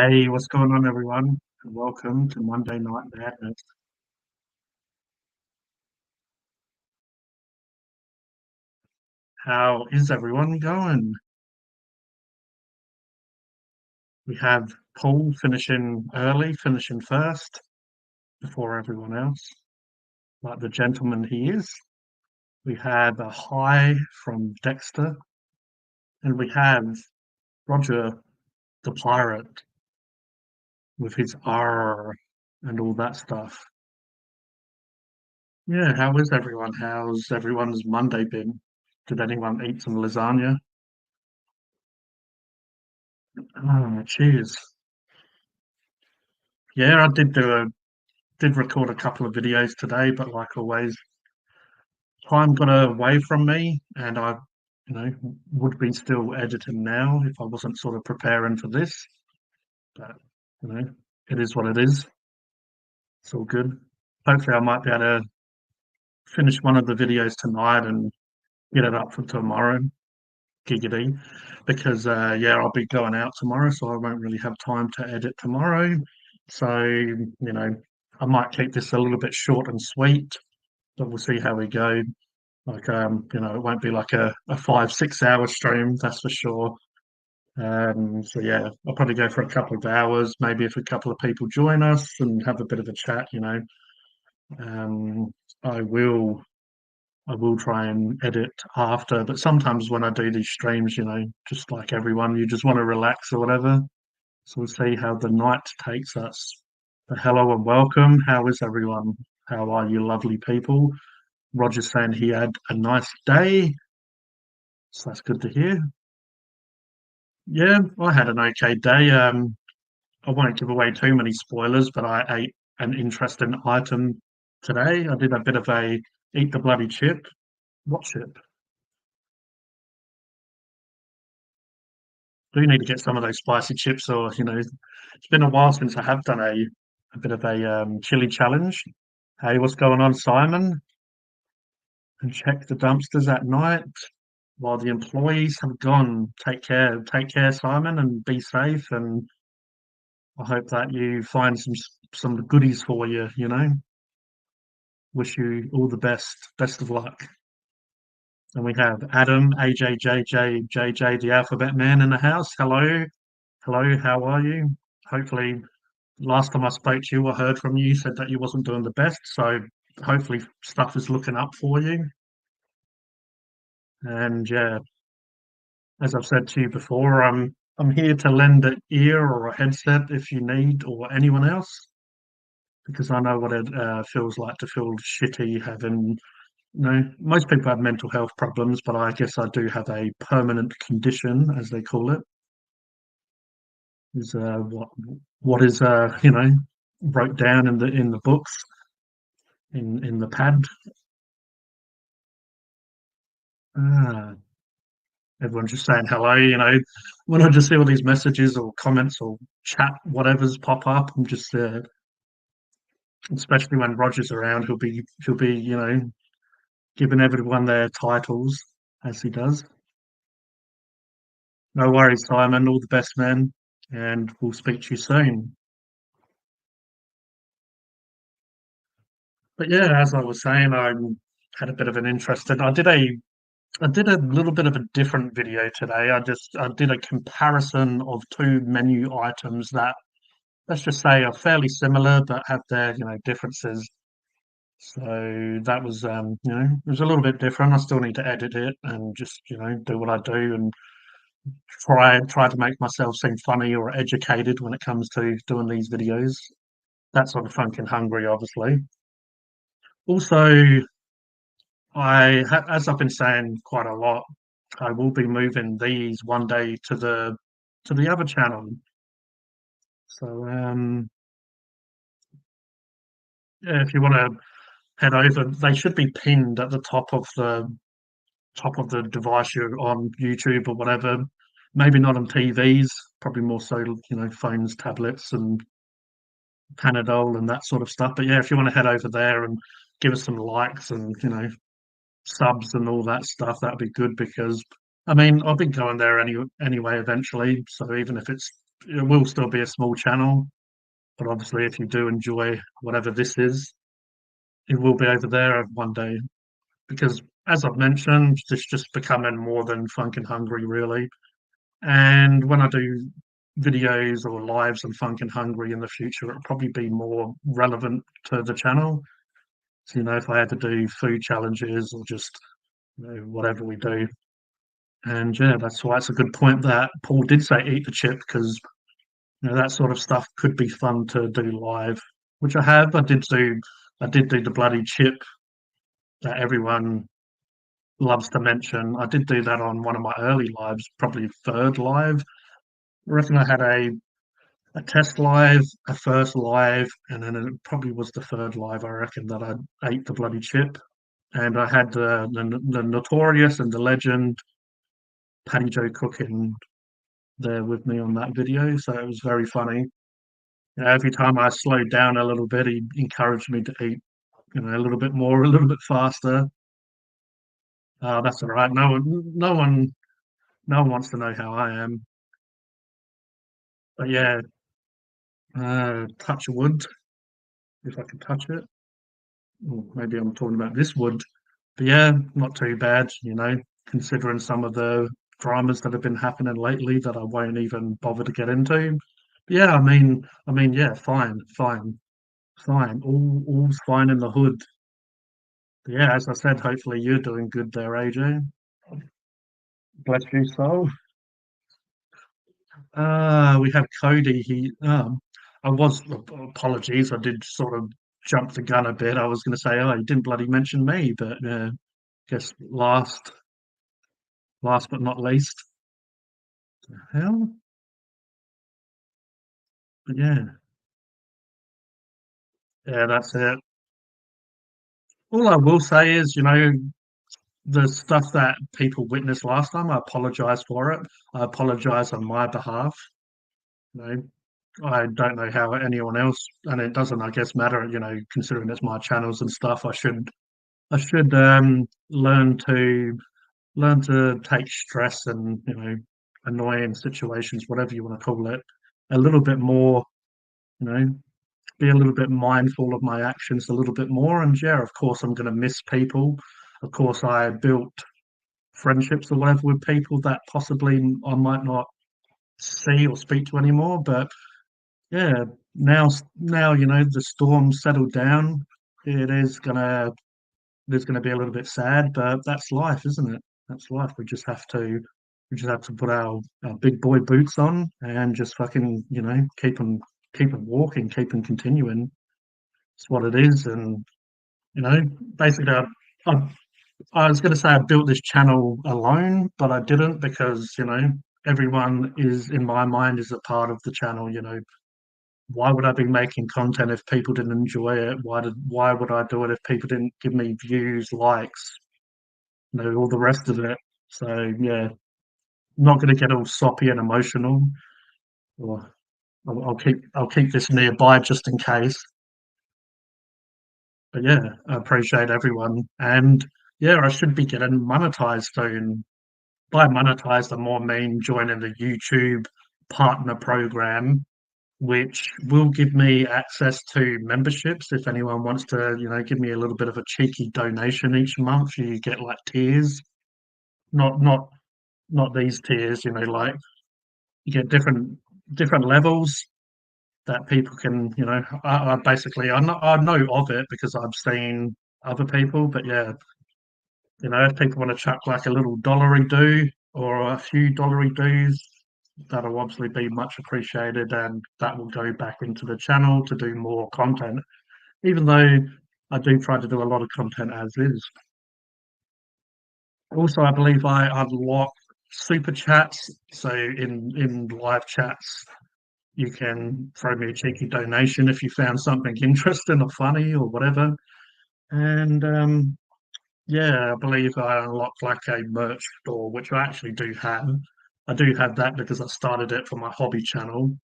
Hey, what's going on, everyone? And welcome to Monday Night Madness. How is everyone going? We have Paul finishing early, finishing first before everyone else, like the gentleman he is. We have a hi from Dexter, and we have Roger the pirate with his R and all that stuff. Yeah, how is everyone? How's everyone's Monday been? Did anyone eat some lasagna? Oh, cheers. Yeah, I did record a couple of videos today, but like always, time got away from me, and I, you know, would be still editing now if I wasn't sort of preparing for this. But you know, it is what it is. It's all good. Hopefully, I might be able to finish one of the videos tonight and get it up for tomorrow, giggity, because yeah, I'll be going out tomorrow, so I won't really have time to edit tomorrow. So I might keep this a little bit short and sweet, but we'll see how we go. Like, it won't be like a 5, 6 hour stream, that's for sure. So yeah, I'll probably go for a couple of hours, maybe if a couple of people join us and have a bit of a chat. Um, I will I will try and edit after, but sometimes when I do these streams, just like everyone, you just want to relax or whatever. So we'll see how the night takes us. But hello and welcome. How is everyone? How are you, lovely people? Roger's saying he had a nice day. So that's good to hear. Yeah, I had an okay day. I won't give away too many spoilers, but I ate an interesting item today. I did a bit of a eat the bloody chip. What chip? Do need to get some of those spicy chips, or it's been a while since I have done a bit of a chili challenge. Hey, what's going on, Simon? And check the dumpsters at night while the employees have gone. Take care, Simon, and be safe. And I hope that you find some goodies for you. Wish you all the best. Best of luck. And we have Adam, AJ, JJ, the Alphabet Man in the house. Hello, hello. How are you? Hopefully, last time I spoke to you, I heard from you. You said that you wasn't doing the best. So hopefully, stuff is looking up for you. And yeah, as I've said to you before, I'm here to lend an ear or a headset if you need, or anyone else, because I know what it feels like to feel shitty having. Most people have mental health problems, but I guess I do have a permanent condition, as they call it. Is what is wrote down in the books in the pad. Ah, everyone's just saying hello. When I just see all these messages or comments or chat, whatever's pop up, I'm just especially when Roger's around, he'll be giving everyone their titles as he does. No worries, Simon. All the best, man, and we'll speak to you soon. But yeah, as I was saying, I had a bit of an interest in. I did a little bit of a different video today. I did a comparison of two menu items that, let's just say, are fairly similar but have their differences. So that was it was a little bit different. I still need to edit it and just do what I do and try to make myself seem funny or educated when it comes to doing these videos. That's sort of Funkin' Hungry, obviously. Also, as I've been saying quite a lot, I will be moving these one day to the other channel. So yeah, if you want to head over, they should be pinned at the top of the device you're on, YouTube or whatever. Maybe not on TVs, probably more so phones, tablets, and Panadol and that sort of stuff. But yeah, if you want to head over there and give us some likes and subs and all that stuff, that'd be good because I mean I'll be going there anyway eventually. So even if it's it will still be a small channel, but obviously if you do enjoy whatever this is, it will be over there one day. Because as I've mentioned, it's just becoming more than Funkin' Hungry, really. And when I do videos or lives on Funkin' Hungry in the future, it'll probably be more relevant to the channel. So, if I had to do food challenges or just whatever we do. And yeah, that's why it's a good point that Paul did say eat the chip because that sort of stuff could be fun to do live, which I have. I did do the bloody chip that everyone loves to mention. I did do that on one of my early lives, probably third live. I reckon I had a test live, a first live, and then it probably was the third live. I reckon that I ate the bloody chip, and I had the notorious and the legend Paddy Joe cooking there with me on that video, so it was very funny. Every time I slowed down a little bit, he encouraged me to eat, a little bit more, a little bit faster. That's all right. No one wants to know how I am. But yeah, touch wood if I can touch it. Or maybe I'm talking about this wood. But yeah, not too bad. Considering some of the dramas that have been happening lately that I won't even bother to get into. But yeah, yeah, fine, fine, fine. All's fine in the hood. But yeah, as I said, hopefully you're doing good there, AJ. Bless you, soul. We have Cody. I was apologies. I did sort of jump the gun a bit. I was going to say, oh, he didn't bloody mention me, but guess last but not least. Hell, but yeah, that's it. All I will say is, the stuff that people witnessed last time, I apologize for it. I apologize on my behalf. You know, I don't know how anyone else, and it doesn't, I guess, matter. Considering it's my channels and stuff, I should learn to take stress and annoying situations, whatever you want to call it, a little bit more. You know, be a little bit mindful of my actions a little bit more. And yeah, of course, I'm going to miss people. Of course, I built friendships or whatever with people that possibly I might not see or speak to anymore. But yeah, now the storm's settled down. It is gonna It's gonna be a little bit sad, but that's life, isn't it? That's life. We just have to put our big boy boots on and just fucking keep them walking, keep them continuing. It's what it is, and basically, I, I was going to say I built this channel alone, but I didn't because everyone is in my mind is a part of the channel. Why would I be making content if people didn't enjoy it? Why would I do it if people didn't give me views, likes, all the rest of it? So yeah, I'm not going to get all soppy and emotional. Or I'll keep this nearby just in case. But yeah, I appreciate everyone, and yeah, I should be getting monetized soon. By monetized, I more mean joining the YouTube partner program, which will give me access to memberships. If anyone wants to, give me a little bit of a cheeky donation each month, you get like tiers, not these tiers. Like you get different levels that people can. I basically I know of it because I've seen other people, but yeah, if people want to chuck like a little dollary do or a few dollary doos, that'll obviously be much appreciated, and that will go back into the channel to do more content. Even though I do try to do a lot of content as is. Also, I believe I unlock super chats. So in live chats, you can throw me a cheeky donation if you found something interesting or funny or whatever. And yeah, I believe I unlocked like a merch store, which I actually do have. I do have that because I started it for my hobby channel.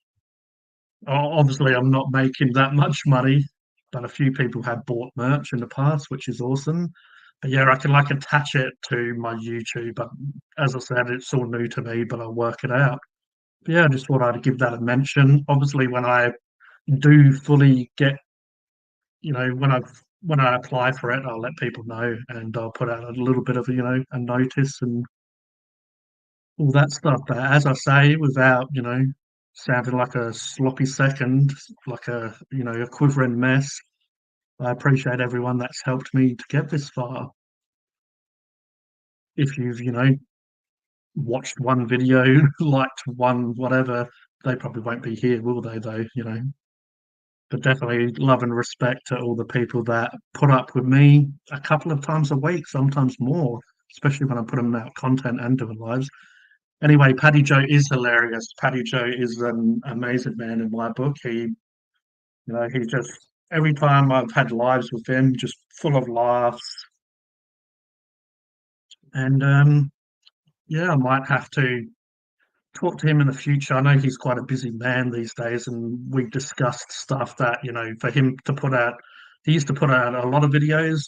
Obviously, I'm not making that much money, but a few people have bought merch in the past, which is awesome. But yeah, I can like attach it to my YouTube. But as I said, it's all new to me, but I'll work it out. But yeah, I just thought I'd give that a mention. Obviously, when I do fully get, when I apply for it, I'll let people know and I'll put out a little bit of, a notice and all that stuff. But as I say, without, sounding like a sloppy second, like a quivering mess, I appreciate everyone that's helped me to get this far. If you've, watched one video, liked one whatever, they probably won't be here, will they, though? But definitely love and respect to all the people that put up with me a couple of times a week, sometimes more, especially when I'm putting out content and doing lives. Anyway, Paddy Joe is hilarious. Paddy Joe is an amazing man in my book. He just every time I've had lives with him, just full of laughs. And yeah, I might have to talk to him in the future. I know he's quite a busy man these days, and we've discussed stuff that, for him to put out, he used to put out a lot of videos,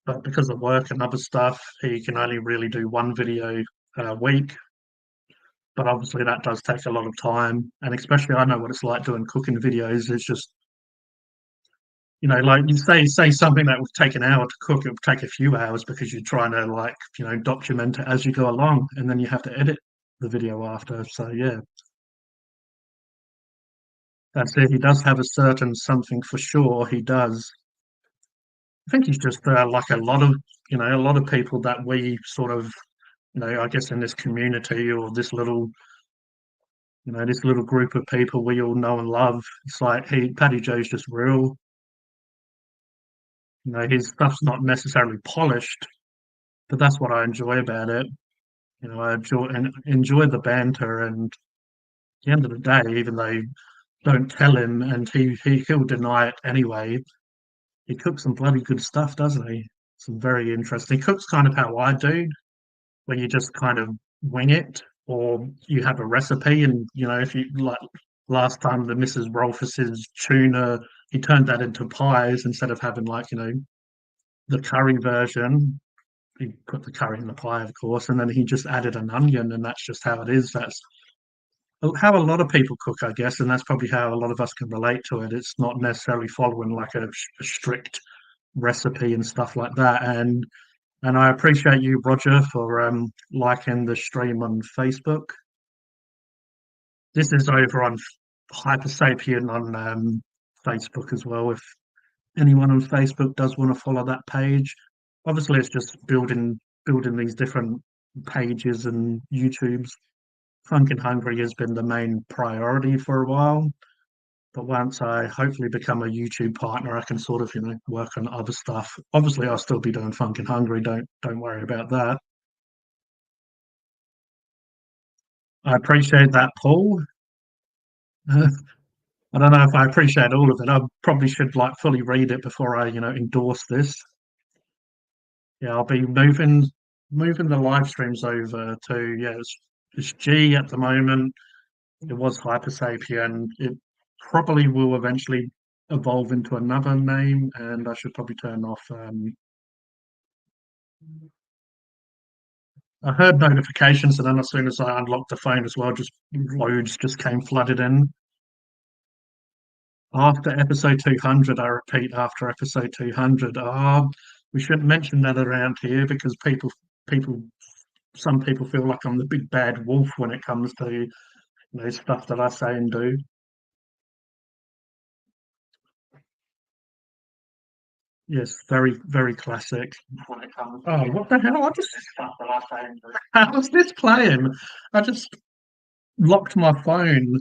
but because of work and other stuff, he can only really do one video a week. But obviously, that does take a lot of time, and especially I know what it's like doing cooking videos. It's just, like you say something that would take an hour to cook, it would take a few hours because you're trying to like, document it as you go along, and then you have to edit the video after. So yeah, that's it. He does have a certain something for sure. He does. I think he's just like a lot of people that we sort of, I guess in this community or this little group of people we all know and love. It's like Paddy Joe's just real. His stuff's not necessarily polished, but that's what I enjoy about it. I enjoy the banter, and at the end of the day, even though don't tell him, and he'll deny it anyway. He cooks some bloody good stuff, doesn't he? Some very interesting. He cooks kind of how I do, where you just kind of wing it, or you have a recipe, and if you like last time the Mrs. Rolfus's tuna, he turned that into pies instead of having like the curry version. He put the curry in the pie, of course, and then he just added an onion, and that's just how it is. That's how a lot of people cook, I guess, and that's probably how a lot of us can relate to it. It's not necessarily following like a strict recipe and stuff like that. And I appreciate you, Roger, for liking the stream on Facebook. This is over on Hypersapien on Facebook as well. If anyone on Facebook does want to follow that page, obviously it's just building these different pages and YouTubes. Funkin' Hungry has been the main priority for a while. But once I hopefully become a YouTube partner, I can sort of, work on other stuff. Obviously, I'll still be doing Funkin' Hungry. Don't worry about that. I appreciate that, Paul. I don't know if I appreciate all of it. I probably should like fully read it before I, endorse this. Yeah, I'll be moving the live streams over to it's G at the moment. It was Hypersapien. It probably will eventually evolve into another name, and I should probably turn off. I heard notifications, and then as soon as I unlocked the phone as well, just loads just came flooded in. After episode 200, I repeat, after episode 200. We shouldn't mention that around here because people, some people feel like I'm the big bad wolf when it comes to stuff that I say and do. Yes, very, very classic. When it comes oh, what the hell? I just stuff that I say and do. How's this playing? I just locked my phone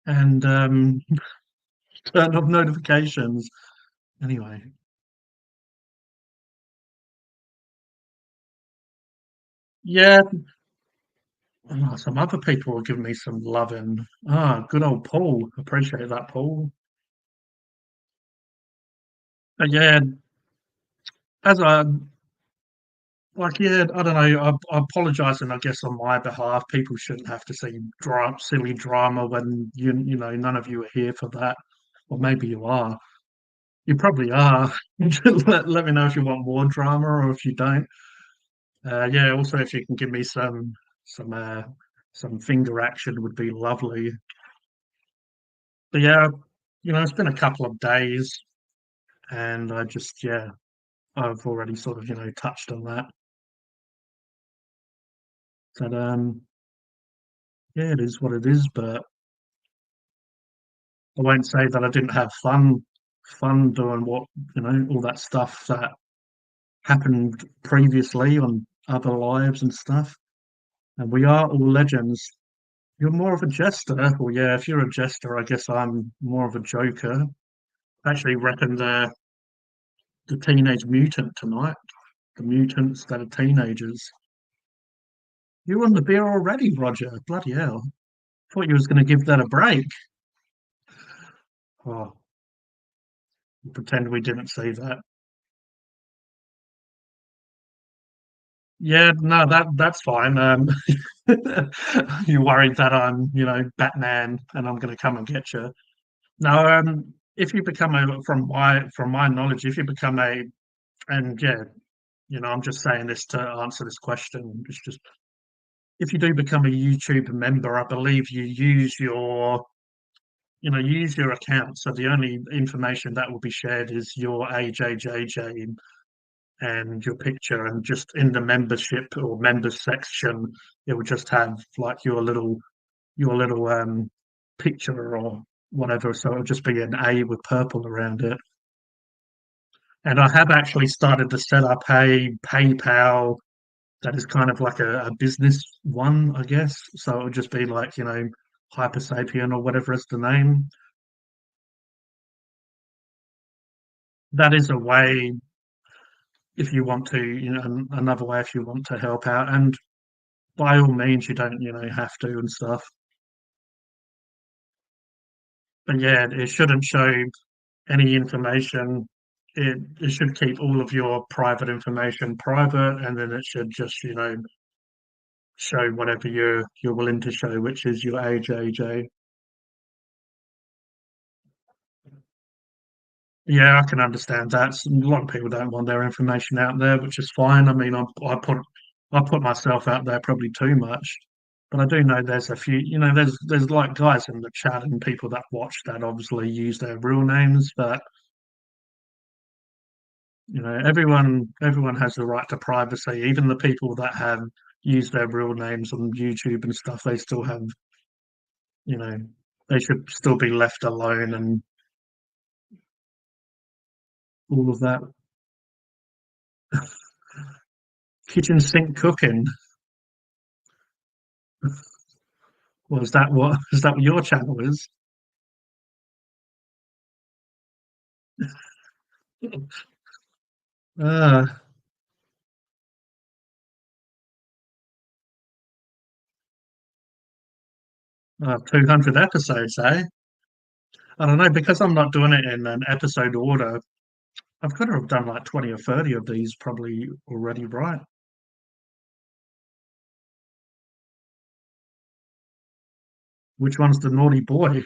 and turned off notifications. Anyway, yeah, some other people will give me some loving. Good old Paul. Appreciate that, Paul. But yeah, as I like, yeah, I don't know. I apologise, and I guess on my behalf, people shouldn't have to see silly drama when none of you are here for that, or maybe you are. You probably are. Let me know if you want more drama or if you don't. Yeah. Also, if you can give me some some finger action would be lovely. But yeah, it's been a couple of days, and yeah, I've already sort of touched on that. That yeah, it is what it is. But I won't say that I didn't have fun doing all that stuff that happened previously on other lives and stuff. And we are all legends. You're more of a jester. Well, yeah, if you're a jester, I guess I'm more of a joker. I actually reckon the Teenage Mutant tonight. The mutants that are teenagers. You're on the beer already, Roger. Bloody hell. Thought you was going to give that a break. Oh, pretend we didn't see that. Yeah, no, that's fine. You worried that I'm, Batman and I'm going to come and get you. No, if you become from my knowledge, if you become and yeah, I'm just saying this to answer this question. It's just if you do become a YouTube member, I believe you use your account. So the only information that will be shared is your AJJJ and your picture, and just in the membership or members section, it will just have like your little picture or whatever. So it'll just be an A with purple around it. And I have actually started to set up a PayPal that is kind of like a business one, I guess. So it'll just be like, Hyper Sapien or whatever is the name. That is a way if you want to, another way if you want to help out. And by all means, you don't, have to and stuff. But yeah, it shouldn't show any information. It should keep all of your private information private, and then it should just, show whatever you're willing to show, which is your age, AJ. Yeah, I can understand that. A lot of people don't want their information out there, which is fine. I mean, I put myself out there probably too much, but I do know there's a few. There's like guys in the chat and people that watch that obviously use their real names, but everyone has the right to privacy. Even the people that have used their real names on YouTube and stuff, they still have, you know, they should still be left alone and all of that. Kitchen sink cooking. Well, is that what your channel is? 200 episodes, eh? I don't know, because I'm not doing it in an episode order. I've got to have done like 20 or 30 of these probably already, right? Which one's the naughty boy?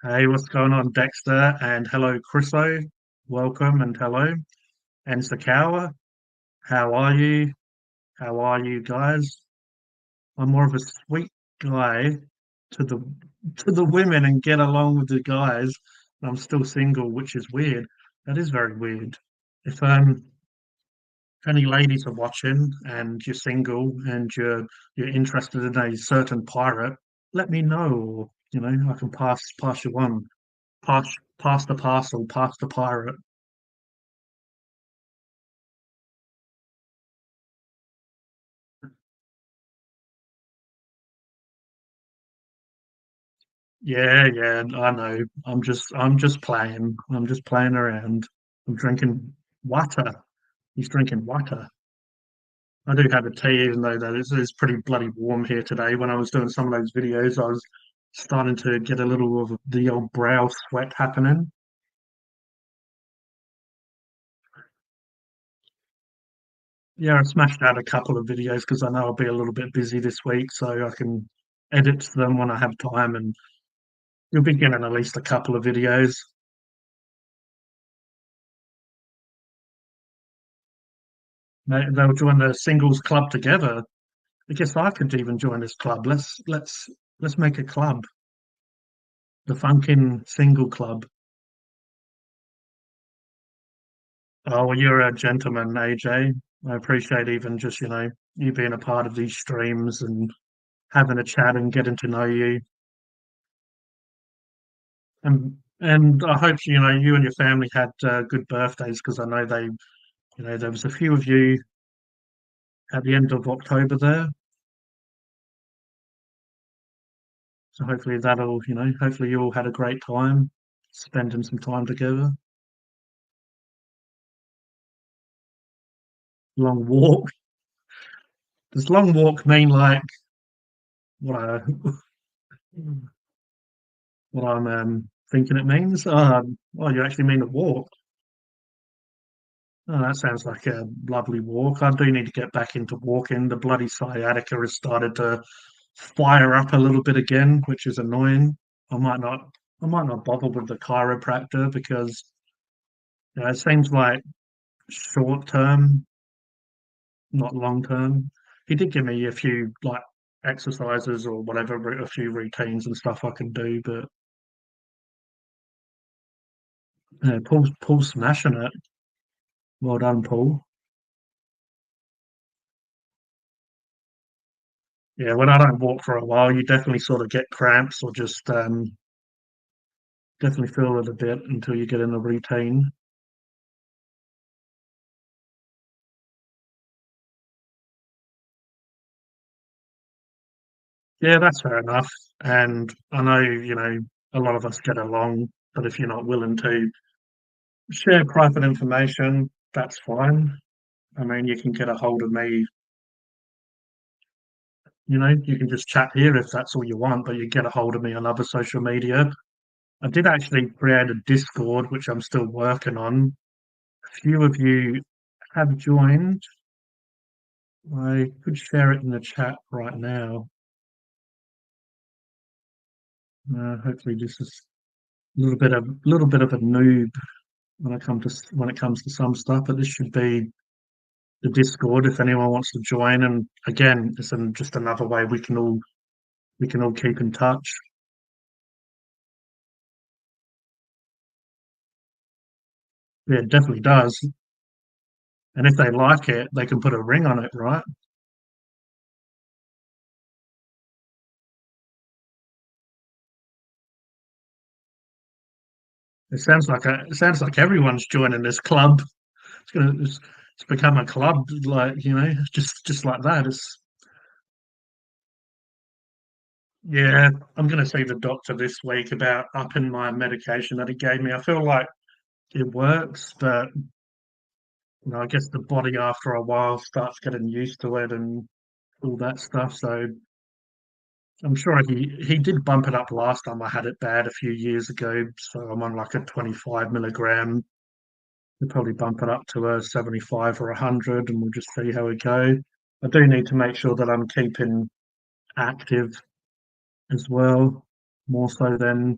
Hey, what's going on, Dexter? And hello, Chriso. Welcome and hello. And Sakawa, how are you? How are you guys? I'm more of a sweet guy to the to the women and get along with the guys. I'm still single, which is weird. That is very weird. If any ladies are watching and you're single and you're interested in a certain pirate, let me know. Or, I can pass you on. Pass the parcel, pass the pirate. Yeah, yeah, I know. I'm just playing. I'm just playing around. I'm drinking water. He's drinking water. I do have a tea, even though that it's pretty bloody warm here today. When I was doing some of those videos, I was starting to get a little of the old brow sweat happening. Yeah, I smashed out a couple of videos because I know I'll be a little bit busy this week, so I can edit them when I have time, and you'll be getting at least a couple of videos. They'll join the singles club together. I guess I could even join this club. Let's make a club, the Funkin' Single Club. Oh, well, you're a gentleman, AJ. I appreciate even just, you being a part of these streams and having a chat and getting to know you. And I hope, you and your family had good birthdays because I know there was a few of you at the end of October there. So hopefully you all had a great time spending some time together. Long walk. Does long walk mean like what I what I'm thinking it means? Well, you actually mean a walk. Oh, that sounds like a lovely walk. I do need to get back into walking. The bloody sciatica has started to fire up a little bit again, which is annoying. I might not I might not bother with the chiropractor because it seems like short term, not long term. He did give me a few like exercises or whatever, a few routines and stuff I can do, but Paul's smashing it. Well done, Paul. Yeah, when I don't walk for a while, you definitely sort of get cramps or just definitely feel it a bit until you get in the routine. Yeah, that's fair enough. And I know, a lot of us get along, but if you're not willing to share private information, that's fine. I mean, you can get a hold of me, you can just chat here if that's all you want, but you get a hold of me on other social media. I did actually create a Discord, which I'm still working on. A few of you have joined. I could share it in the chat right now. Hopefully, this is a little bit of a noob when it comes to some stuff, but this should be the Discord if anyone wants to join. And again, it's just another way we can all keep in touch. Yeah, it definitely does. And if they like it, they can put a ring on it, right? It sounds like everyone's joining this club. It's become a club, like just like that. It's Yeah, I'm going to see the doctor this week about upping my medication that he gave me. I feel like it works, but I guess the body after a while starts getting used to it and all that stuff. So I'm sure he did bump it up last time I had it bad a few years ago. So I'm on like a 25 milligram. We'll probably bump it up to a 75 or 100, and we'll just see how we go. I do need to make sure that I'm keeping active as well, more so than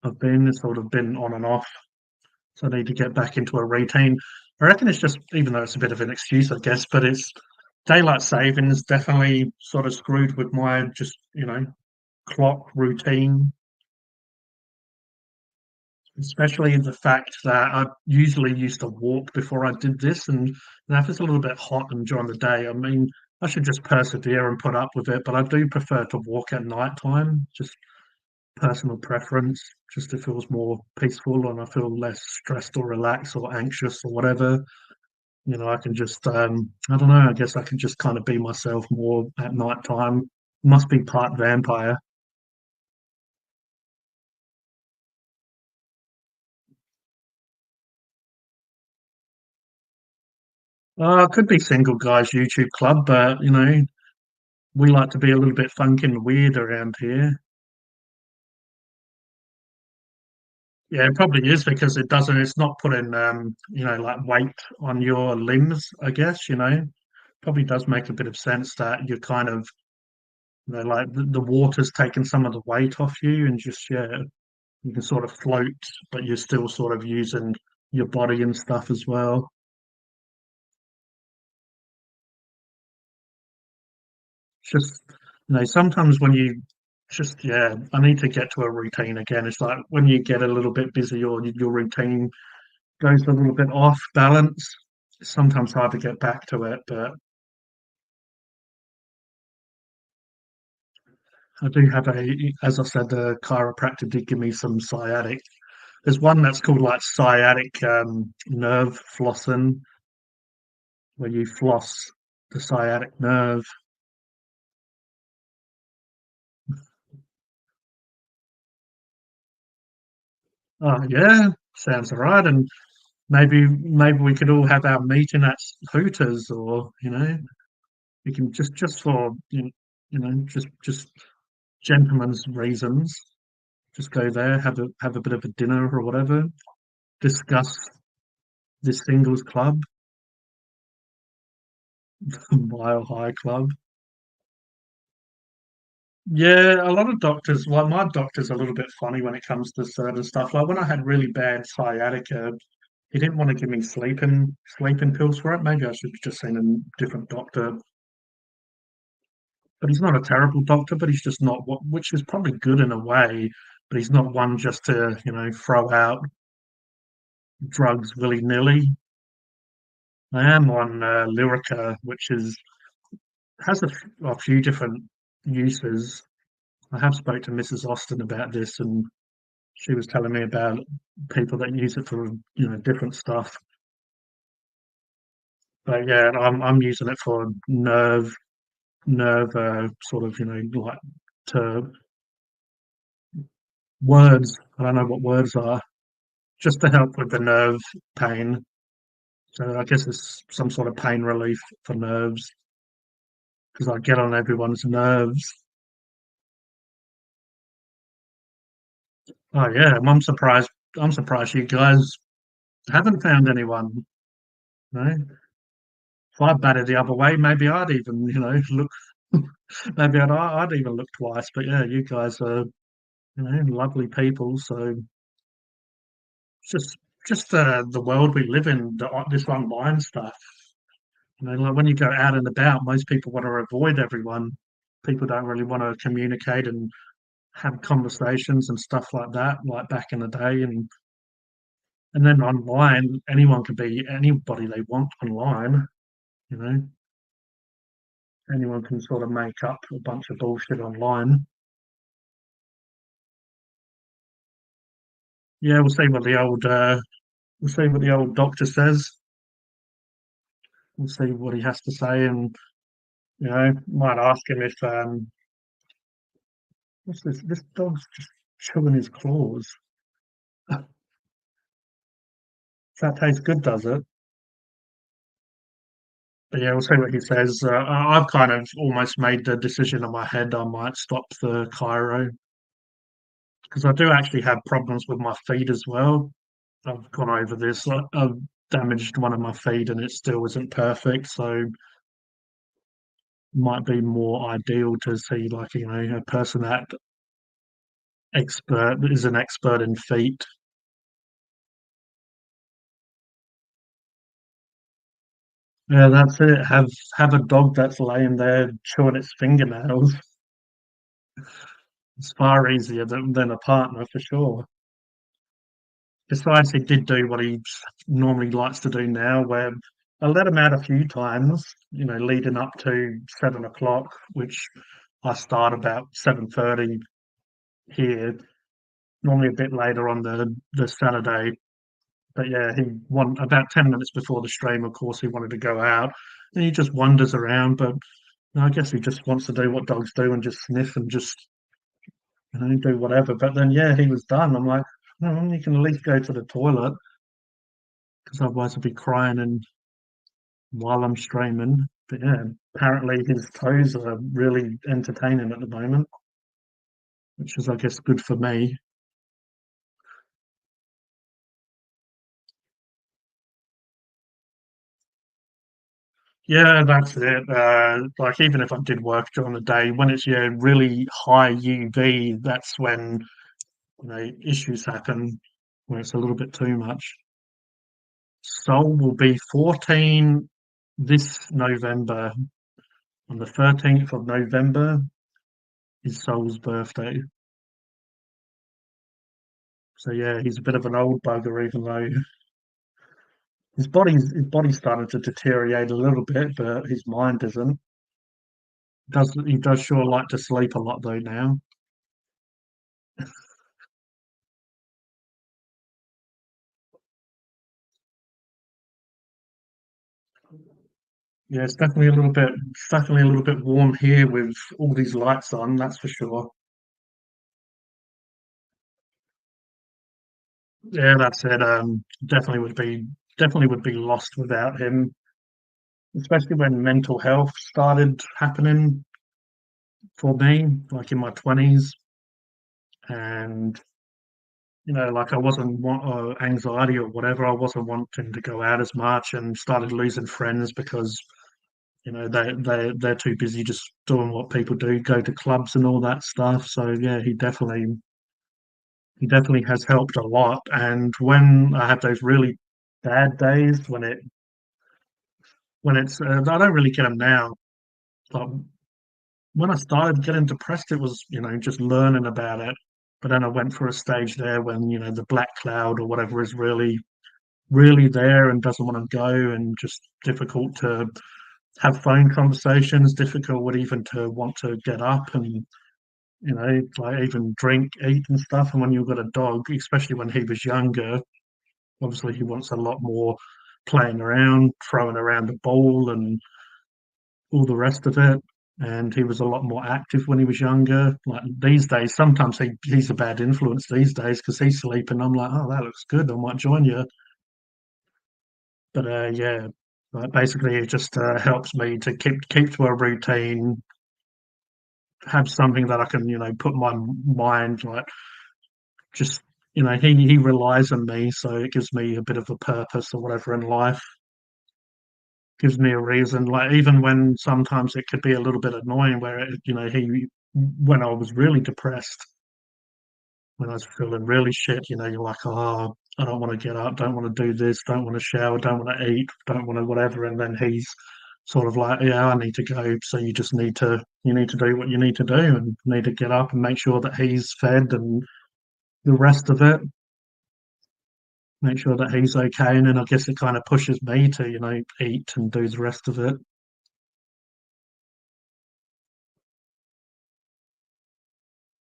I've been. It's sort of been on and off. So I need to get back into a routine. I reckon it's just, even though it's a bit of an excuse, I guess, but it's daylight savings definitely sort of screwed with my just, clock routine, especially the fact that I usually used to walk before I did this. And now if it's a little bit hot and during the day, I mean, I should just persevere and put up with it. But I do prefer to walk at night time, just personal preference, just it feels more peaceful and I feel less stressed or relaxed or anxious or whatever. I can just I don't know, I guess I can just kind of be myself more at night time. Must be part vampire. Could be single guys YouTube club, but we like to be a little bit funky and weird around here. Yeah, it probably is because it's not putting like weight on your limbs, I guess. Probably does make a bit of sense that you're kind of like the water's taking some of the weight off you and just, yeah, you can sort of float, but you're still sort of using your body and stuff as well. Just, sometimes when you just, yeah, I need to get to a routine again. It's like when you get a little bit busy or your routine goes a little bit off balance, it's sometimes hard to get back to it. But I do have as I said, the chiropractor did give me some sciatic. There's one that's called like sciatic nerve flossing, where you floss the sciatic nerve. Oh yeah, sounds all right. And maybe we could all have our meeting at Hooters, or we can just for just gentlemen's reasons, just go there, have a bit of a dinner or whatever, discuss this singles club, Mile High Club. Yeah, a lot of doctors. Well, my doctor's a little bit funny when it comes to certain stuff. Like when I had really bad sciatica, he didn't want to give me sleeping pills for it. Maybe I should have just seen a different doctor. But he's not a terrible doctor, but he's just not what, which is probably good in a way. But he's not one just to throw out drugs willy nilly. I am on Lyrica, which has a few different uses. I have spoke to Mrs. Austin about this, and she was telling me about people that use it for different stuff. But yeah, I'm using it for nerve sort of like to words. I don't know what words are, just to help with the nerve pain. So I guess it's some sort of pain relief for nerves because I get on everyone's nerves. Oh yeah, I'm surprised. I'm surprised you guys haven't found anyone. No, if I batted the other way, maybe I'd even look. Maybe I'd even look twice. But yeah, you guys are lovely people. So it's just the world we live in, this online stuff. Like when you go out and about, most people want to avoid everyone. People don't really want to communicate and have conversations and stuff like that, like back in the day. And then online, anyone can be anybody they want online. You know, anyone can sort of make up a bunch of bullshit online. Yeah, we'll see what the old doctor says. We'll see what he has to say, and might ask him if what's this? This dog's just chewing his claws. That tastes good, does it? But yeah, we'll see what he says. I've kind of almost made the decision in my head I might stop the Cairo because I do actually have problems with my feet as well. I've gone over this. I've damaged one of my feet and it still isn't perfect. So might be more ideal to see like a person that is an expert in feet. Yeah, that's it. Have a dog that's laying there chewing its fingernails. It's far easier than a partner for sure. Besides, he did do what he normally likes to do now, where I let him out a few times, leading up to 7 o'clock, which I start about 7:30 here, normally a bit later on the Saturday. But yeah, he want about 10 minutes before the stream. Of course, he wanted to go out, and he just wanders around. But I guess he just wants to do what dogs do and just sniff and just do whatever. But then yeah, he was done. I'm like, you can at least go to the toilet because otherwise I'll be crying and while I'm streaming. But yeah, apparently his toes are really entertaining at the moment, which is I guess good for me. Yeah, that's it. Like even if I did work during the day, when it's really high UV, that's when issues happen, where it's a little bit too much. Sol will be 14 this November. on the 13th of November is Sol's birthday. So yeah, he's a bit of an old bugger, even though his body's starting to deteriorate a little bit, but his mind isn't. Does he does sure like to sleep a lot though now. Yeah, it's definitely a little bit warm here with all these lights on, that's for sure. Yeah, that's it. Definitely would be lost without him, especially when mental health started happening for me, like in my 20s, and like I wasn't want anxiety or whatever. I wasn't wanting to go out as much, and started losing friends because they're too busy just doing what people do, go to clubs and all that stuff. So yeah, he definitely has helped a lot. And when I have those really bad days, I don't really get them now. But when I started getting depressed, it was just learning about it. But then I went through a stage there when the black cloud or whatever is really really there and doesn't want to go, and just difficult to have phone conversations, difficult even to want to get up and like even drink, eat and stuff. And when you've got a dog, especially when he was younger, obviously he wants a lot more playing around, throwing around the ball and all the rest of it. And he was a lot more active when he was younger. Like these days, sometimes he's a bad influence these days because he's sleeping. I'm like, oh, that looks good. I might join you. But yeah, like basically it just helps me to keep to a routine, have something that I can put my mind like just he relies on me, so it gives me a bit of a purpose or whatever in life. Gives me a reason. Like even when sometimes it could be a little bit annoying, where he when I was really depressed, when I was feeling really shit, you're like, oh, I don't want to get up, don't want to do this, don't want to shower, don't want to eat, don't want to whatever. And then he's sort of like, yeah, I need to go. So you need to do what you need to do and need to get up and make sure that he's fed and the rest of it, make sure that he's okay. And then I guess it kind of pushes me to, eat and do the rest of it.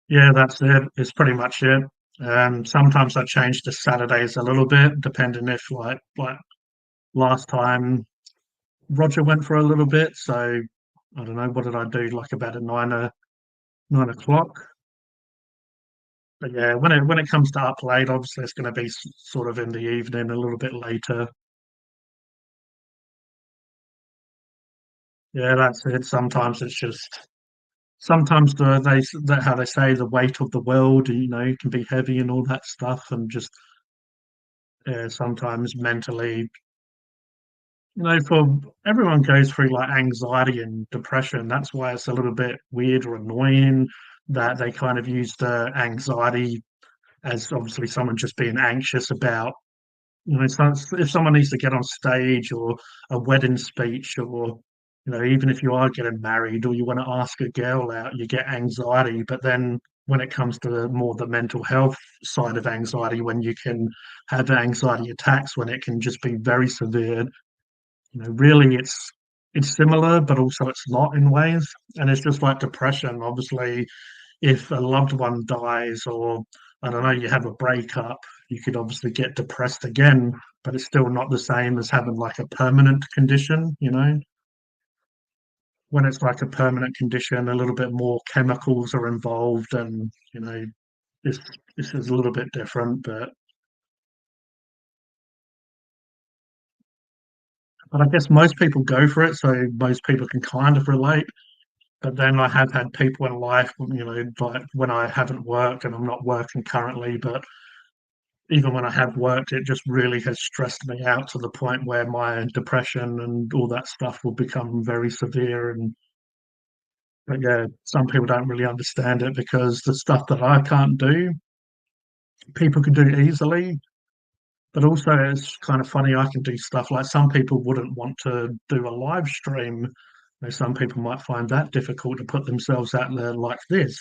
Yeah, that's it. It's pretty much it. Sometimes I change the Saturdays a little bit, depending if like last time Roger went for a little bit, so I don't know, what did I do? Like about at 9 o'clock. But yeah, when it comes to up late, obviously it's going to be sort of in the evening, a little bit later. Yeah, that's it. Sometimes how they say the weight of the world, can be heavy and all that stuff, and just sometimes mentally, for everyone goes through like anxiety and depression. That's why it's a little bit weird or annoying that they kind of use the anxiety as obviously someone just being anxious about, if someone needs to get on stage or a wedding speech, or, even if you are getting married or you want to ask a girl out, you get anxiety. But then when it comes to more the mental health side of anxiety, when you can have anxiety attacks, when it can just be very severe, really it's similar, but also it's not in ways. And it's just like depression. Obviously, if a loved one dies, or I don't know, you have a breakup, you could obviously get depressed again, but it's still not the same as having like a permanent condition. When it's like a permanent condition, a little bit more chemicals are involved, and this this is a little bit different, but I guess most people go for it, so most people can kind of relate. But then I have had people in life, like when I haven't worked, and I'm not working currently, but even when I have worked, it just really has stressed me out to the point where my depression and all that stuff will become very severe. And but yeah, some people don't really understand it because the stuff that I can't do, people can do easily. But also, it's kind of funny. I can do stuff like some people wouldn't want to do a live stream, Some people might find that difficult to put themselves out there like this,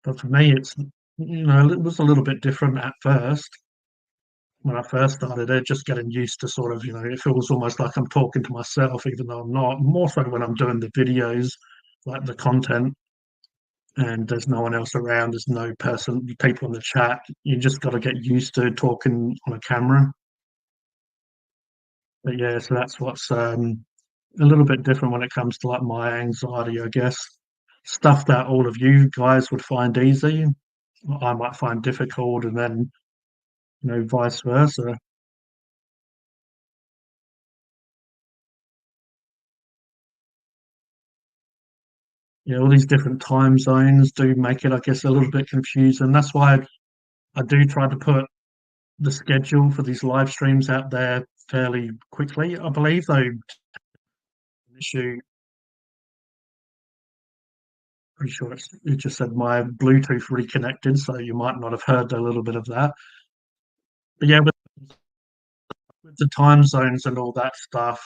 but for me, it was a little bit different at first. When I first started it, just getting used to sort of, it feels almost like I'm talking to myself, even though I'm not. More so when I'm doing the videos, like the content, and there's no one else around, there's no people in the chat. You just got to get used to talking on a camera. But yeah, so that's what's a little bit different when it comes to like my anxiety, I guess. Stuff that all of you guys would find easy, I might find difficult, and then vice versa. All these different time zones do make it, I guess, a little bit confusing. That's why I do try to put the schedule for these live streams out there fairly quickly. I believe though, an issue. Pretty sure it just said my Bluetooth reconnected, so you might not have heard a little bit of that. But yeah, with the time zones and all that stuff,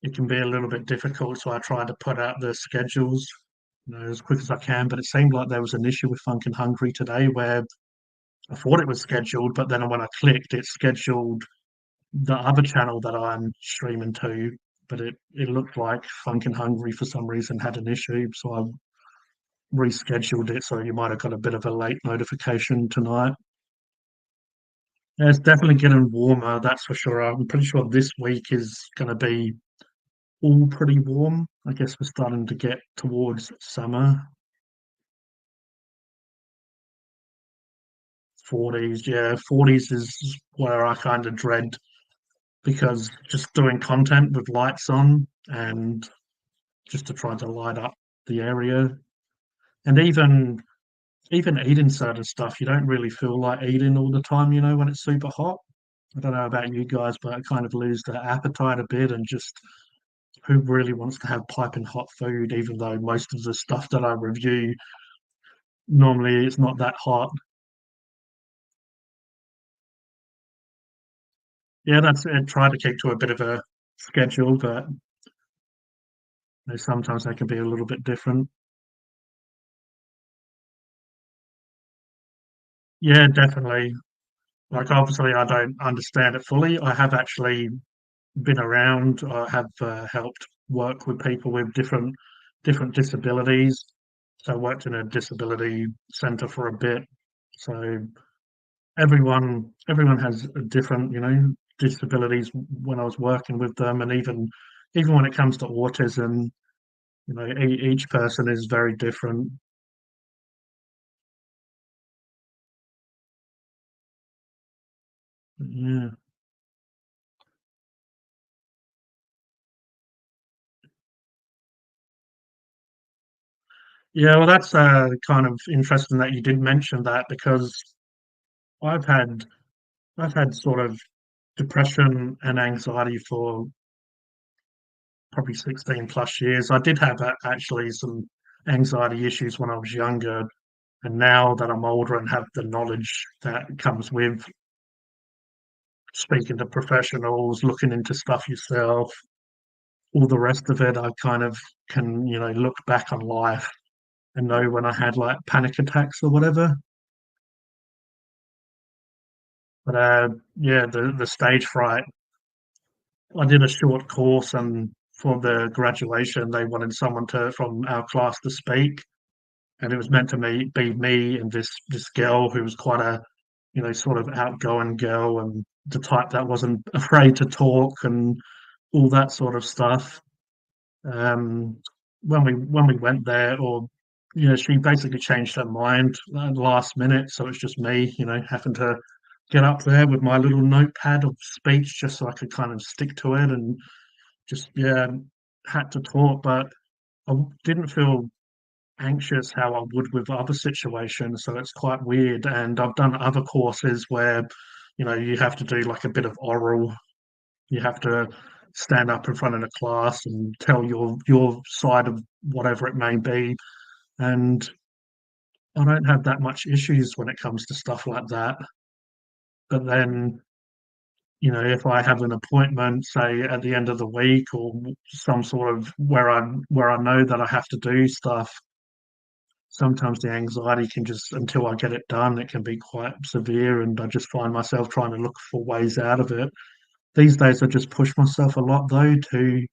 it can be a little bit difficult. So I try to put out the schedules, as quick as I can. But it seemed like there was an issue with Funkin' Hungry today where I thought it was scheduled, but then when I clicked, it scheduled the other channel that I'm streaming to. But it looked like Funkin' Hungry for some reason had an issue, so I rescheduled it. So you might have got a bit of a late notification tonight. Yeah, it's definitely getting warmer, that's for sure. I'm pretty sure this week is going to be all pretty warm. I guess we're starting to get towards summer. 40s, yeah, 40s is where I kind of dread because just doing content with lights on and just to try to light up the area. And even eating certain stuff, you don't really feel like eating all the time, when it's super hot. I don't know about you guys, but I kind of lose the appetite a bit and just who really wants to have piping hot food, even though most of the stuff that I review normally it's not that hot. Yeah, that's it. Try to keep to a bit of a schedule, but sometimes they can be a little bit different. Yeah, definitely. Like obviously, I don't understand it fully. I have actually been around. I have helped work with people with different disabilities. So I worked in a disability centre for a bit. So everyone has a different disabilities when I was working with them, and even when it comes to autism, each person is very different. Yeah, yeah. Well, that's kind of interesting that you did mention that because I've had I've had sort of depression and anxiety for probably 16 plus years. I did have actually some anxiety issues when I was younger, and now that I'm older and have the knowledge that comes with speaking to professionals, looking into stuff yourself, all the rest of it, I kind of can, look back on life and know when I had like panic attacks or whatever. But yeah, the stage fright. I did a short course, and for the graduation, they wanted someone to from our class to speak, and it was meant to be me and this girl who was quite a, sort of outgoing girl and the type that wasn't afraid to talk and all that sort of stuff. Um, when we went there, or she basically changed her mind at the last minute, so it's just me, having to get up there with my little notepad of speech just so I could kind of stick to it and just had to talk, but I didn't feel anxious how I would with other situations, so it's quite weird. And I've done other courses where you have to do like a bit of oral. You have to stand up in front of the class and tell your side of whatever it may be. And I don't have that much issues when it comes to stuff like that. But then if I have an appointment, say at the end of the week, or some sort of where I know that I have to do stuff, sometimes the anxiety can just, until I get it done, it can be quite severe, and I just find myself trying to look for ways out of it. These days, I just push myself a lot though to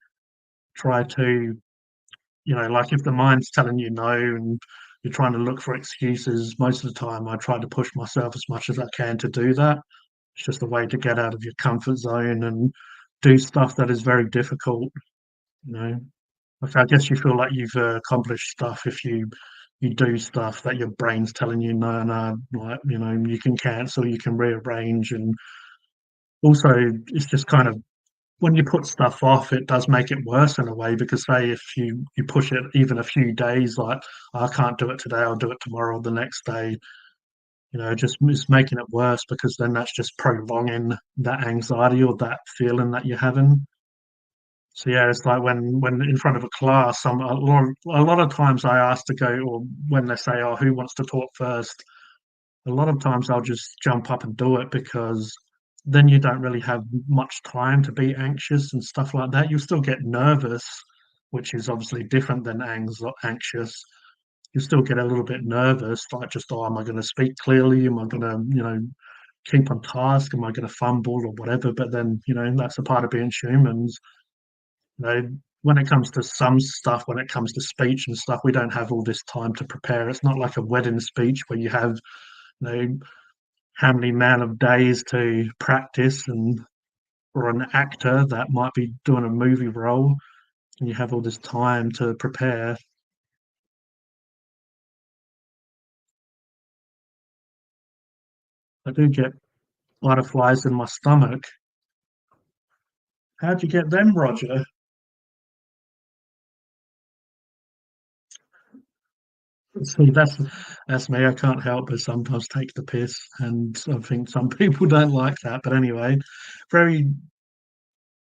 try to, like if the mind's telling you no and you're trying to look for excuses, most of the time I try to push myself as much as I can to do that. It's just a way to get out of your comfort zone and do stuff that is very difficult, you know. Like I guess you feel like you've accomplished stuff if you do stuff that your brain's telling you no, no, like you can cancel, you can rearrange, and also it's just kind of when you put stuff off, it does make it worse in a way because say if you push it even a few days, like I can't do it today, I'll do it tomorrow or the next day. Just it's making it worse because then that's just prolonging that anxiety or that feeling that you're having. So yeah, it's like when in front of a class, a lot of times I ask to go, or when they say, "Oh, who wants to talk first?" A lot of times I'll just jump up and do it because then you don't really have much time to be anxious and stuff like that. You still get nervous, which is obviously different than anxious. You still get a little bit nervous, like just, oh, am I going to speak clearly? Am I going to, keep on task? Am I going to fumble or whatever? But then, that's a part of being humans. When it comes to some stuff, when it comes to speech and stuff, we don't have all this time to prepare. It's not like a wedding speech where you have, you know, how many amount of days to practice and or an actor that might be doing a movie role and you have all this time to prepare. I do get butterflies in my stomach. How'd you get them, Roger? See, that's me. I can't help but sometimes take the piss, and I think some people don't like that. But anyway, very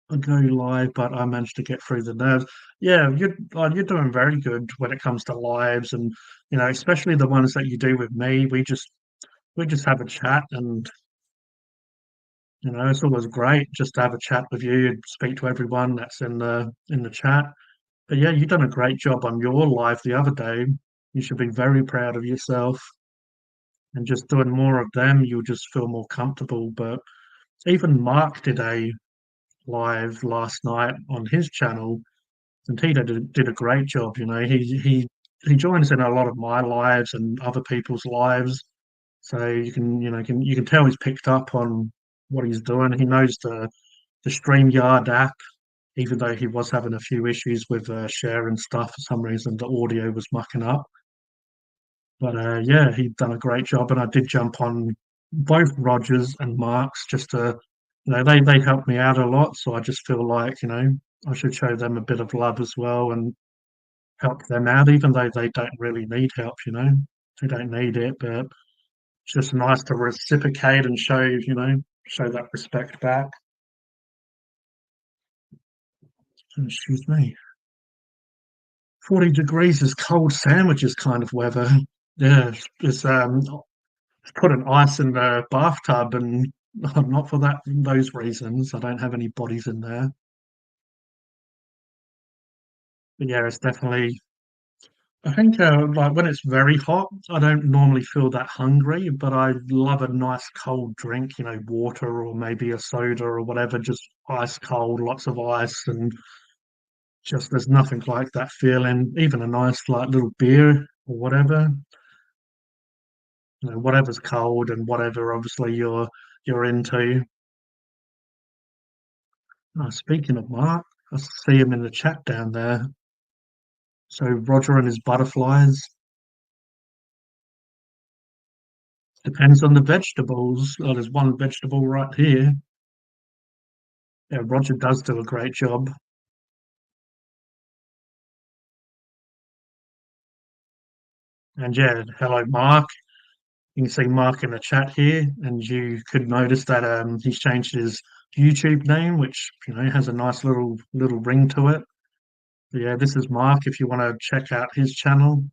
I go live, but I managed to get through the nerves. Yeah, you're doing very good when it comes to lives, and especially the ones that you do with me. We just have a chat, and it's always great just to have a chat with you and speak to everyone that's in the chat. But yeah, you've done a great job on your live the other day. You should be very proud of yourself, and just doing more of them, you'll just feel more comfortable. But even Mark did a live last night on his channel, and he did a great job. He joins in a lot of my lives and other people's lives, so you can tell he's picked up on what he's doing. He knows the StreamYard app, even though he was having a few issues with sharing stuff for some reason, the audio was mucking up. But yeah, he'd done a great job, and I did jump on both Rogers and Marks just to, they helped me out a lot. So I just feel like I should show them a bit of love as well and help them out, even though they don't really need help. They don't need it, but it's just nice to reciprocate and show that respect back. Excuse me. 40 degrees is cold sandwiches kind of weather. Yeah, it's putting ice in the bathtub and not for those reasons. I don't have any bodies in there. But yeah, it's definitely. I think like when it's very hot, I don't normally feel that hungry, but I love a nice cold drink, water or maybe a soda or whatever, just ice cold, lots of ice, and just there's nothing like that feeling. Even a nice like little beer or whatever, whatever's cold and whatever obviously you're into. Speaking of Mark, I see him in the chat down there. So Roger and his butterflies depends on the vegetables. Oh, there's one vegetable right here. Yeah, Roger does do a great job. And yeah, hello Mark. You can see Mark in the chat here, and you could notice that he's changed his YouTube name, which has a nice little ring to it. But yeah, this is Mark. If you want to check out his channel,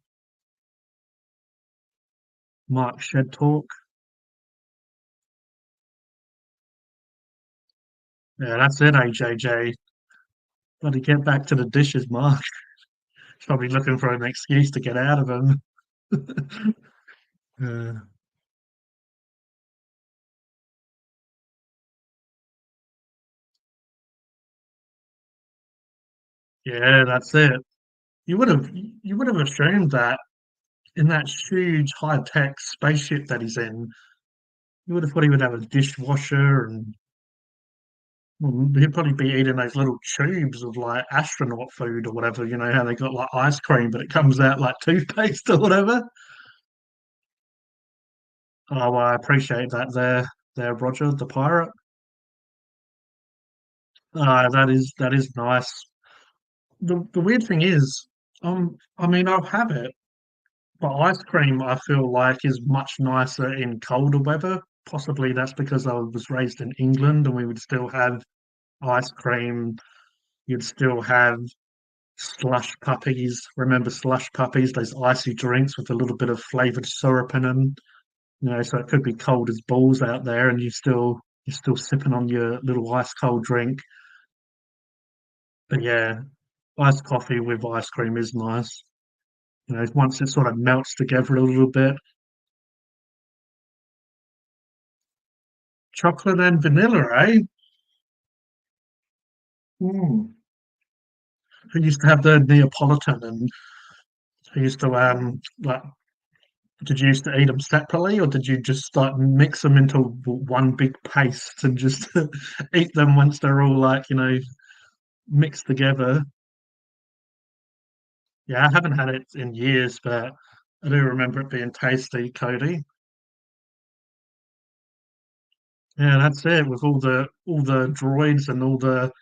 Mark Shed Talk. Yeah, that's it, AJJ. Got to get back to the dishes, Mark. He's probably looking for an excuse to get out of them. Uh, yeah, that's it. You would have assumed that in that huge high tech spaceship that he's in, you would have thought he would have a dishwasher and well, he'd probably be eating those little tubes of like astronaut food or whatever. You know how they got like ice cream, but it comes out like toothpaste or whatever. Oh, well, I appreciate that there, Roger, the pirate. That is nice. The weird thing is, I mean, I'll have it, but ice cream I feel like is much nicer in colder weather. Possibly that's because I was raised in England and we would still have ice cream. You'd still have slush puppies. Remember slush puppies? Those icy drinks with a little bit of flavored syrup in them. You know, so it could be cold as balls out there, and you're still sipping on your little ice cold drink. But yeah, iced coffee with ice cream is nice. You know, once it sort of melts together a little bit. Chocolate and vanilla, eh? Mm. Who used to have the Neapolitan and who used to like did you used to eat them separately or did you just like mix them into one big paste and just eat them once they're all like, mixed together? Yeah, I haven't had it in years, but I do remember it being tasty, Cody. Yeah, that's it. With all the droids and all the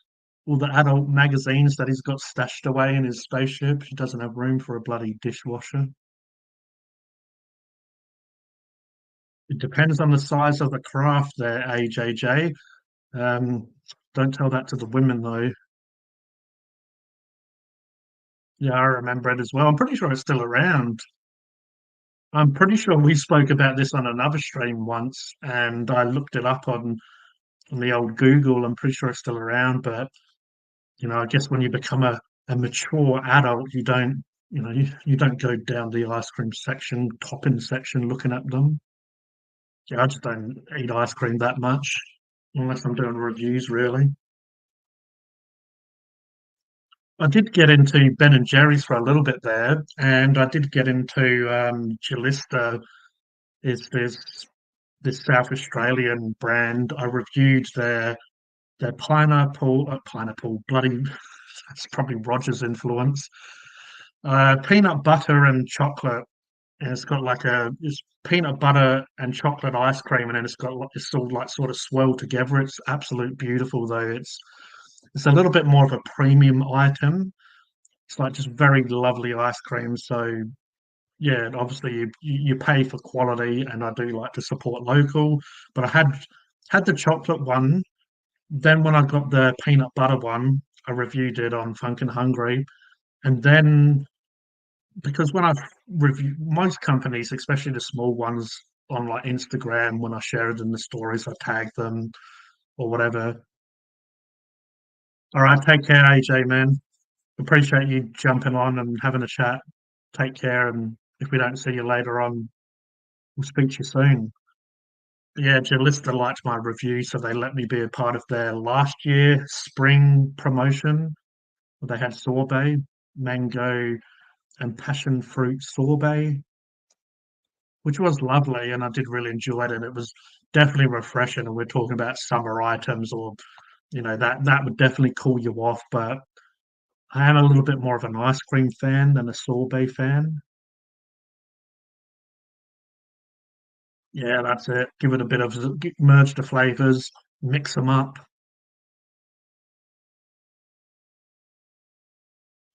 adult magazines that he's got stashed away in his spaceship, he doesn't have room for a bloody dishwasher. It depends on the size of the craft there, AJJ. Um, don't tell that to the women though. Yeah, I remember it as well. I'm pretty sure it's still around. I'm pretty sure we spoke about this on another stream once, and I looked it up on the old Google. I'm pretty sure it's still around, but I guess when you become a mature adult, you don't go down the ice cream section, topping section, looking at them. Yeah, I just don't eat ice cream that much unless I'm doing reviews, really. I did get into Ben and Jerry's for a little bit there, and I did get into Jalista. Is this South Australian brand? I reviewed their pineapple, bloody. That's probably Roger's influence. Peanut butter and chocolate, and it's got like it's peanut butter and chocolate ice cream, and then it's all like sort of swirled together. It's absolute beautiful though. It's a little bit more of a premium item. It's like just very lovely ice cream. So yeah, obviously you pay for quality, and I do like to support local. But I had the chocolate one. Then when I got the peanut butter one, I reviewed it on Funk and Hungry, and then because when I review most companies, especially the small ones on like Instagram, when I share it in the stories, I tag them or whatever. All right, take care, AJ, man. Appreciate you jumping on and having a chat. Take care, and if we don't see you later on, we'll speak to you soon. Yeah, Jalista liked my review, so they let me be a part of their last year spring promotion. They had sorbet, mango, and passion fruit sorbet, which was lovely, and I did really enjoy it. And it was definitely refreshing. And we're talking about summer items, or that would definitely cool you off. But I am a little bit more of an ice cream fan than a sorbet fan. Yeah, that's it. Give it a bit of merge the flavors, mix them up.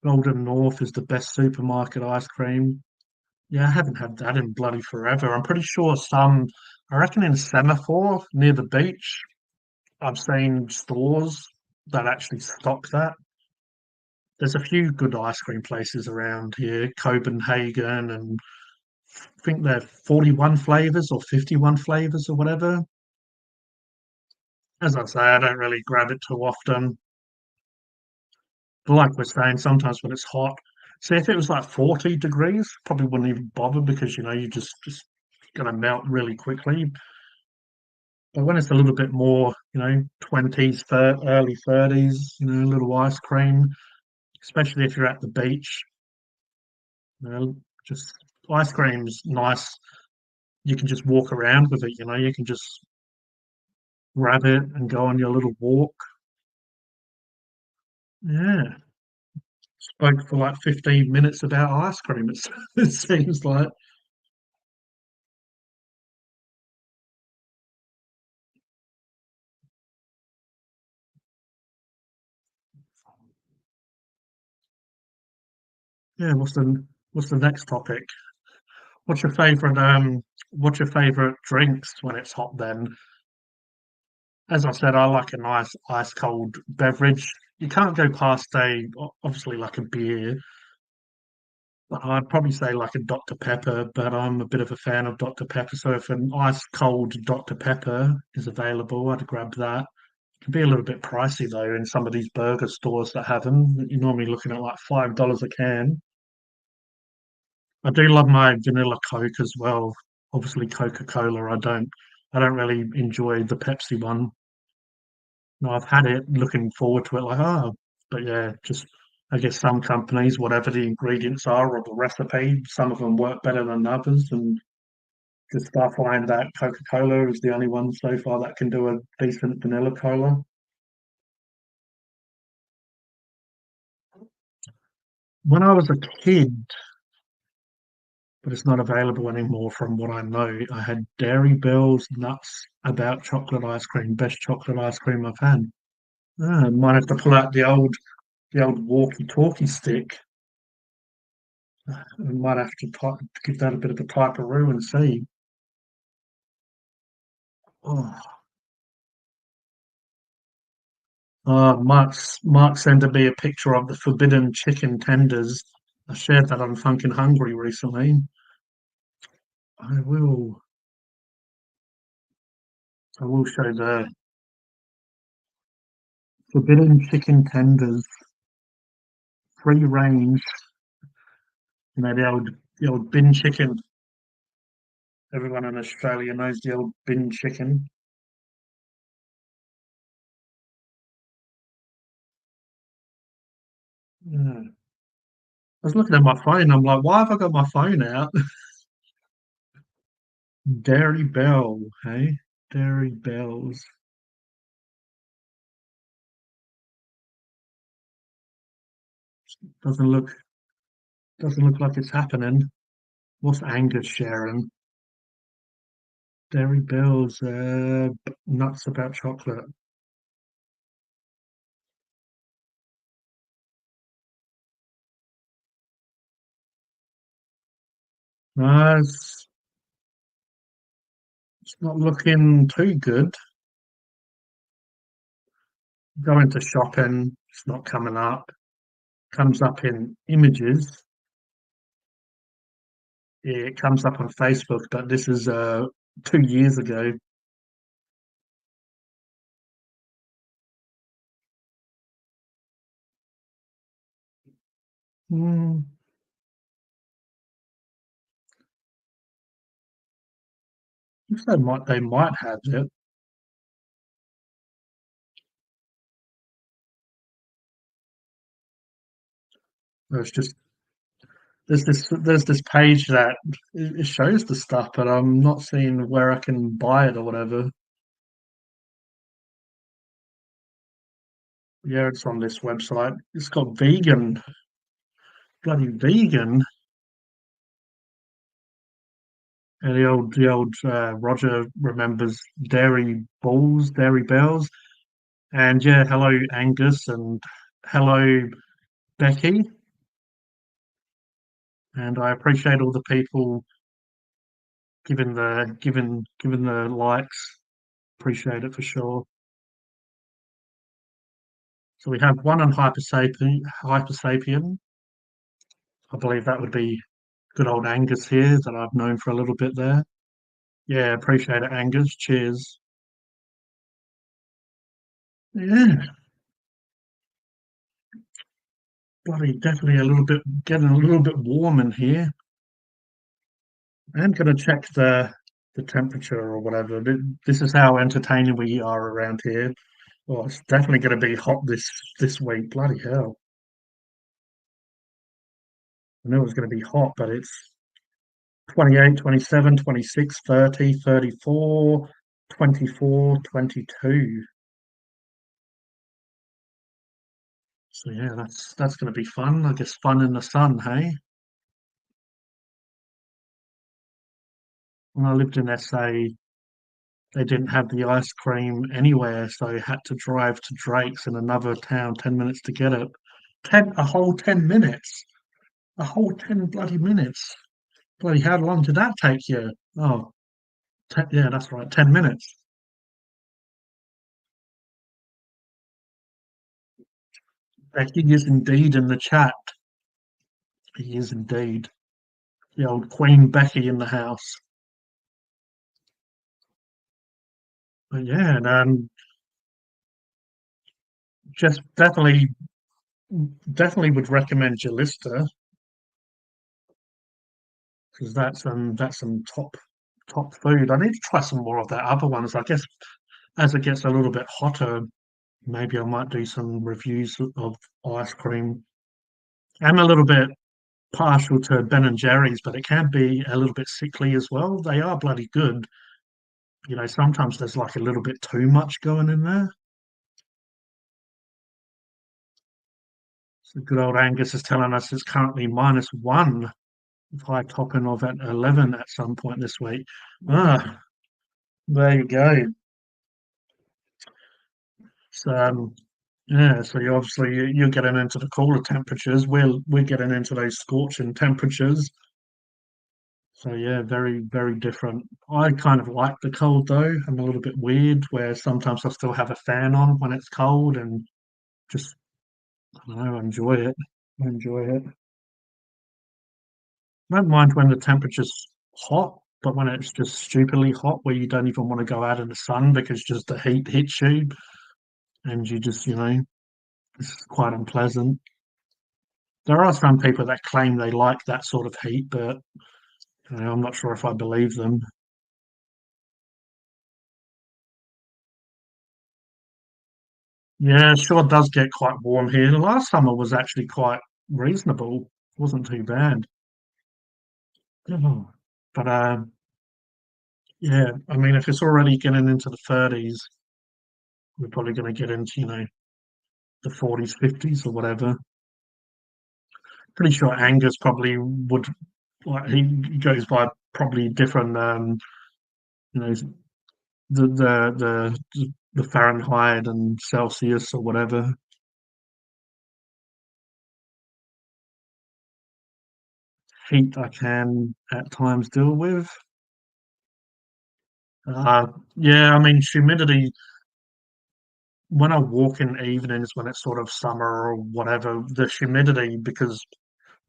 Golden North is the best supermarket ice cream. Yeah, I haven't had that in bloody forever. I'm pretty sure I reckon in Semaphore near the beach, I've seen stores that actually stock that. There's a few good ice cream places around here, Copenhagen, and I think they're 41 flavors or 51 flavors or whatever. as I say, I don't really grab it too often. But like we're saying, sometimes when it's hot, see if it was like 40 degrees, probably wouldn't even bother because you just gonna melt really quickly. But when it's a little bit more, 20s, early 30s, a little ice cream, especially if you're at the beach, just ice cream's nice. You can just walk around with it, you can just grab it and go on your little walk. Yeah, spoke for like 15 minutes about ice cream. It seems like. Yeah, what's the next topic? What's your favorite what's your favorite drinks when it's hot then? As I said, I like a nice ice cold beverage. You can't go past obviously like a beer, but I'd probably say like a Dr. Pepper, but I'm a bit of a fan of Dr. Pepper, so if an ice cold Dr. Pepper is available, I'd grab that. It can be a little bit pricey though in some of these burger stores that have them. You're normally looking at like $5 a can. I do love my vanilla Coke as well. Obviously, Coca-Cola. I don't really enjoy the Pepsi one. No, I've had it, looking forward to it, like but yeah, just I guess some companies, whatever the ingredients are or the recipe, some of them work better than others, and just I find that Coca-Cola is the only one so far that can do a decent vanilla cola. When I was a kid, but it's not available anymore from what I know. I had Dairy Bell's Nuts About Chocolate Ice Cream, best chocolate ice cream I've had. Might have to pull out the old walkie-talkie stick. I might have to give that a bit of a typeroo and see. Oh, Mark sent me a picture of the forbidden chicken tenders. I shared that on Funkin' Hungry recently. I will I will show the forbidden chicken tenders, free range. The old bin chicken. Everyone in Australia knows the old bin chicken. Yeah. I was looking at my phone. I'm like, why have I got my phone out? Dairy Bell, hey, Dairy Bells. Doesn't look doesn't look like it's happening. What's Angus sharing? Dairy Bells, nuts about chocolate. No, it's not looking too good. Going to shopping, it's not coming up. Comes up in images. Yeah, it comes up on Facebook, but this is 2 years ago. Hmm, looks they might have it. It's just there's this page that it shows the stuff, but I'm not seeing where I can buy it or whatever. Yeah, it's on this website. It's got vegan, bloody vegan. And the old Roger remembers Dairy Bells, and yeah, hello Angus, and hello Becky, and I appreciate all the people giving the likes. Appreciate it for sure. So we have one on Hyper Sapien. I believe that would be good old Angus here that I've known for a little bit there. Yeah, appreciate it, Angus. Cheers. Yeah, bloody definitely a little bit getting a little bit warm in here. I'm gonna check the temperature or whatever. This is how entertaining we are around here. Well, it's definitely gonna be hot this week. Bloody hell. I knew it was gonna be hot, but it's 28, 27, 26, 30, 34, 24, 22. So yeah, that's gonna be fun. I guess fun in the sun, hey? When I lived in SA, they didn't have the ice cream anywhere, so I had to drive to Drake's in another town 10 minutes to get it. A whole 10 minutes. A whole 10 bloody minutes. Bloody how long did that take you? Oh, yeah, that's right, 10 minutes. He is indeed in the chat. He is indeed. The old Queen Becky in the house. But yeah, and just definitely would recommend your lister because that's some top food. I need to try some more of that other ones. I guess as it gets a little bit hotter, maybe I might do some reviews of ice cream. I'm a little bit partial to Ben and Jerry's, but it can be a little bit sickly as well. They are bloody good. You know, sometimes there's like a little bit too much going in there. So good old Angus is telling us it's currently -1 with high topping of at 11 at some point this week. Ah, there you go. So yeah, so you obviously you're getting into the cooler temperatures. We're getting into those scorching temperatures. So yeah, very different. I kind of like the cold though. I'm a little bit weird where sometimes I still have a fan on when it's cold and just I don't know, enjoy it. Enjoy it. I don't mind when the temperature's hot, but when it's just stupidly hot where you don't even want to go out in the sun because just the heat hits you and you just, it's quite unpleasant. There are some people that claim they like that sort of heat, but I'm not sure if I believe them. Yeah, it sure does get quite warm here. The last summer was actually quite reasonable. Wasn't too bad. Oh. But yeah, I mean, if it's already getting into the 30s, we're probably going to get into, the 40s, 50s or whatever. Pretty sure Angus probably would, like, he goes by probably different, you know, the Fahrenheit and Celsius or whatever. Heat I can at times deal with. Uh, yeah, I mean, humidity, when I walk in evenings when it's sort of summer or whatever, the humidity, because,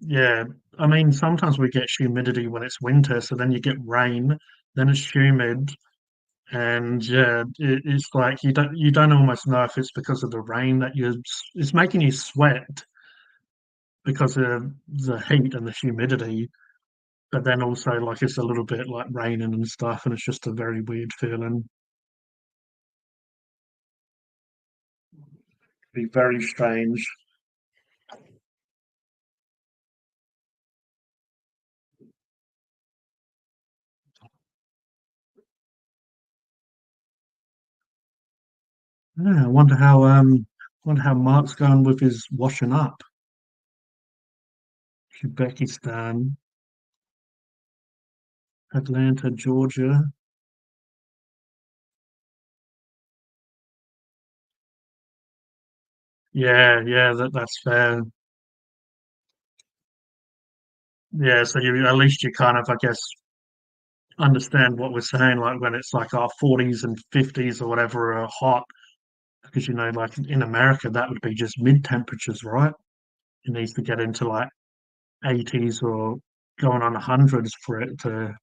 yeah, I mean, sometimes we get humidity when it's winter, so then you get rain, then it's humid, and yeah, it's like you don't almost know if it's because of the rain that it's making you sweat because of the heat and the humidity, but then also like it's a little bit like raining and stuff, and it's just a very weird feeling. Be very strange. Yeah, I wonder how Mark's going with his washing up. Uzbekistan, Atlanta, Georgia. Yeah, yeah, that's fair. Yeah, so you at least you kind of, I guess, understand what we're saying, like when it's like our 40s and 50s or whatever are hot, because like in America, that would be just mid temperatures, right? It needs to get into like 80s or going on hundreds for it to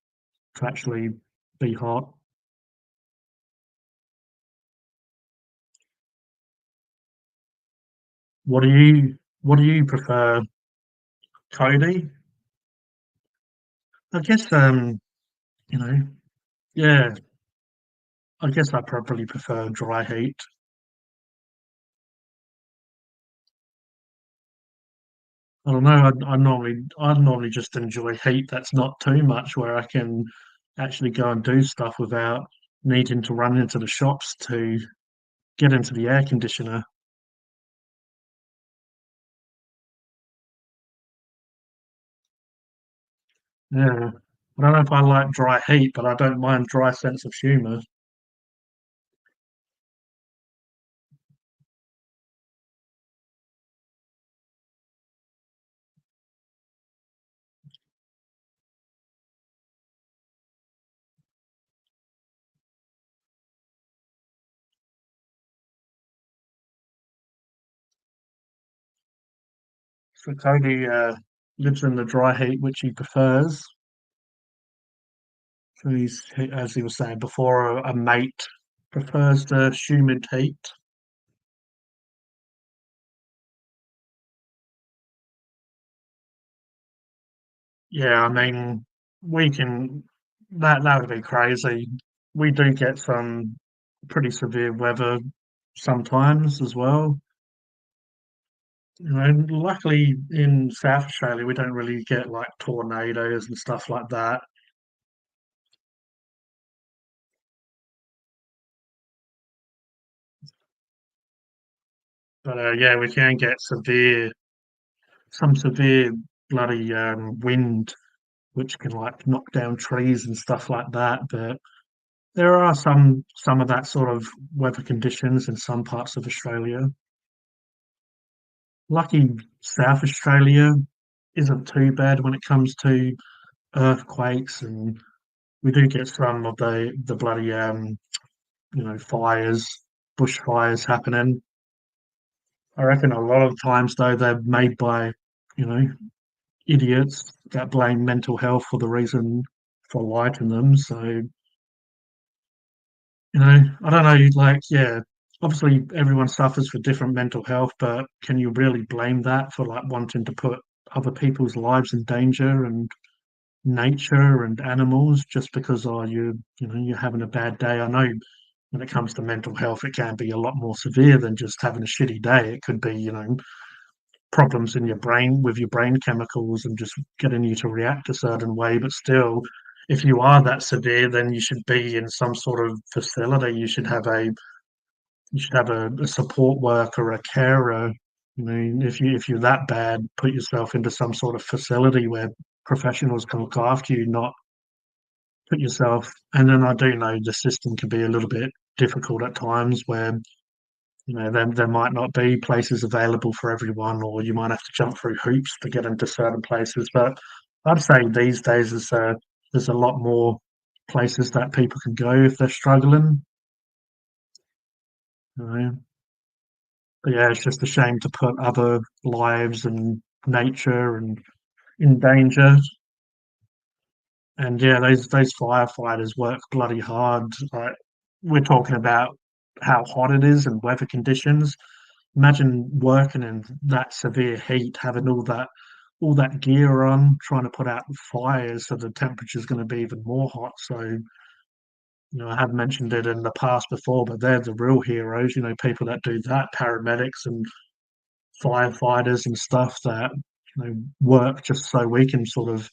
actually be hot. What do you prefer, Cody? I guess you know, yeah, I guess I probably prefer dry heat. I don't know. I normally just enjoy heat that's not too much, where I can actually go and do stuff without needing to run into the shops to get into the air conditioner. Yeah. I don't know if I like dry heat, but I don't mind dry sense of humour. So Cody lives in the dry heat, which he prefers. So as he was saying before, a mate prefers the humid heat. Yeah, I mean, we can. That would be crazy. We do get some pretty severe weather sometimes as well. Luckily in South Australia, we don't really get like tornadoes and stuff like that. But yeah, we can get some severe bloody wind, which can like knock down trees and stuff like that. But there are some of that sort of weather conditions in some parts of Australia. Lucky South Australia isn't too bad when it comes to earthquakes, and we do get some of the bloody fires, bushfires happening. I reckon a lot of times though they're made by you know idiots that blame mental health for the reason for lighting them. So I don't know. Like, yeah, obviously everyone suffers for different mental health, but can you really blame that for like wanting to put other people's lives in danger and nature and animals just because you're having a bad day? I know when it comes to mental health, it can be a lot more severe than just having a shitty day. It could be, problems in your brain with your brain chemicals and just getting you to react a certain way. But still, if you are that severe, then you should be in some sort of facility. You should have a support worker, a carer. If you're that bad, put yourself into some sort of facility where professionals can look after you, not put yourself. And then I do know the system can be a little bit difficult at times where there might not be places available for everyone, or you might have to jump through hoops to get into certain places. But I'd say these days there's a lot more places that people can go if they're struggling. You know? But yeah, it's just a shame to put other lives and nature and in danger. And yeah, those firefighters work bloody hard. Like, we're talking about how hot it is and weather conditions. Imagine working in that severe heat, having all that gear on, trying to put out fires, so the temperature's going to be even more hot. So, I have mentioned it in the past before, but they're the real heroes. People that do that, paramedics and firefighters and stuff that work just so we can sort of,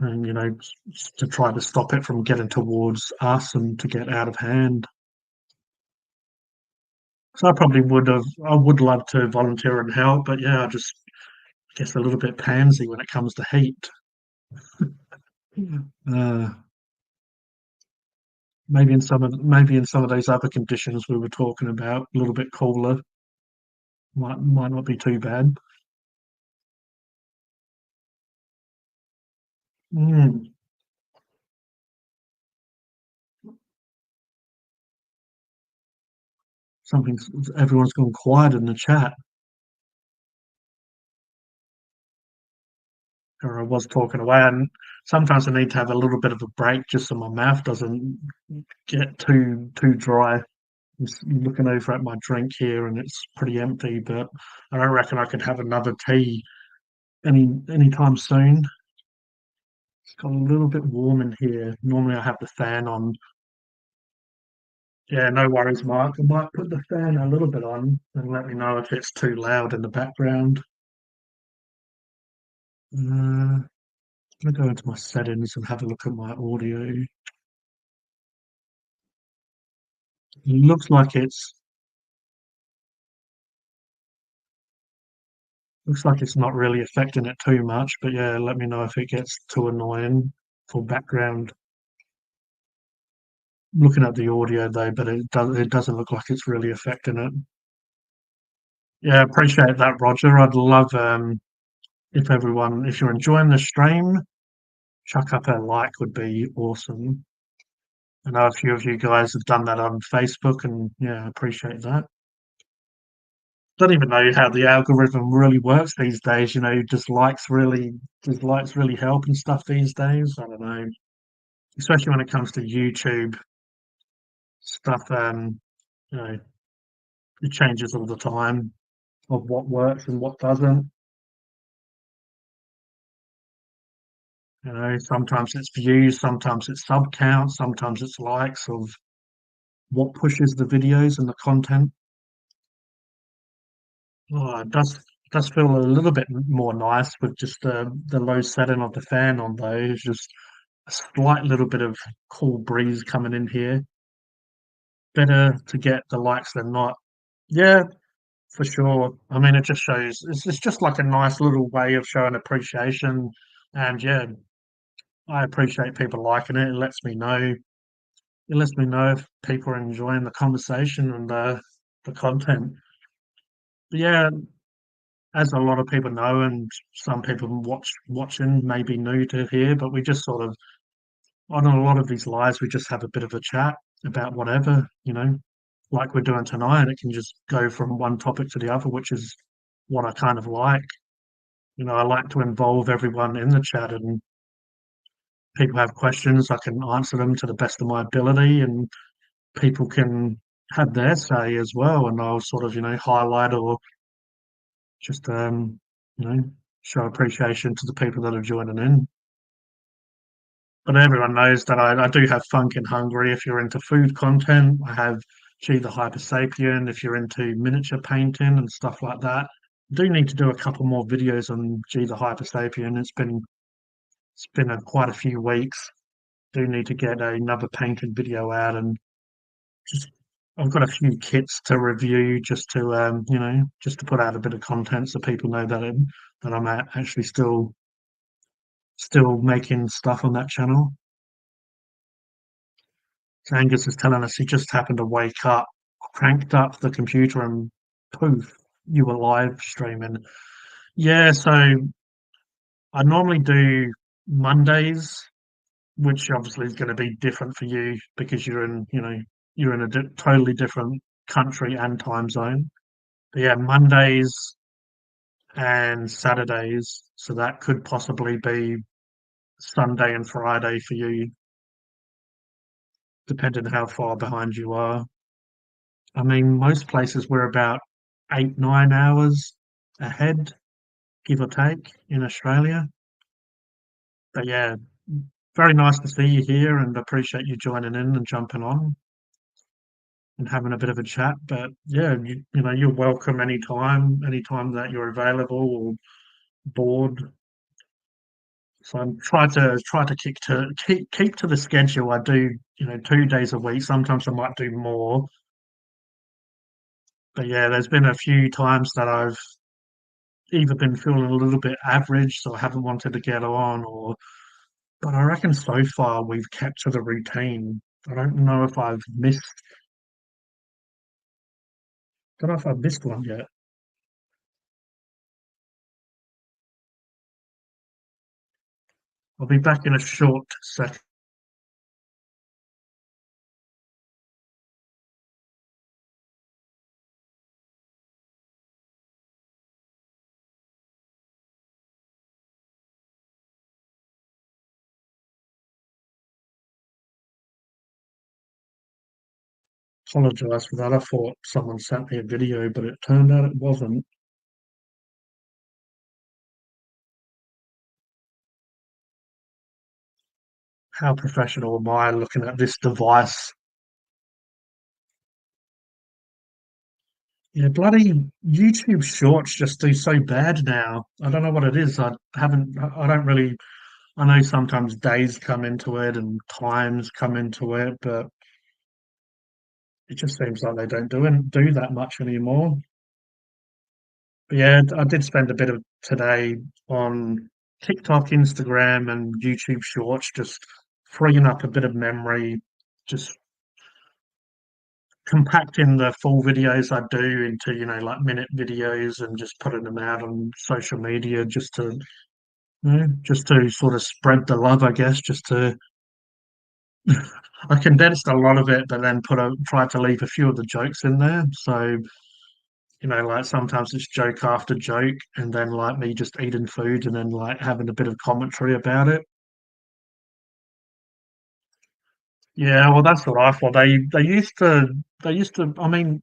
to try to stop it from getting towards us and to get out of hand. So I would love to volunteer and help, but yeah, I just guess a little bit pansy when it comes to heat. Uh, maybe in some of those other conditions we were talking about, a little bit cooler might not be too bad. Mm, something's Everyone's gone quiet in the chat, or I was talking away, and sometimes I need to have a little bit of a break just so my mouth doesn't get too dry. Just looking over at my drink here, and it's pretty empty, but I don't reckon I could have another tea anytime soon. It's got a little bit warm in here. Normally, I have the fan on. Yeah, no worries, Mark. I might put the fan a little bit on and let me know if it's too loud in the background. I'm gonna go into my settings and have a look at my audio. Looks like it's not really affecting it too much, but yeah, let me know if it gets too annoying for background. Looking at the audio though, but it doesn't look like it's really affecting it. Yeah, appreciate that, Roger. I'd love if you're enjoying the stream, chuck up a like would be awesome. I know a few of you guys have done that on Facebook, and yeah, I appreciate that. Don't even know how the algorithm really works these days. Dislikes really help and stuff these days. I don't know, especially when it comes to YouTube stuff. You know, it changes all the time of what works and what doesn't. Sometimes it's views, sometimes it's sub count, sometimes it's likes of what pushes the videos and the content. Oh, it does feel a little bit more nice with just the low setting of the fan on though. It's just a slight little bit of cool breeze coming in here. Better to get the likes than not. Yeah, for sure. I mean, it just shows it's just like a nice little way of showing appreciation. And yeah, I appreciate people liking it. It lets me know. It lets me know if people are enjoying the conversation and the content. But yeah, as a lot of people know, and some people watching may be new to here, but we just sort of on a lot of these lives, we just have a bit of a chat about whatever, like we're doing tonight. It can just go from one topic to the other, which is what I kind of like. I like to involve everyone in the chat, and people have questions, I can answer them to the best of my ability, and people can have their say as well. And I'll sort of, highlight or just, you know, show appreciation to the people that are joining in. But everyone knows that I do have Funk and Hungry if you're into food content. I have G the Hyper Sapien if you're into miniature painting and stuff like that. I do need to do a couple more videos on G the Hyper Sapien. It's been quite a few weeks. Do need to get another painting video out, and just I've got a few kits to review just to put out a bit of content so people know that I'm actually still making stuff on that channel. So Angus is telling us he just happened to wake up, cranked up the computer, and poof, you were live streaming. Yeah, so I normally do Mondays, which obviously is going to be different for you because you're in a totally different country and time zone. But yeah, Mondays and Saturdays, so that could possibly be Sunday and Friday for you, depending on how far behind you are. I mean, most places we're about 8, 9 hours ahead, give or take, in Australia. But yeah, very nice to see you here and appreciate you joining in and jumping on and having a bit of a chat. But yeah, you're welcome anytime that you're available or bored. So I'm try to keep to the schedule. I do, 2 days a week. Sometimes I might do more. But yeah, there's been a few times that I've either been feeling a little bit average, so I haven't wanted to get on, but I reckon so far we've kept to the routine. I don't know if I've missed one yet. I'll be back in a short second. apologise for that. I thought someone sent me a video, but it turned out it wasn't. How professional am I looking at this device? Yeah, bloody YouTube Shorts just do so bad now. I don't know what it is. I don't really. I know sometimes days come into it and times come into it, but it just seems like they don't do that much anymore. But yeah, I did spend a bit of today on TikTok, Instagram, and YouTube Shorts, just freeing up a bit of memory, just compacting the full videos I do into, like minute videos and just putting them out on social media just to sort of spread the love, I guess, just to I condensed a lot of it, but then tried to leave a few of the jokes in there. So, like sometimes it's joke after joke, and then like me just eating food and then like having a bit of commentary about it. Yeah, well, that's what I thought. They used to. I mean,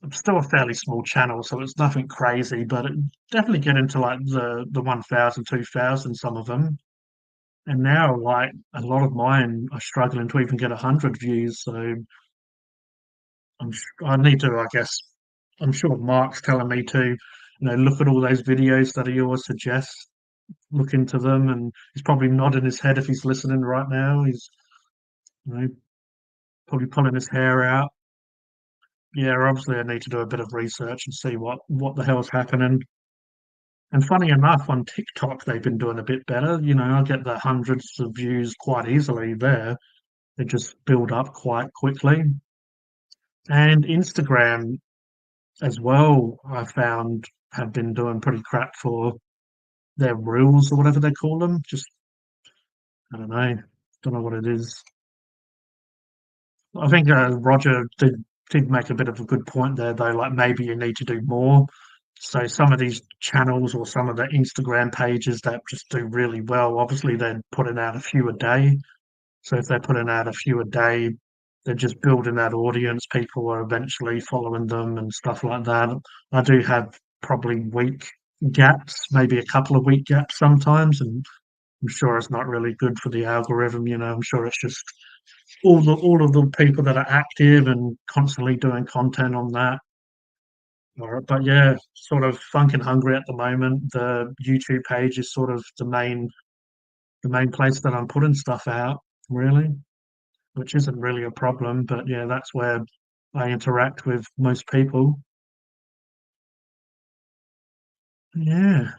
it's still a fairly small channel, so it's nothing crazy, but it definitely get into like the 1,000, 2,000, some of them. And now, like a lot of mine are struggling to even get 100 views. So I need to, I guess. I'm sure Mark's telling me to, look at all those videos that he always suggests, look into them, and he's probably nodding his head if he's listening right now. He's, you know, probably pulling his hair out. Yeah, obviously I need to do a bit of research and see what the hell's happening. And funny enough, on TikTok they've been doing a bit better. I get the hundreds of views quite easily there. They just build up quite quickly. And Instagram as well, I found have been doing pretty crap for their rules or whatever they call them. Just don't know what it is. I think Roger did make a bit of a good point there, though. Like maybe you need to do more. So some of these channels or some of the Instagram pages that just do really well, obviously they're putting out a few a day. So if they're putting out a few a day, they're just building that audience. People are eventually following them and stuff like that. I do have probably week gaps, maybe a couple of week gaps sometimes, and I'm sure it's not really good for the algorithm. I'm sure it's just all of the people that are active and constantly doing content on that. But yeah, sort of Funk and Hungry at the moment. The YouTube page is sort of the main place that I'm putting stuff out, really, which isn't really a problem. But yeah, that's where I interact with most people. Yeah,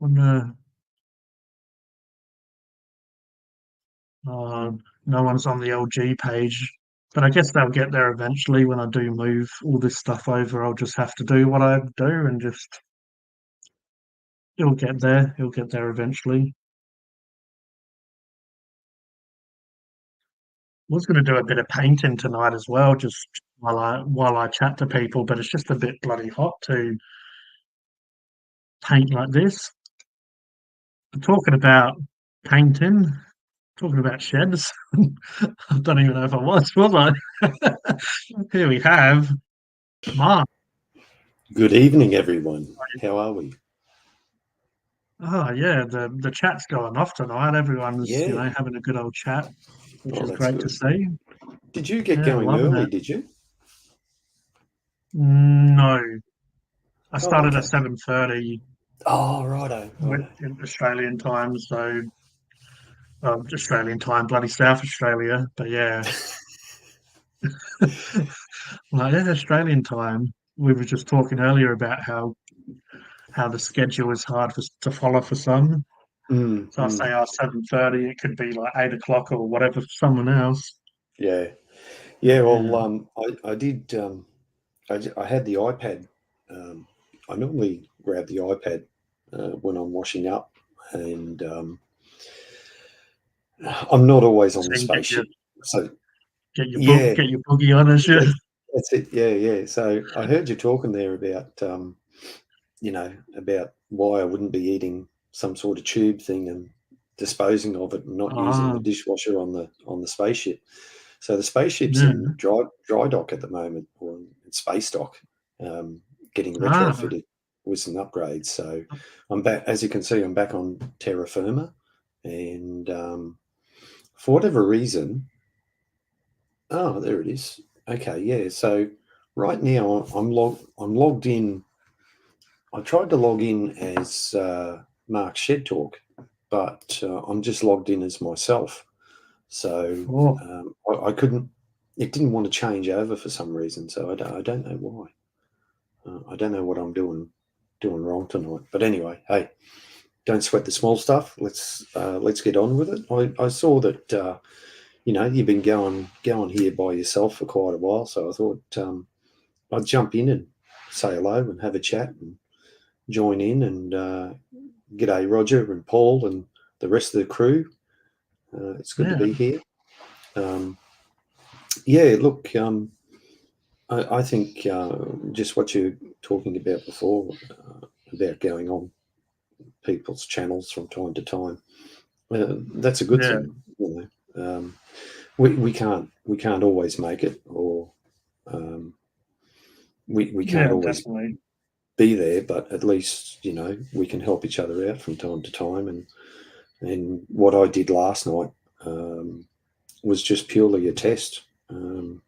on the uh, no one's on the LG page, but I guess they'll get there eventually when I do move all this stuff over. I'll just have to do what I do and just it'll get there. It'll get there eventually. Was going to do a bit of painting tonight as well, just while I chat to people, but it's just a bit bloody hot to paint like this. Talking about painting, talking about sheds. I don't even know if I was I? Here we have Mark. Good evening, everyone. How are we? Oh yeah, the chat's going off tonight. Everyone's Yeah. having a good old chat, which Oh, is that's great to good. see. Did you get Yeah, going loving early, it. did you? No, I Oh, started at okay. 7:30 Oh, righto, with righto. in Australian time, so Australian time, bloody South Australia. But yeah, like yeah, Australian time. We were just talking earlier about how the schedule is hard to follow for some. Mm, So I mm, say, 7:30. It could be like 8 o'clock or whatever for someone else. yeah. Yeah, well, Yeah, I did, I had the iPad. Um, I normally grab the iPad when I'm washing up, and I'm not always on so the you can spaceship. So, yeah, get your boogie on and shit. that's it. Yeah, yeah. So I heard you talking there about, about why I wouldn't be eating some sort of tube thing, and disposing of it and not using the dishwasher on the spaceship. So the spaceship's yeah. in dry dock at the moment, or in space dock, getting retrofitted with some upgrades. So I'm back, as you can see, I'm back on terra firma, and for whatever reason, oh, there it is. Okay, yeah. So right now I'm logged in. I tried to log in as Mark Shed Talk, but I'm just logged in as myself. So I couldn't. It didn't want to change over for some reason. So I don't know why. I don't know what I'm doing wrong tonight. But anyway, hey, don't sweat the small stuff. Let's get on with it. I saw that you've been going here by yourself for quite a while, so I thought I'd jump in and say hello and have a chat and join in and g'day Roger and Paul and the rest of the crew. It's good to be here. Look, I think just what you're talking about before about going on people's channels from time to time, that's a good thing. We can't always make it, or we can't always definitely be there, but at least we can help each other out from time to time. And what I did last night was just purely a test, and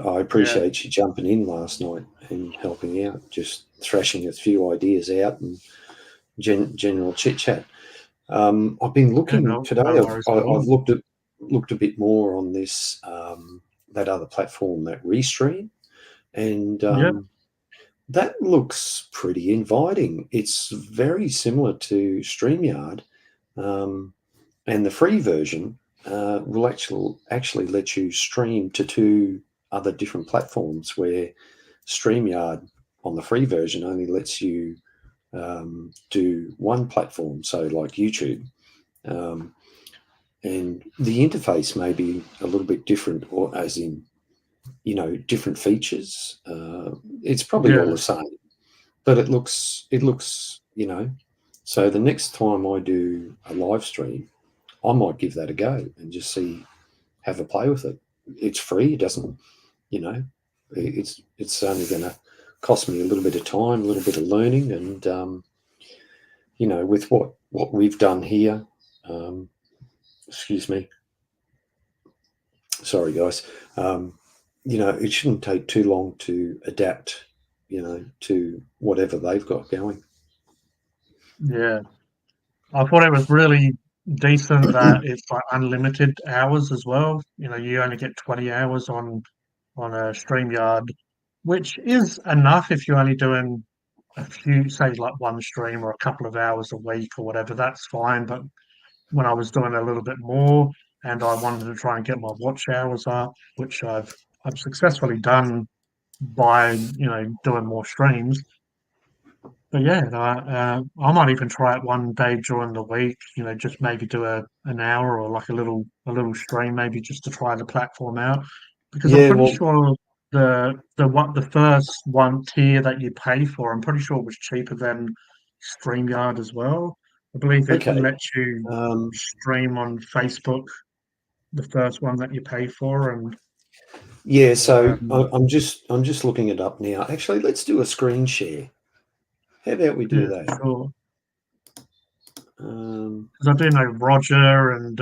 I appreciate you jumping in last night and helping out, just thrashing a few ideas out and general chit chat. I've been looking today. I've looked a bit more on this that other platform, that Restream, and that looks pretty inviting. It's very similar to StreamYard, and the free version will actually let you stream to 2 other different platforms, where StreamYard on the free version only lets you do one platform, so like YouTube. And the interface may be a little bit different, or as in, different features. It's probably all the same, but it looks, so the next time I do a live stream, I might give that a go and just have a play with it. It's free. It doesn't, it's only going to cost me a little bit of time, a little bit of learning. And, with what we've done here, excuse me. Sorry, guys. It shouldn't take too long to adapt, to whatever they've got going. Yeah. I thought it was really decent that it's like unlimited hours as well. You only get 20 hours on a StreamYard, which is enough if you're only doing a few, say like one stream or a couple of hours a week or whatever, that's fine. But when I was doing a little bit more and I wanted to try and get my watch hours up, which I've successfully done by, doing more streams. But yeah, I might even try it one day during the week. Just maybe do an hour or like a little stream, maybe just to try the platform out. Because I'm pretty sure the first one tier that you pay for, I'm pretty sure it was cheaper than StreamYard as well. I believe it lets you stream on Facebook, the first one that you pay for, and so I'm just looking it up now. Actually, let's do a screen share. How about we do that? Sure. Because I do know Roger and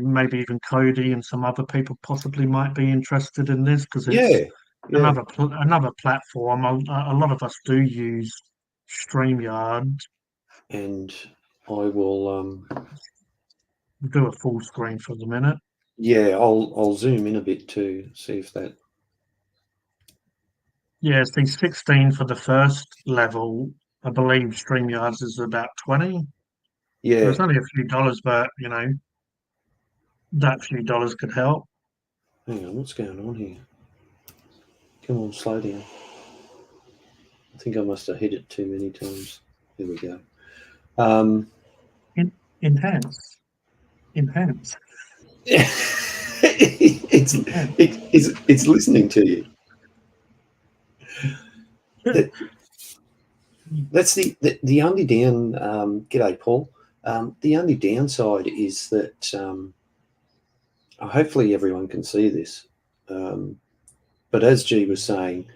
maybe even Cody and some other people possibly might be interested in this, because it's another platform. A lot of us do use StreamYard, and I will do a full screen for the minute. Yeah, I'll zoom in a bit to see if that. Yeah, it's been 16 for the first level. I believe StreamYards is about 20. Yeah, so it's only a few dollars, but that few dollars could help. Hang on, what's going on here? Come on, slow down. I think I must have hit it too many times. Here we go. Enhance. It's listening to you. That's the only down. G'day, Paul. The only downside is that hopefully everyone can see this. But as G was saying,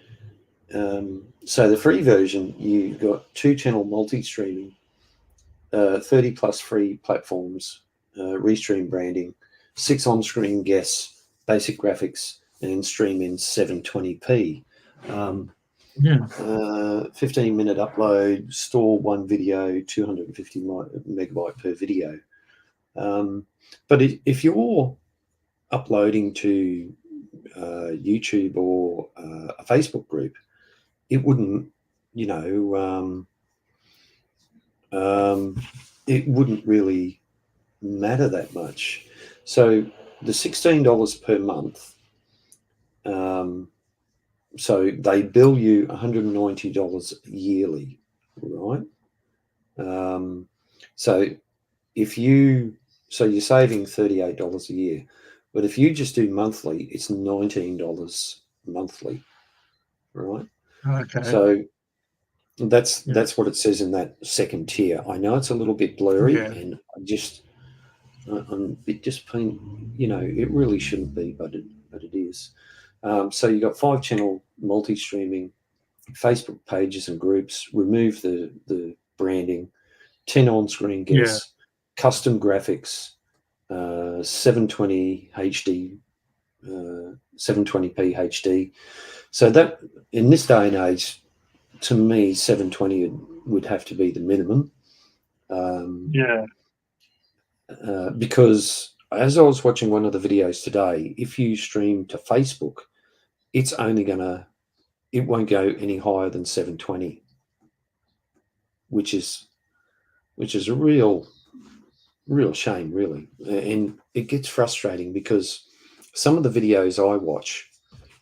so the free version, you got 2-channel multi-streaming, 30 plus free platforms, restream branding, 6 on-screen guests, basic graphics, and stream in 720p. 15-minute upload, store 1 video, 250 megabyte per video. But if you're uploading to YouTube or a Facebook group, it wouldn't, it wouldn't really matter that much. So the $16 per month, so they bill you $190 yearly, right? So you're saving $38 a year, but if you just do monthly, it's $19 monthly, right? Okay. So that's what it says in that second tier. I know it's a little bit blurry, and I'm a bit disappointed. It really shouldn't be, but it is. So you got 5-channel multi-streaming, Facebook pages and groups. Remove the branding, 10 on-screen guests, custom graphics, 720 HD, 720p HD. So that in this day and age, to me, 720 would have to be the minimum. Because as I was watching one of the videos today, if you stream to Facebook, it's only it won't go any higher than 720, which is a real shame, really. And it gets frustrating because some of the videos I watch,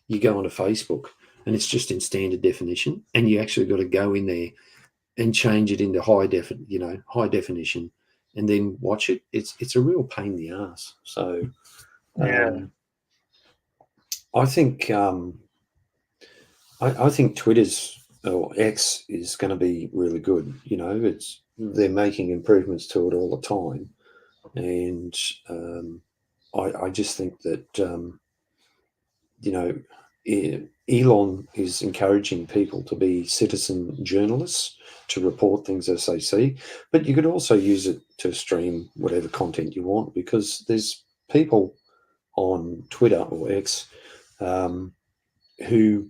you go onto Facebook and it's just in standard definition, and you actually got to go in there and change it into high definition, and then watch it. It's a real pain in the ass. So I think I think Twitter's or X is going to be really good. They're making improvements to it all the time, and I just think that Elon is encouraging people to be citizen journalists, to report things as they see, but you could also use it to stream whatever content you want, because there's people on Twitter or X who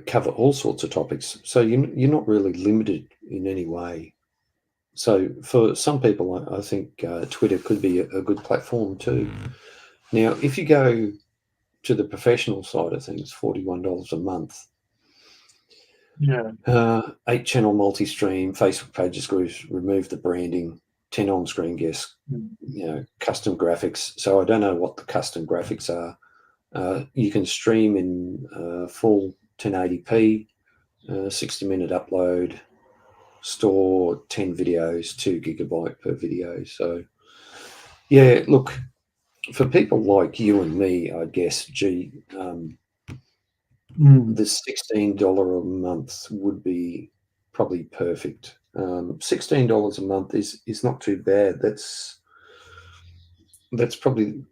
cover all sorts of topics. So you're not really limited in any way. So for some people, I think Twitter could be a good platform too. Now, if you go to the professional side of things, $41 a month. 8-channel multi-stream, Facebook pages, groups, remove the branding, 10 on-screen guests, custom graphics. So I don't know what the custom graphics are. You can stream in full 1080p, 60-minute upload, store 10 videos, 2 gigabyte per video. So, look, for people like you and me, I guess, the $16 a month would be probably perfect. $16 a month is not too bad. That's probably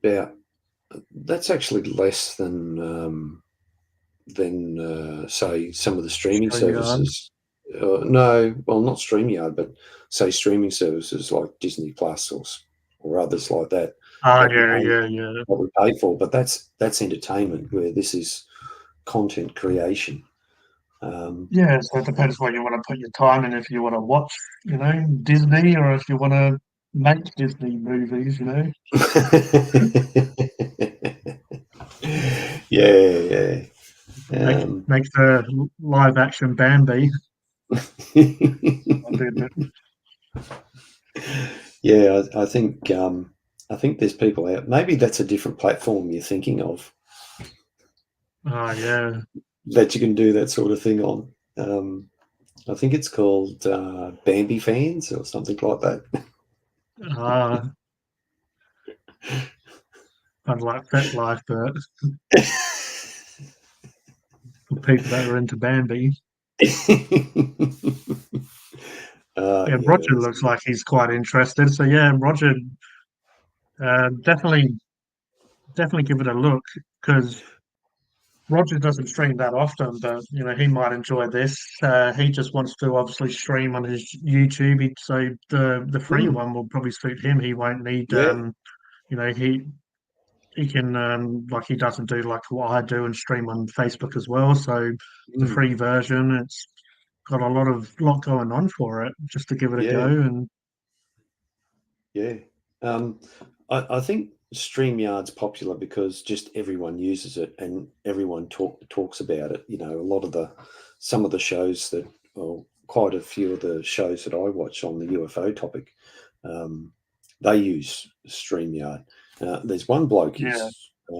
that's actually less than say some of the streaming services. No, well, not StreamYard, but say streaming services like Disney Plus or others like that. What we pay for, but that's entertainment, where this is content creation. So it depends what you want to put your time in. If you want to watch, Disney, or if you want to make Disney movies, Make the live action Bambi. I think there's people out. Maybe that's a different platform you're thinking of. That you can do that sort of thing on. I think it's called Bambi Fans or something like that. I'd like that life, but for people that are into Bambi. Yeah, Yeah, Roger looks like he's quite interested. So yeah, Roger, definitely give it a look because Roger doesn't stream that often, but he might enjoy this. He just wants to obviously stream on his YouTube, so the free mm, one will probably suit him. He won't need yeah, he can like he doesn't do like what I do and stream on Facebook as well. So the mm, free version, it's got a lot going on for it just to give it a go. yeah, And yeah. Um, I think StreamYard's popular because just everyone uses it and everyone talks about it. A lot of some of the shows that, well, quite a few of the shows that I watch on the UFO topic, um, they use StreamYard. There's one bloke, yeah,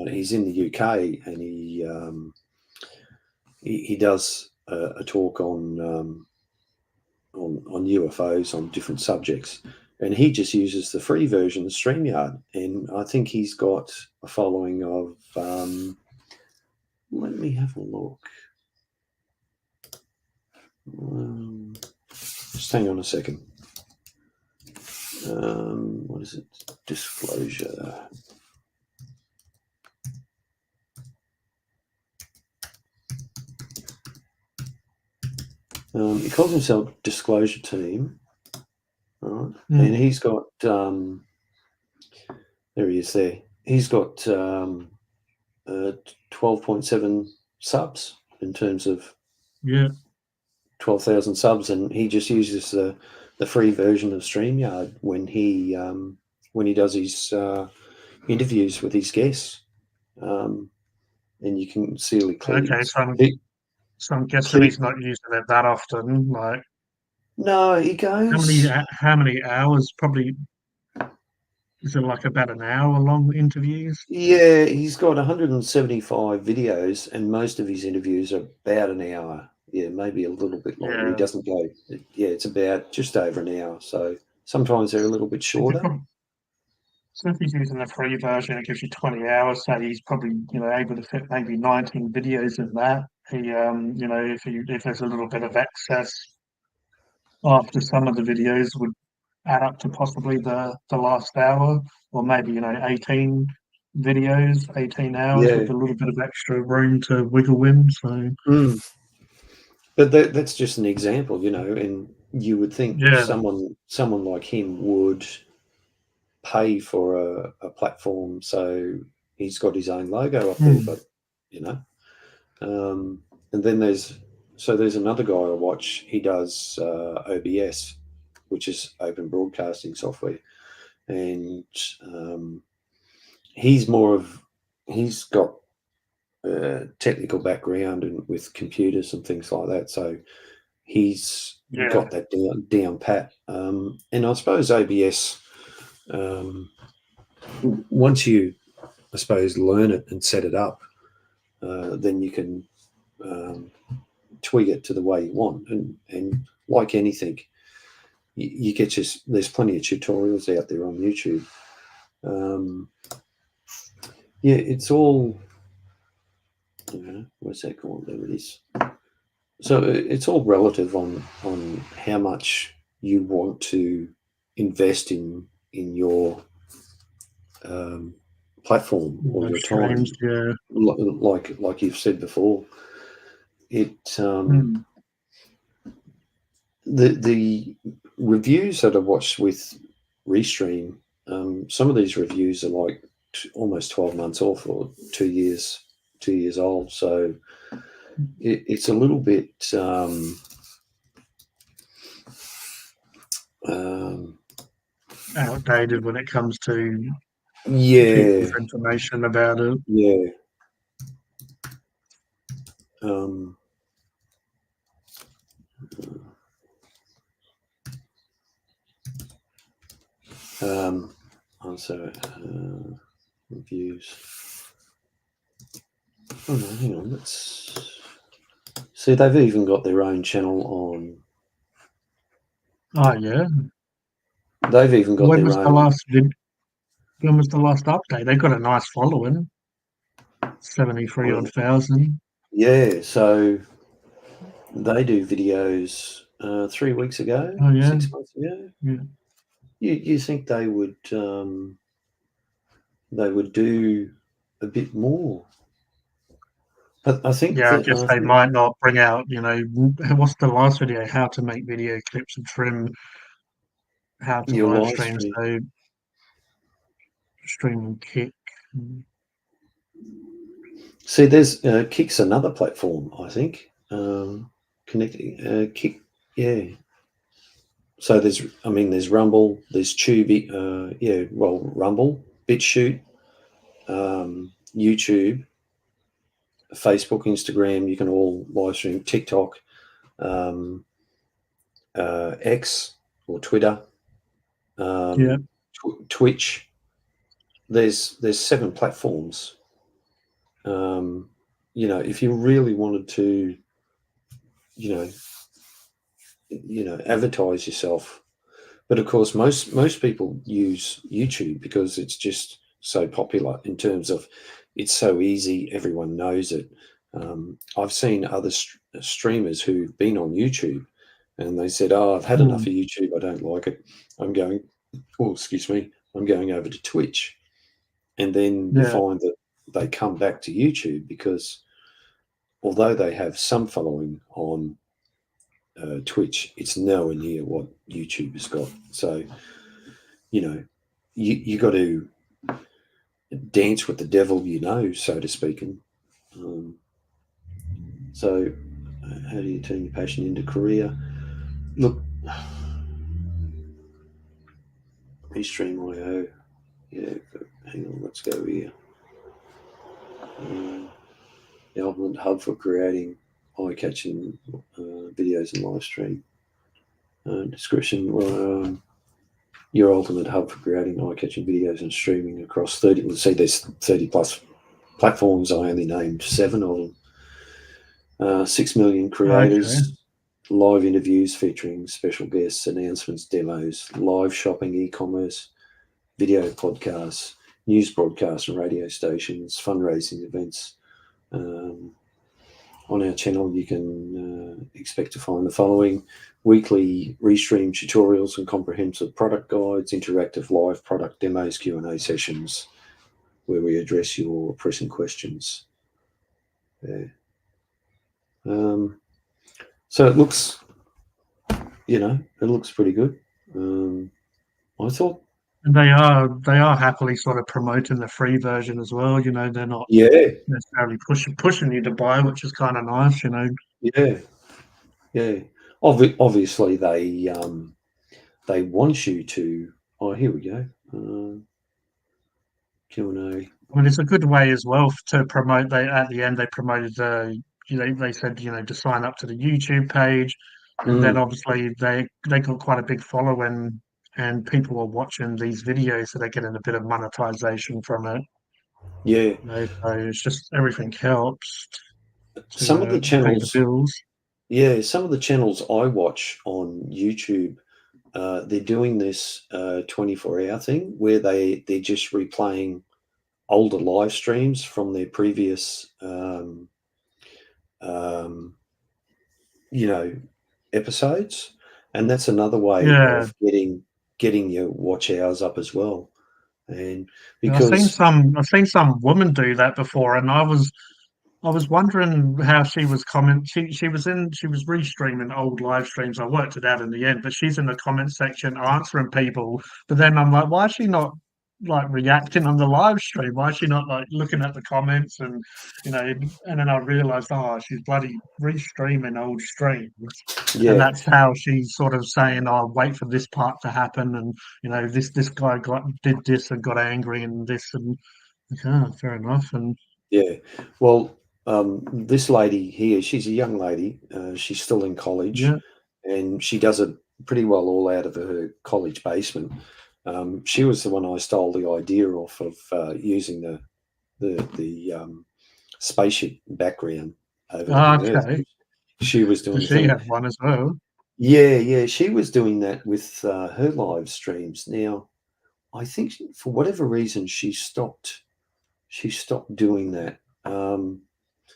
he's in the UK, and he does a talk on UFOs on different subjects, and he just uses the free version of StreamYard, and I think he's got a following of. Let me have a look. Just hang on a second. What is it? Disclosure. He calls himself Disclosure Team, right? And he's got there he is there. He's got 12.7 subs in terms of yeah. 12,000 subs, and he just uses the free version of StreamYard when he does his interviews with his guests, and you can see clearly. Okay, so I'm guessing he's not using it that often. Like No, he goes. how many hours? Probably is it like about an hour long interviews? Yeah, he's got 175 videos, and most of his interviews are about an hour. Yeah, maybe a little bit longer. He Yeah. doesn't go. Yeah, it's about just over an hour. So sometimes they're a little bit If you shorter. prob- So if he's using the free version, it gives you 20 hours. So he's probably, able to fit maybe 19 videos in that. If there's a little bit of excess after some of the videos would add up to possibly the last hour, or maybe 18 videos, 18 hours Yeah. with a little bit of extra room to wiggle in. So Mm. But that's just an example, and you would think yeah, someone like him would pay for a platform, so he's got his own logo up there. mm, But you know, and then there's another guy I watch. He does OBS, which is open broadcasting software, and he's got technical background and with computers and things like that. So he's yeah, got that down pat. And I suppose OBS, once you, I suppose, learn it and set it up, then you can tweak it to the way you want. And like anything, you get there's plenty of tutorials out there on YouTube. Yeah, it's all. What's that called? There it is. So it's all relative on how much you want to invest in your platform or live your time. streams, yeah. Like you've said before, it Mm, the reviews that I watched with Restream, some of these reviews are like almost 12 months off or 2 years old. So it's a little bit outdated when it comes to people's yeah, information about it. yeah. Um, also reviews. Oh no, hang on. Let's see. They've even got their own channel on. Oh yeah. They've even got When their was the own. last when was the last update? They've got a nice following. 73 What are odd they? thousand. Yeah, so they do videos 3 weeks ago, Oh yeah, 6 months ago. yeah. You think they would do a bit more? But I think Yeah, I that guess they might not bring out, what's the last video? How to make video clips and trim, how to your live live stream, stream. so stream and Kick. See, there's Kick's another platform, I think. Connecting Kick, yeah. So there's Rumble, there's Tubi, Rumble, BitChute, YouTube, Facebook, Instagram. You can all live stream. TikTok, um, X or Twitter, Yeah, Twitch. There's 7 platforms. If you really wanted to, you advertise yourself. But of course, most people use YouTube because it's just so popular in terms of it's so easy. Everyone knows it. I've seen other streamers who've been on YouTube and they said, "Oh, I've had enough of YouTube. I don't like it. I'm going, oh, excuse me, I'm going over to Twitch." And then you yeah, find that they come back to YouTube because although they have some following on Twitch, it's nowhere near what YouTube has got. So, you got to dance with the devil, so to speak. And so, how do you turn your passion into career? Look, Restream.io. Yeah, hang on, let's go here. The ultimate hub for creating eye-catching videos and live stream. Description. Your ultimate hub for creating eye-catching videos and streaming across 30. Let's see, there's 30 plus platforms. I only named 7 of them. 6 million okay. creators, live interviews featuring special guests, announcements, demos, live shopping, e-commerce, video podcasts, news broadcasts and radio stations, fundraising events. On our channel, you can expect to find the following: weekly Restream tutorials and comprehensive product guides, interactive live product demos, Q&A sessions where we address your pressing questions. Yeah. So it looks, pretty good. I thought, And they are happily sort of promoting the free version as well. They're not yeah, necessarily pushing you to buy, which is kind of nice. yeah, yeah. Obviously, they want you to. Oh, here we go. Q&A. I mean, it's a good way as well to promote. They at the end they promoted they said to sign up to the YouTube page, and then Mm, obviously they got quite a big following, and people are watching these videos, so they're getting a bit of monetization from it. yeah. So it's just everything helps to Some of the pay the channels, bills. yeah, some of the channels I watch on YouTube, they're doing this 24-hour thing where they're just replaying older live streams from their previous, um, you know, episodes, and that's another way Yeah, of getting your watch hours up as well. And and I've seen because, some women do that before, and I was wondering how she was she was restreaming old live streams. I worked it out in the end, but she's in the comment section answering people. But then I'm like, why is she not like reacting on the live stream? Why is she not like looking at the comments and then I realized, oh, she's bloody restreaming old streams. And yeah, that's how she's sort of saying, "Oh, wait for this part to happen," and this guy did this and got angry and this and fair enough. And yeah. Well, this lady here, she's a young lady. She's still in college, yeah, and she does it pretty well all out of her college basement. She was the one I stole the idea off of using the spaceship background overlooking Earth. okay. She was So doing the she thing. had one as well. Yeah, yeah, she was doing that with her live streams. Now, I think for whatever reason she stopped. She stopped doing that.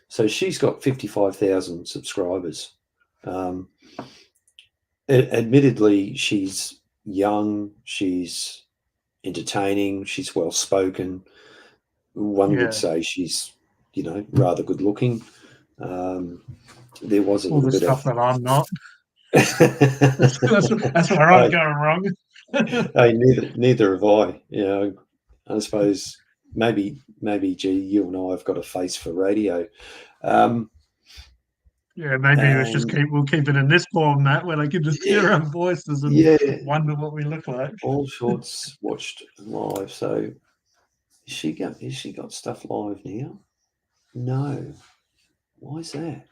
So she's got 55,000 subscribers. Um, admittedly, she's young, she's entertaining, she's well spoken. One would Yeah, say she's, rather good looking. There was a all little the bit of stuff that I'm not. That's where I'm I, going wrong. neither have I. I suppose maybe G, you and I have got a face for radio. Yeah, maybe And we'll keep it in this format where they can just yeah, hear our voices and yeah, wonder what we look like. all shorts watched live. So is she got stuff live now? No. Why is that?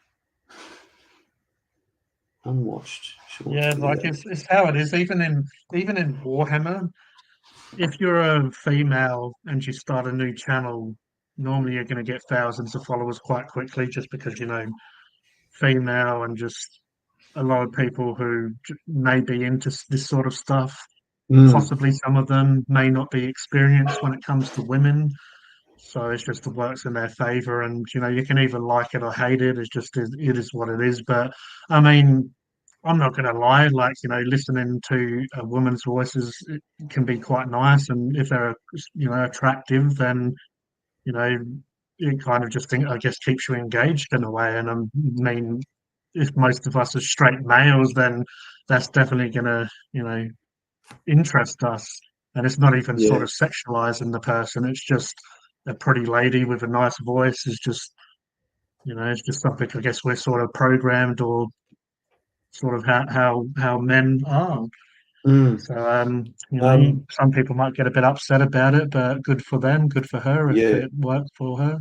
Unwatched shorts Yeah, like video. it's how it is. Even in Warhammer, if you're a female and you start a new channel, normally you're going to get thousands of followers quite quickly, just because female and just a lot of people who may be into this sort of stuff. Mm, Possibly some of them may not be experienced when it comes to women. So it's just it works in their favor, and you can either like it or hate it. It is what it is. But I mean, I'm not going to lie. Like listening to a woman's voices it can be quite nice, and if they're attractive, then you know it kind of just I guess keeps you engaged in a way. And I mean, if most of us are straight males, then that's definitely going to interest us. And it's not even sort yeah. of sexualizing the person. It's just a pretty lady with a nice voice is just, it's just something I guess we're sort of programmed or sort of how men are. Mm, So, um, some people might get a bit upset about it, but good for them, good for her if yeah. it worked for her.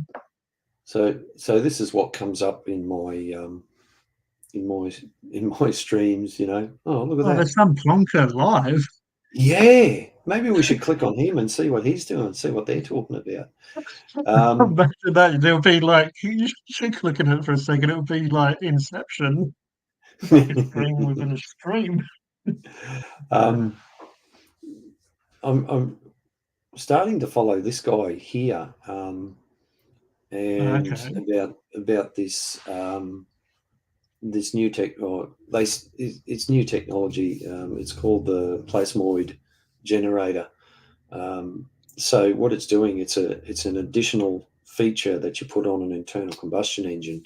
So this is what comes up in in my in my streams. Oh, look at Oh, that. there's some plonker live. Yeah, maybe we should click on him and see what he's doing, see what they're talking about. Um, Imagine that. There'll be like, you should click at it for a second. It'll be like Inception. It's like a stream within a stream. um, I'm starting to follow this guy here, and Okay. about this this new tech, or it's new technology. It's called the plasmoid generator. Um, so what it's doing, it's an additional feature that you put on an internal combustion engine,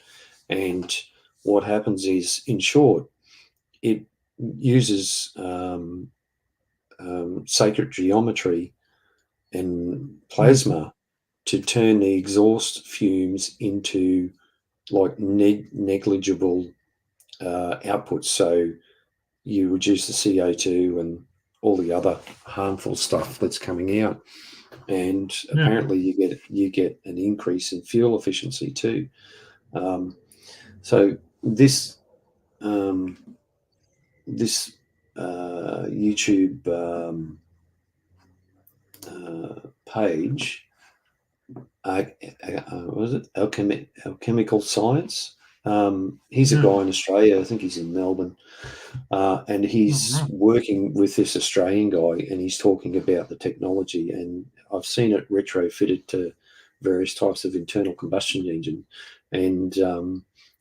and what happens is, in short, it uses sacred geometry and Mm. plasma to turn the exhaust fumes into like negligible outputs. So you reduce the CO2 and all the other harmful stuff that's coming out, and Yeah. apparently you get an increase in fuel efficiency too. So um, this YouTube page, was it Alchemical Science? He's a Yeah. guy in Australia. I think he's in Melbourne, and Oh, he's right. working with this Australian guy, and he's talking about the technology. And I've seen it retrofitted to various types of internal combustion engine, and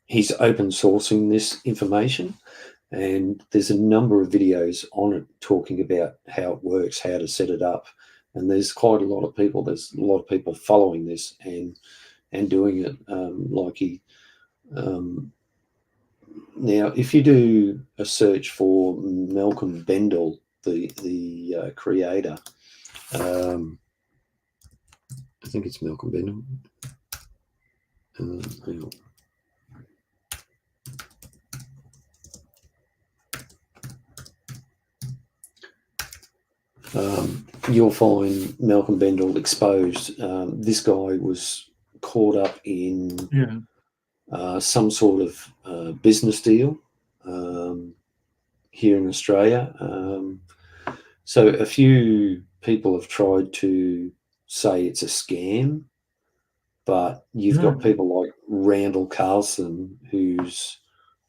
he's open sourcing this information. And there's a number of videos on it talking about how it works, how to set it up. And there's quite a lot of people. There's a lot of people following this and doing it. Like he Now, if you do a search for Malcolm Bendall, the creator, I think it's Malcolm Bendall. Hang on. You'll find Malcolm Bendall exposed. This guy was caught up in some sort of business deal here in Australia. So a few people have tried to say it's a scam, but you've Yeah. got people like Randall Carlson who's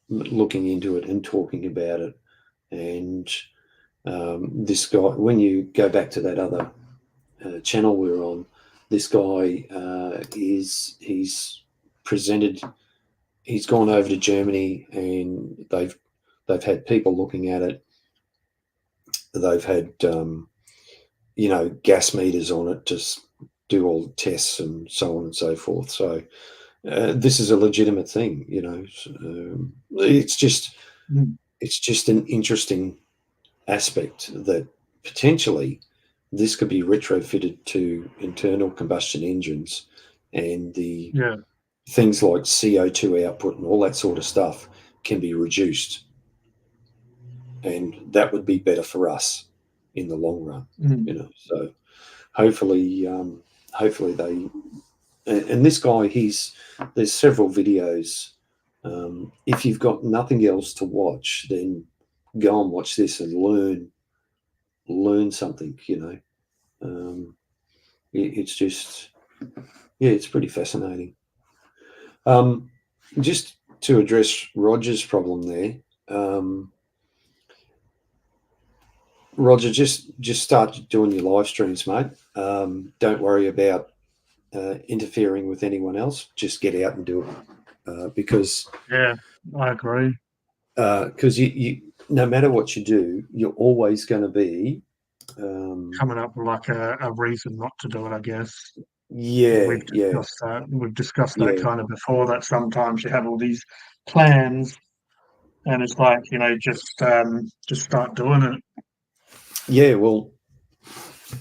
looking into it and talking about it. And this guy, when you go back to that other channel we're on, this guy he's presented. He's gone over to Germany, and they've had people looking at it. They've had gas meters on it to do all the tests and so on and so forth. So this is a legitimate thing. It's just Mm. an interesting aspect that potentially this could be retrofitted to internal combustion engines, and the Yeah. things like CO2 output and all that sort of stuff can be reduced, and that would be better for us in the long run. Mm. So hopefully they, and this guy, there's several videos. If you've got nothing else to watch, then go and watch this and learn something. It's just, it's pretty fascinating. Just to address Roger's problem there, Roger, just start doing your live streams, mate. Don't worry about interfering with anyone else. Just get out and do it, because Yeah, I agree. Because you no matter what you do, you're always going to be Coming up with like a reason not to do it, I guess. yeah, We've discussed that yeah, kind of before, that sometimes you have all these plans and it's like, just start doing it. yeah. Well,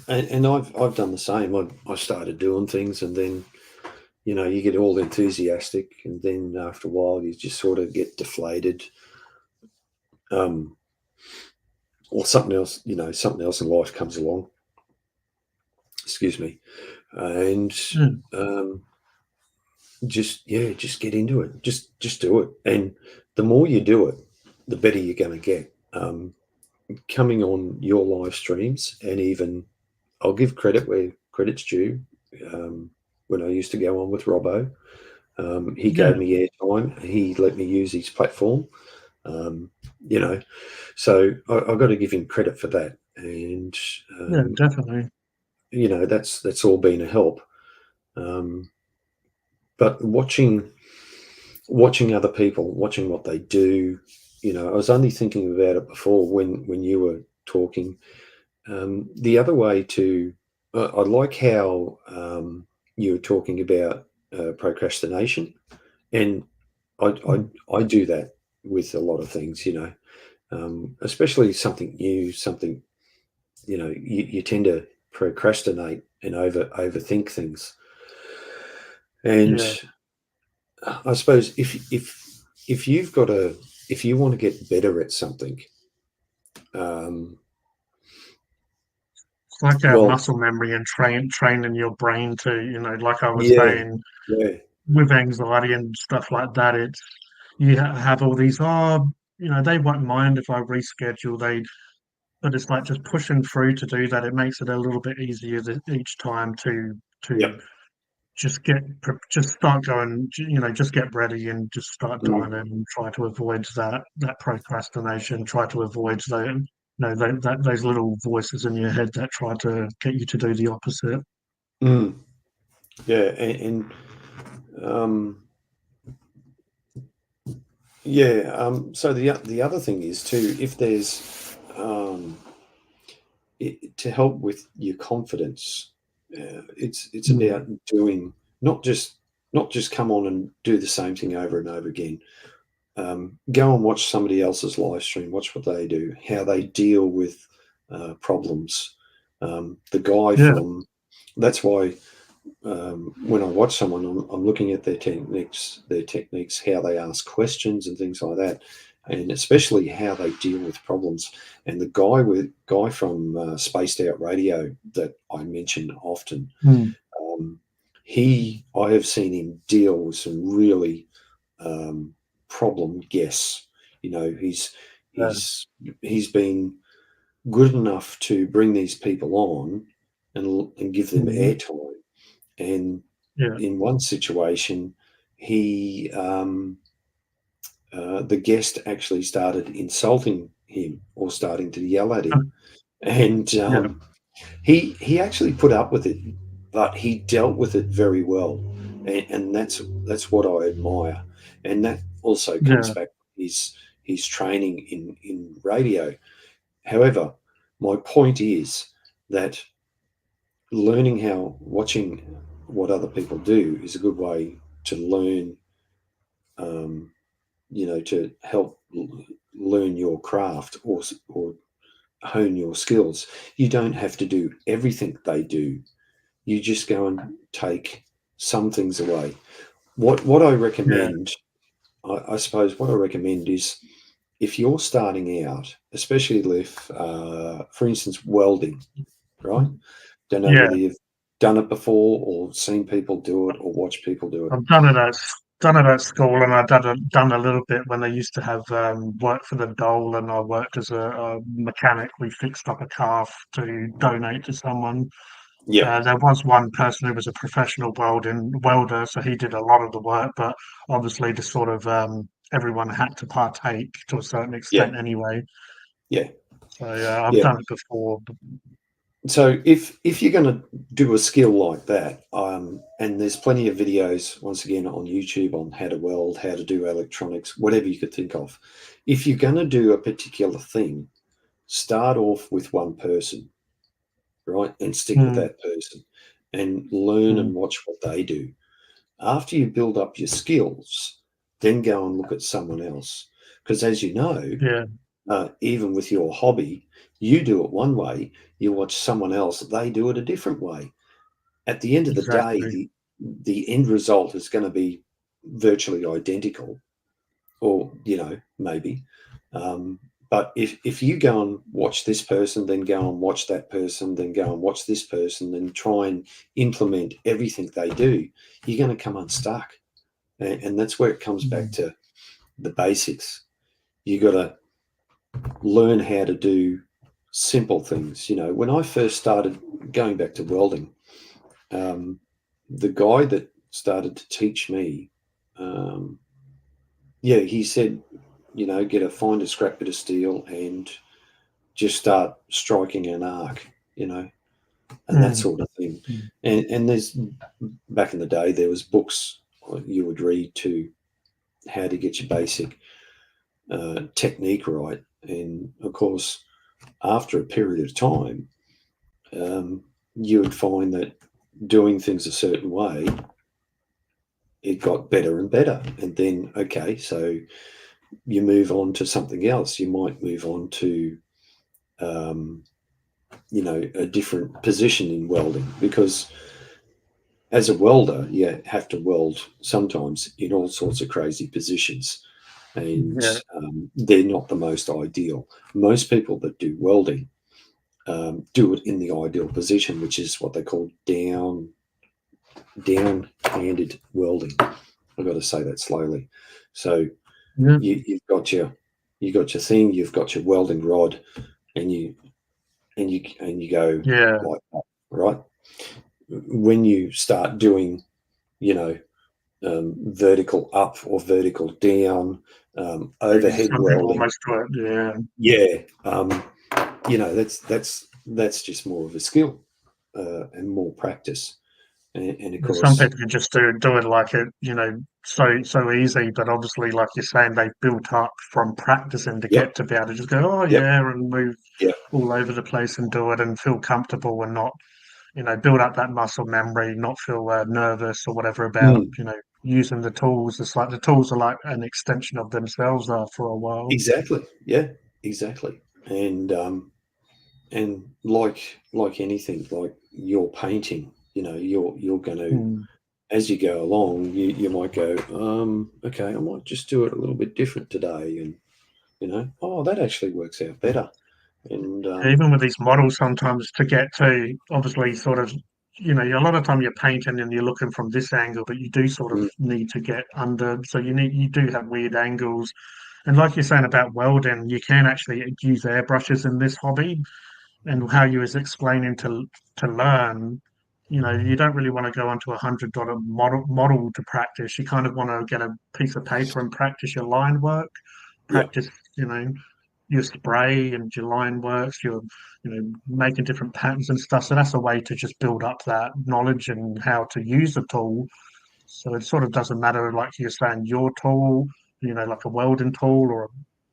and I've done the same. I started doing things, and then you get all enthusiastic, and then after a while you just sort of get deflated, or something else in life comes along. Excuse me, and just get into it. Just do it, and the more you do it, the better you're going to get. Coming on your live streams, and even I'll give credit where credit's due. When I used to go on with Robbo, he gave me airtime. He let me use his platform. So I've got to give him credit for that. And Yeah, definitely. That's all been a help. But watching other people, watching what they do, I was only thinking about it before when you were talking. The other way to, I like how you were talking about procrastination, and I do that with a lot of things, especially something new, something, you tend to procrastinate and overthink things. And I suppose if you want to get better at something, it's like a muscle memory and training your brain to, like I was saying, with anxiety and stuff like that, it's you have all these, they won't mind if I reschedule, but it's like just pushing through to do that. It makes it a little bit easier each time to just start going, just get ready and just start doing it, and try to avoid that procrastination, try to avoid those little voices in your head that try to get you to do the opposite. Yeah, and so the other thing is too, if there's to help with your confidence, it's about doing, not just come on and do the same thing over and over again. Go and watch somebody else's live stream, watch what they do, how they deal with problems. The guy from, that's why when I watch someone, I'm looking at their techniques, how they ask questions and things like that, and especially how they deal with problems. And the guy from Spaced Out Radio that I mention often, I have seen him deal with some really problem guests. He's been good enough to bring these people on and give them airtime. And in one situation, he the guest actually started insulting him or starting to yell at him, and he actually put up with it, but he dealt with it very well, and that's what I admire. And that also comes back to his training in radio. However, my point is that watching what other people do is a good way to learn, to help learn your craft or hone your skills. You don't have to do everything they do. You just go and take some things away. What I Yeah. recommend, I suppose, what I recommend is if you're starting out, especially if, for instance, welding, right? Don't know Yeah. whether you've done it before or seen people do it or watched people do it. I've done it at school, and I've done a little bit when they used to have work for the dole, and I worked as a mechanic. We fixed up a car to donate to someone. Yeah, There was one person who was a professional welder, so he did a lot of the work, but obviously the sort of everyone had to partake to a certain yeah, extent anyway. yeah, So yeah, I've yeah. done it before. So if you're going to do a skill like that, and there's plenty of videos once again on YouTube on how to weld, how to do electronics, whatever you could think of. If you're going to do a particular thing, start off with one person, right, and stick with Mm, that person, and learn and mm, watch what they do. After you build up your skills, then go and look at someone else, because as you know, yeah, even with your hobby, you do it one way, you watch someone else, they do it a different way. At the end of the day, exactly. the end result is going to be virtually identical, or, maybe. But if you go and watch this person, then go and watch that person, then go and watch this person, then try and implement everything they do, you're going to come unstuck. And that's where it comes back Mm, to the basics. You got to learn how to do simple things. When I first started going back to welding, the guy that started to teach me, he said, find a scrap bit of steel and just start striking an arc, and that mm, sort of thing. mm. And there's, back in the day, there was books you would read to how to get your basic technique right. And of course, after a period of time, you would find that doing things a certain way, it got better and better. And then, okay, so you move on to something else. You might move on to, a different position in welding, because as a welder, you have to weld sometimes in all sorts of crazy positions, and Yeah, they're not the most ideal. Most people that do welding do it in the ideal position, which is what they call down-handed welding. I've got to say that slowly. So yeah, you've got your thing, you've got your welding rod, and you go yeah. like that, right? When you start doing, you know, vertical up or vertical down, overhead Some people welding, almost do it. Yeah. yeah, that's just more of a skill and more practice, and of Some course, people can just do it like it, so easy. But obviously, like you're saying, they built up from practicing to yep, get to be able to just go, oh yep, yeah, and move yep, all over the place and do it and feel comfortable and not, build up that muscle memory, not feel nervous or whatever about, mm, using the tools. It's like the tools are like an extension of themselves after a while. exactly, yeah, exactly, and like anything, like your painting, you're going to, Mm. as you go along, you might go, okay, I might just do it a little bit different today, and oh, that actually works out better, and Even with these models, sometimes to get to obviously sort of, a lot of time you're painting and you're looking from this angle, but you do sort of mm, need to get under. So you do have weird angles. And like you're saying about welding, you can actually use airbrushes in this hobby. And how you was explaining to learn, you don't really want to go onto $100 model to practice. You kind of want to get a piece of paper and practice your line work, yeah, practice, your spray and your line works, your, making different patterns and stuff. So that's a way to just build up that knowledge and how to use the tool. So it sort of doesn't matter, like you're saying, your tool, like a welding tool or a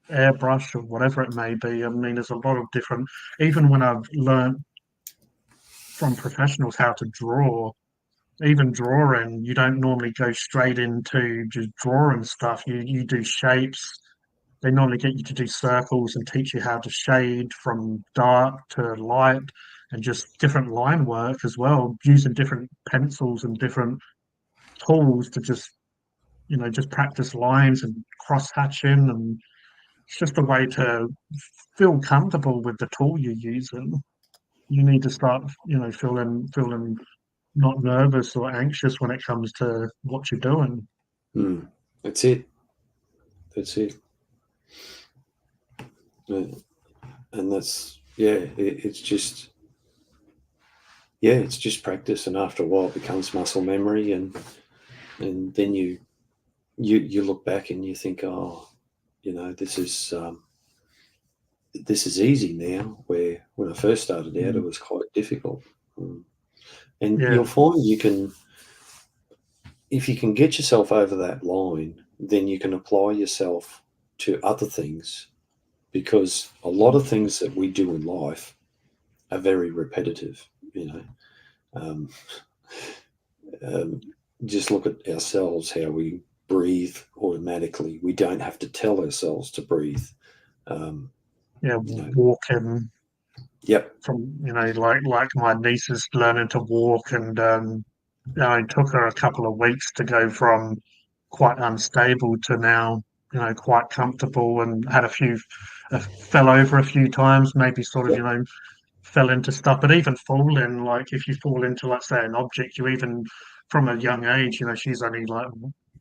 airbrush or whatever it may be. I mean, there's a lot of different. Even when I've learned from professionals how to draw, even drawing, you don't normally go straight into just drawing stuff. You do shapes. They normally get you to do circles and teach you how to shade from dark to light and just different line work as well, using different pencils and different tools to just practice lines and cross hatching. And it's just a way to feel comfortable with the tool you're using. You need to start, feeling not nervous or anxious when it comes to what you're doing. That's it. That's it. And that's it's just practice, and after a while it becomes muscle memory, and then you look back and you think, oh, this is easy now, where when I first started out it was quite difficult. And you'll find if you can get yourself over that line, then you can apply yourself to other things, because a lot of things that we do in life are very repetitive. Just look at ourselves, how we breathe automatically. We don't have to tell ourselves to breathe. Walking. Yep. From like my niece is learning to walk, and it took her a couple of weeks to go from quite unstable to now quite comfortable, and had fell over a few times, maybe sort of fell into stuff. But even falling, like if you fall into, let's say, an object, you even from a young age, she's only like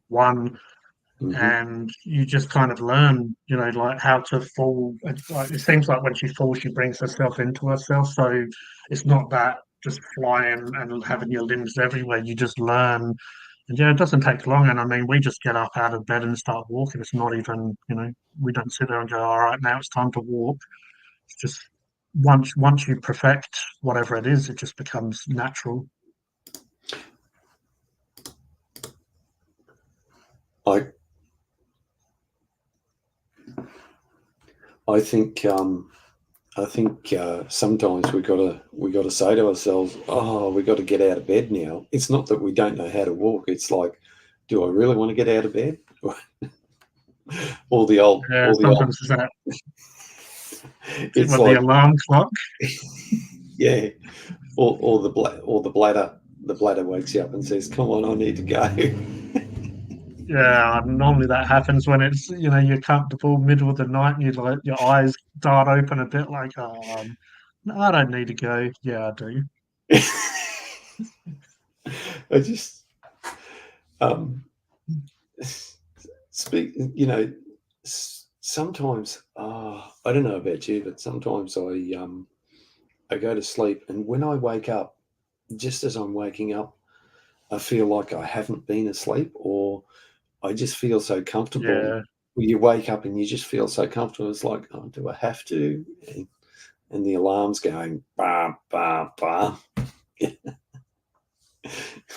one. And you just kind of learn, like how to fall. Like, it seems like when she falls, she brings herself into herself. So it's not that just flying and having your limbs everywhere. You just learn. And it doesn't take long. And I mean, we just get up out of bed and start walking. It's not even, we don't sit there and go, all right, now it's time to walk. It's just once you perfect whatever it is, it just becomes natural. I think sometimes we gotta say to ourselves, "Oh, we got to get out of bed now." It's not that we don't know how to walk. It's like, do I really want to get out of bed? All the old. Sometimes it's that. It's like the alarm clock. Yeah, or the bladder. The bladder wakes you up and says, "Come on, I need to go." Yeah, normally that happens when it's you're comfortable middle of the night and your eyes dart open a bit, like, oh, no, I don't need to go. Yeah, I do. I just speak. Sometimes I don't know about you, but sometimes I go to sleep, and when I wake up, just as I'm waking up, I feel like I haven't been asleep, or I just feel so comfortable. Yeah. You wake up and you just feel so comfortable. It's like, oh, do I have to? And the alarm's going, bah, bah, bah.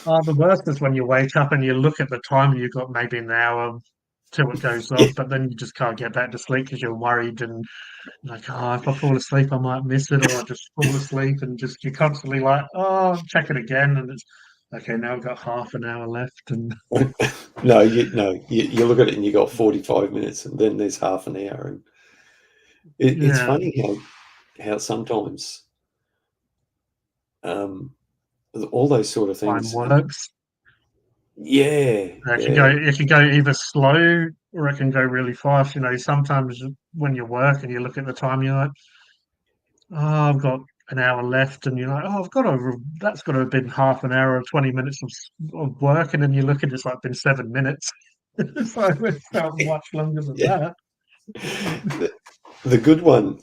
The worst is when you wake up and you look at the time and you've got maybe an hour till it goes off, but then you just can't get back to sleep because you're worried and like, oh, if I fall asleep, I might miss it, or I just fall asleep, and just you're constantly like, oh, check it again, and it's okay. Now we've got half an hour left, and No, you look at it and you got 45 minutes, and then there's half an hour, and it's funny how sometimes all those sort of things time works. It can go either slow or it can go really fast. Sometimes when you work and you look at the time, you're like, oh, I've got an hour left, and you're like, oh, that's got to have been half an hour or 20 minutes of work, and then you look at it's like been 7 minutes. So it felt much longer than that. The good one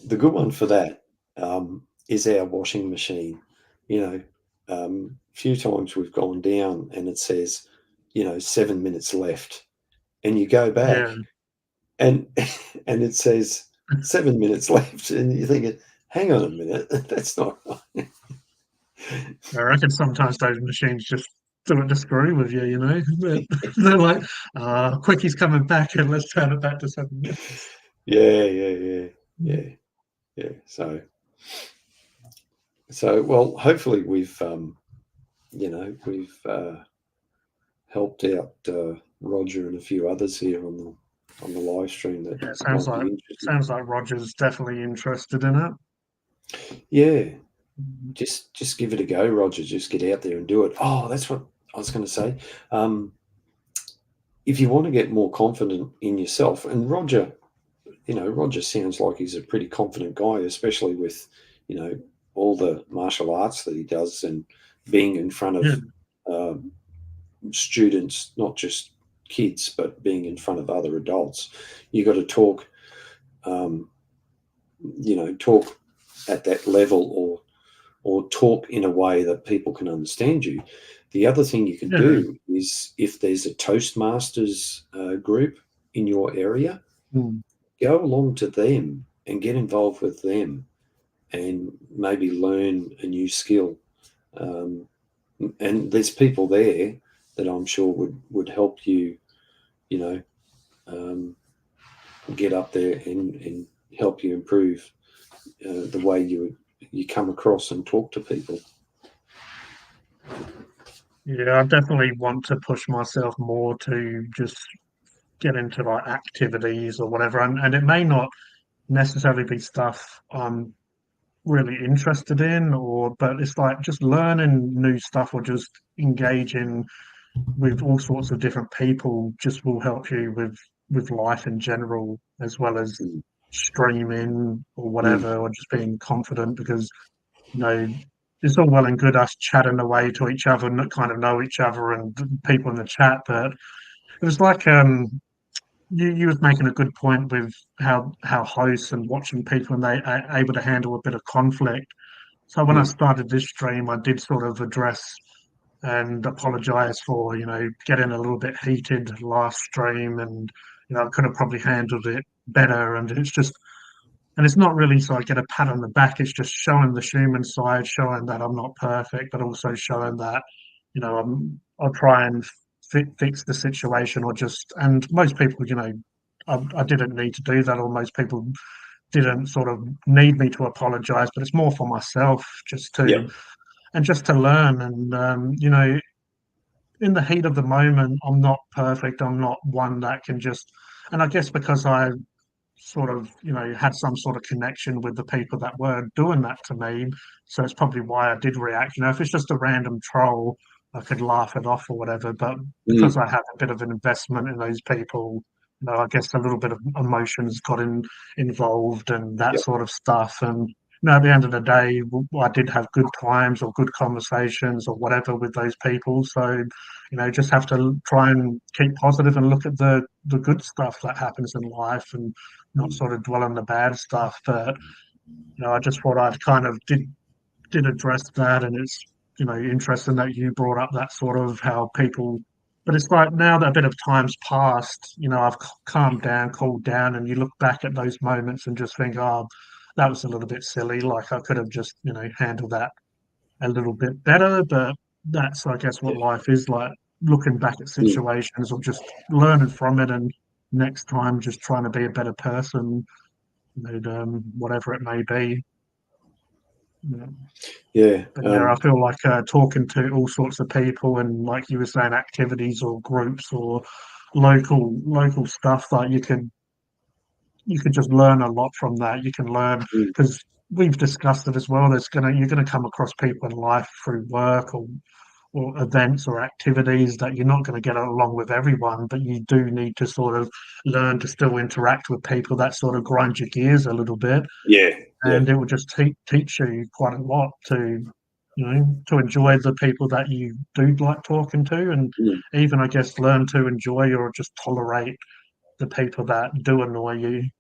for that is our washing machine. A few times we've gone down and it says, 7 minutes left, and you go back and it says 7 minutes left, and you're thinking, hang on a minute, that's not right. I reckon sometimes those machines just do it to screw with you, They're like, quickie's coming back, and let's turn it back to 7 minutes. Yeah. So well, hopefully we've helped out Roger and a few others here on the live stream that Yeah, might be interested. sounds like Roger's definitely interested in it. Yeah, just give it a go, Roger. Just get out there and do it. Oh, that's what I was going to say. If you want to get more confident in yourself, and Roger sounds like he's a pretty confident guy, especially with, all the martial arts that he does and being in front Yeah, of students, not just kids, but being in front of other adults. You got to talk, talk at that level or talk in a way that people can understand you. The other thing you can yeah, do is if there's a Toastmasters group in your area, mm, go along to them and get involved with them and maybe learn a new skill. And there's people there that I'm sure would help you, get up there and help you improve the way you come across and talk to people. yeah. I definitely want to push myself more to just get into like activities or whatever, and it may not necessarily be stuff I'm really interested in, but it's like just learning new stuff or just engaging with all sorts of different people just will help you with life in general, as well as Mm. streaming or Mm. whatever, or just being confident because you know it's all well and good us chatting away to each other and kind of know each other and people in the chat, but it was like you was making a good point with how hosts and watching people and they are able to handle a bit of conflict. So when I Mm. started this stream, I did sort of address and apologize for, getting a little bit heated last stream and, I could have probably handled it better. And it's not really so I get a pat on the back. It's just showing the human side, showing that I'm not perfect, but also showing that, I'll try and fix the situation and most people, I didn't need to do that, or most people didn't sort of need me to apologize, but it's more for myself Yeah. just to learn. And, in the heat of the moment, I'm not perfect. I'm not one that can and I guess because I sort of, had some sort of connection with the people that were doing that to me. So it's probably why I did react. If it's just a random troll, I could laugh it off or whatever. But because Mm. I have a bit of an investment in those people, I guess a little bit of emotions got involved and that Yep. sort of stuff. And at the end of the day, I did have good times or good conversations or whatever with those people. So, just have to try and keep positive and look at the good stuff that happens in life and not Mm. sort of dwell on the bad stuff. But I just thought I'd kind of did address that, and it's interesting that you brought up that sort of how people. But it's like now that a bit of time's passed, I've calmed down, cooled down, and you look back at those moments and just think, oh, that was a little bit silly. Like I could have just handled that a little bit better. But that's I guess what Yeah. life is like. Looking back at Mm. situations or just learning from it, and next time just trying to be a better person whatever it may be. Yeah. Yeah. But yeah, I feel like talking to all sorts of people and like you were saying, activities or groups or local stuff that you could just learn a lot from that. You can learn Mm. because we've discussed it as well. You're gonna come across people in life through work or events or activities that you're not going to get along with everyone, but you do need to sort of learn to still interact with people that sort of grind your gears a little bit, Yeah. Yeah. and it will just teach you quite a lot to enjoy the people that you do like talking to, and Mm. even I guess learn to enjoy or just tolerate the people that do annoy you.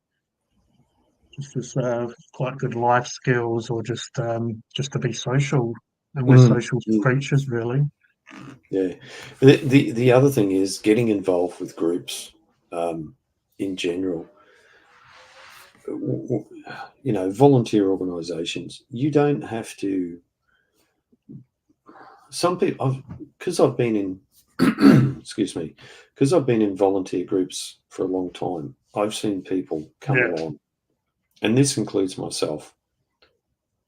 Just as quite good life skills, or just to be social, and we're Mm. social Mm. creatures, really. Yeah. The other thing is getting involved with groups in general. Volunteer organisations. You don't have to. Some people, because I've been in, excuse me, because I've been in volunteer groups for a long time. I've seen people come Yeah. along, and this includes myself.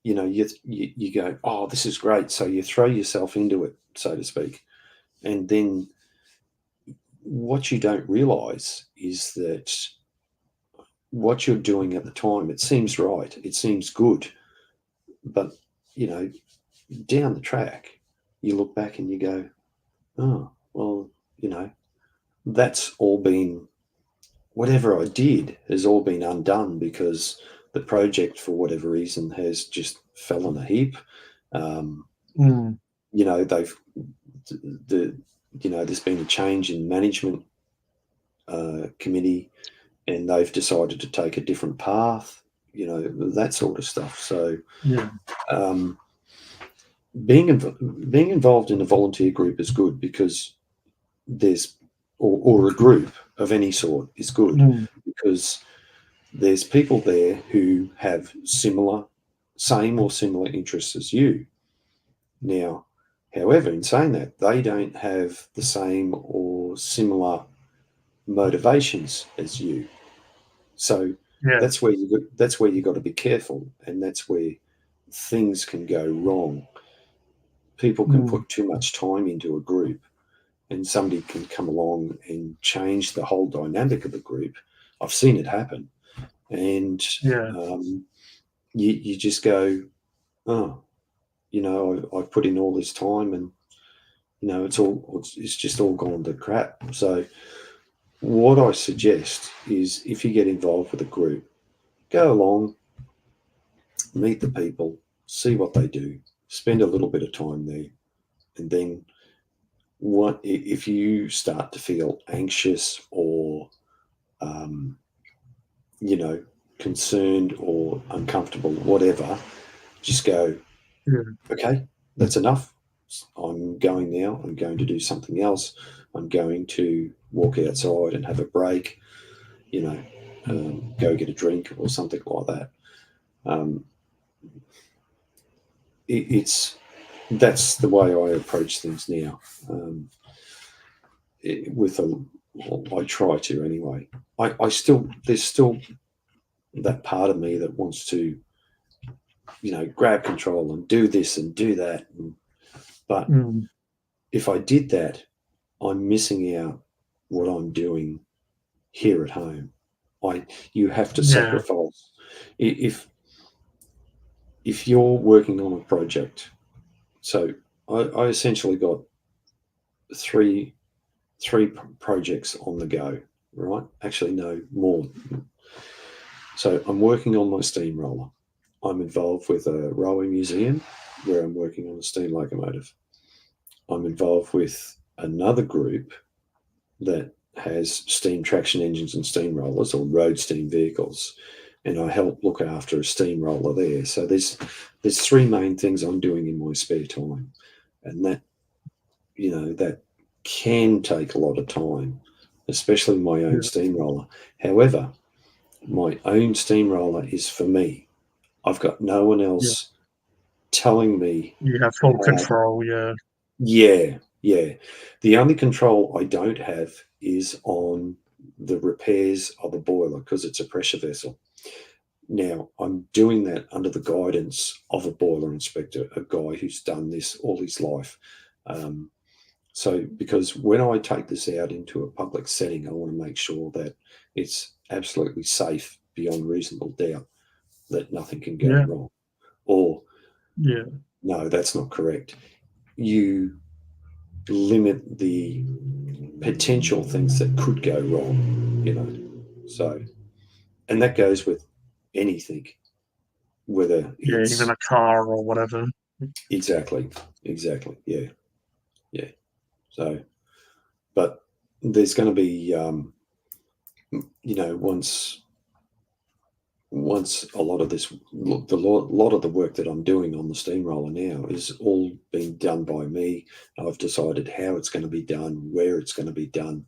You know, you go, oh, this is great. So you throw yourself into it, so to speak. And then what you don't realize is that what you're doing at the time, it seems right, it seems good. But, you know, down the track, you look back and you go, oh, well, you know, that's all been, whatever I did has all been undone because the project, for whatever reason, has just fell in a heap. Mm. You know, there's been a change in management committee, and they've decided to take a different path. You know, that sort of stuff. So, Yeah. um, being involved in a volunteer group is good because there's or a group of any sort is good Mm. because there's people there who have same or similar interests as you. Now, however, in saying that, they don't have the same or similar motivations as you. So Yeah. that's where you got to be careful, and that's where things can go wrong. People can Mm. put too much time into a group, and somebody can come along and change the whole dynamic of the group. I've seen it happen, and Yeah. you just go, oh, you know, I've put in all this time, and you know, it's just all gone to crap. So what I suggest is if you get involved with a group, go along, meet the people, see what they do, spend a little bit of time there, and then what if you start to feel anxious or um, you know, concerned or uncomfortable, whatever, just go, Yeah. okay, that's enough. I'm going now. I'm going to do something else. I'm going to walk outside and have a break, you know, go get a drink or something like that. Um, it's That's the way I approach things now. With a, well, I try to anyway. I still there's still that part of me that wants to, you know, grab control and do this and do that. But Mm. if I did that, I'm missing out what I'm doing here at home. You have to Yeah. sacrifice. If you're working on a project, so I essentially got three projects on the go, right? Actually, no more. So I'm working on my steamroller. I'm involved with a railway museum where I'm working on a steam locomotive. I'm involved with another group that has steam traction engines and steamrollers or road steam vehicles, and I help look after a steamroller there. So there's three main things I'm doing in my spare time, and that, you know, that can take a lot of time, especially my own Yeah. steamroller. However, my own steamroller is for me. I've got no one Yeah. else telling me You have full how. control. Yeah. Yeah, yeah. The only control I don't have is on the repairs of the boiler because it's a pressure vessel. Now, I'm doing that under the guidance of a boiler inspector, a guy who's done this all his life. Um, so, because when I take this out into a public setting, I want to make sure that it's absolutely safe beyond reasonable doubt that nothing can go Yeah. wrong. Or, Yeah. no, that's not correct. You limit the potential things that could go wrong, you know. So, and that goes with anything, whether Yeah. Even it's a car or whatever. exactly, yeah, yeah. So, but there's going to be, you know, once a lot of this, lot of the work that I'm doing on the steamroller now is all being done by me. I've decided how it's going to be done, where it's going to be done,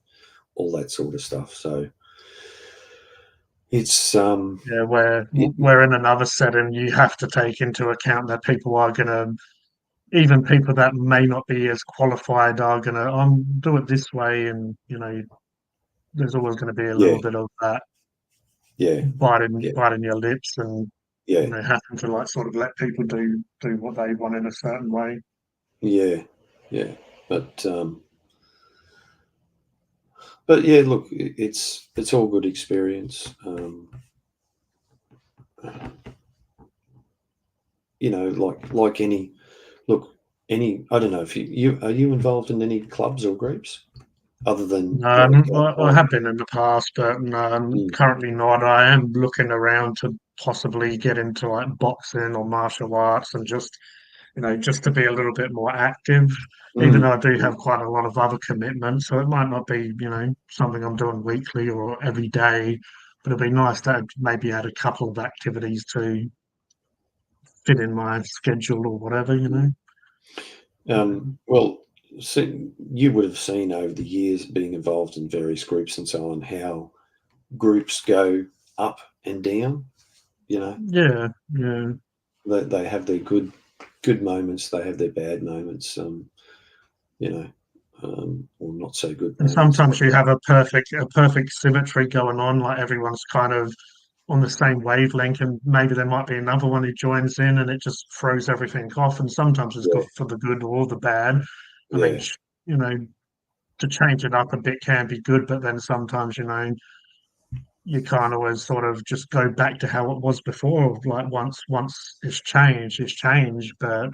all that sort of stuff. So it's Yeah. Where it, where in another setting you have to take into account that people are gonna, even people that may not be as qualified are gonna do it this way, and there's always gonna be a yeah, little bit of that. Yeah. biting your lips and Yeah. having to like sort of let people do what they want in a certain way. Yeah. Yeah. But yeah, look, it's all good experience. Like any look, any. I don't know if you are you involved in any clubs or groups other than like. I have been in the past, but Mm, currently not. I am looking around to possibly get into like boxing or martial arts and just to be a little bit more active, even though I do mm. have quite a lot of other commitments. So it might not be, something I'm doing weekly or every day, but it'd be nice to maybe add a couple of activities to fit in my schedule or whatever. Well, see, you would have seen over the years being involved in various groups and so on how groups go up and down. You know, Yeah, yeah. they have their good moments, they have their bad moments. You know, or not so good And moments. But sometimes you have a perfect symmetry going on, like everyone's kind of on the same wavelength, and maybe there might be another one who joins in, and it just throws everything off. And sometimes it's yeah, good for the good or the bad. I mean, yeah, you know, to change it up a bit can be good, but then sometimes, you can't always sort of just go back to how it was before. Like once it's changed, it's changed. But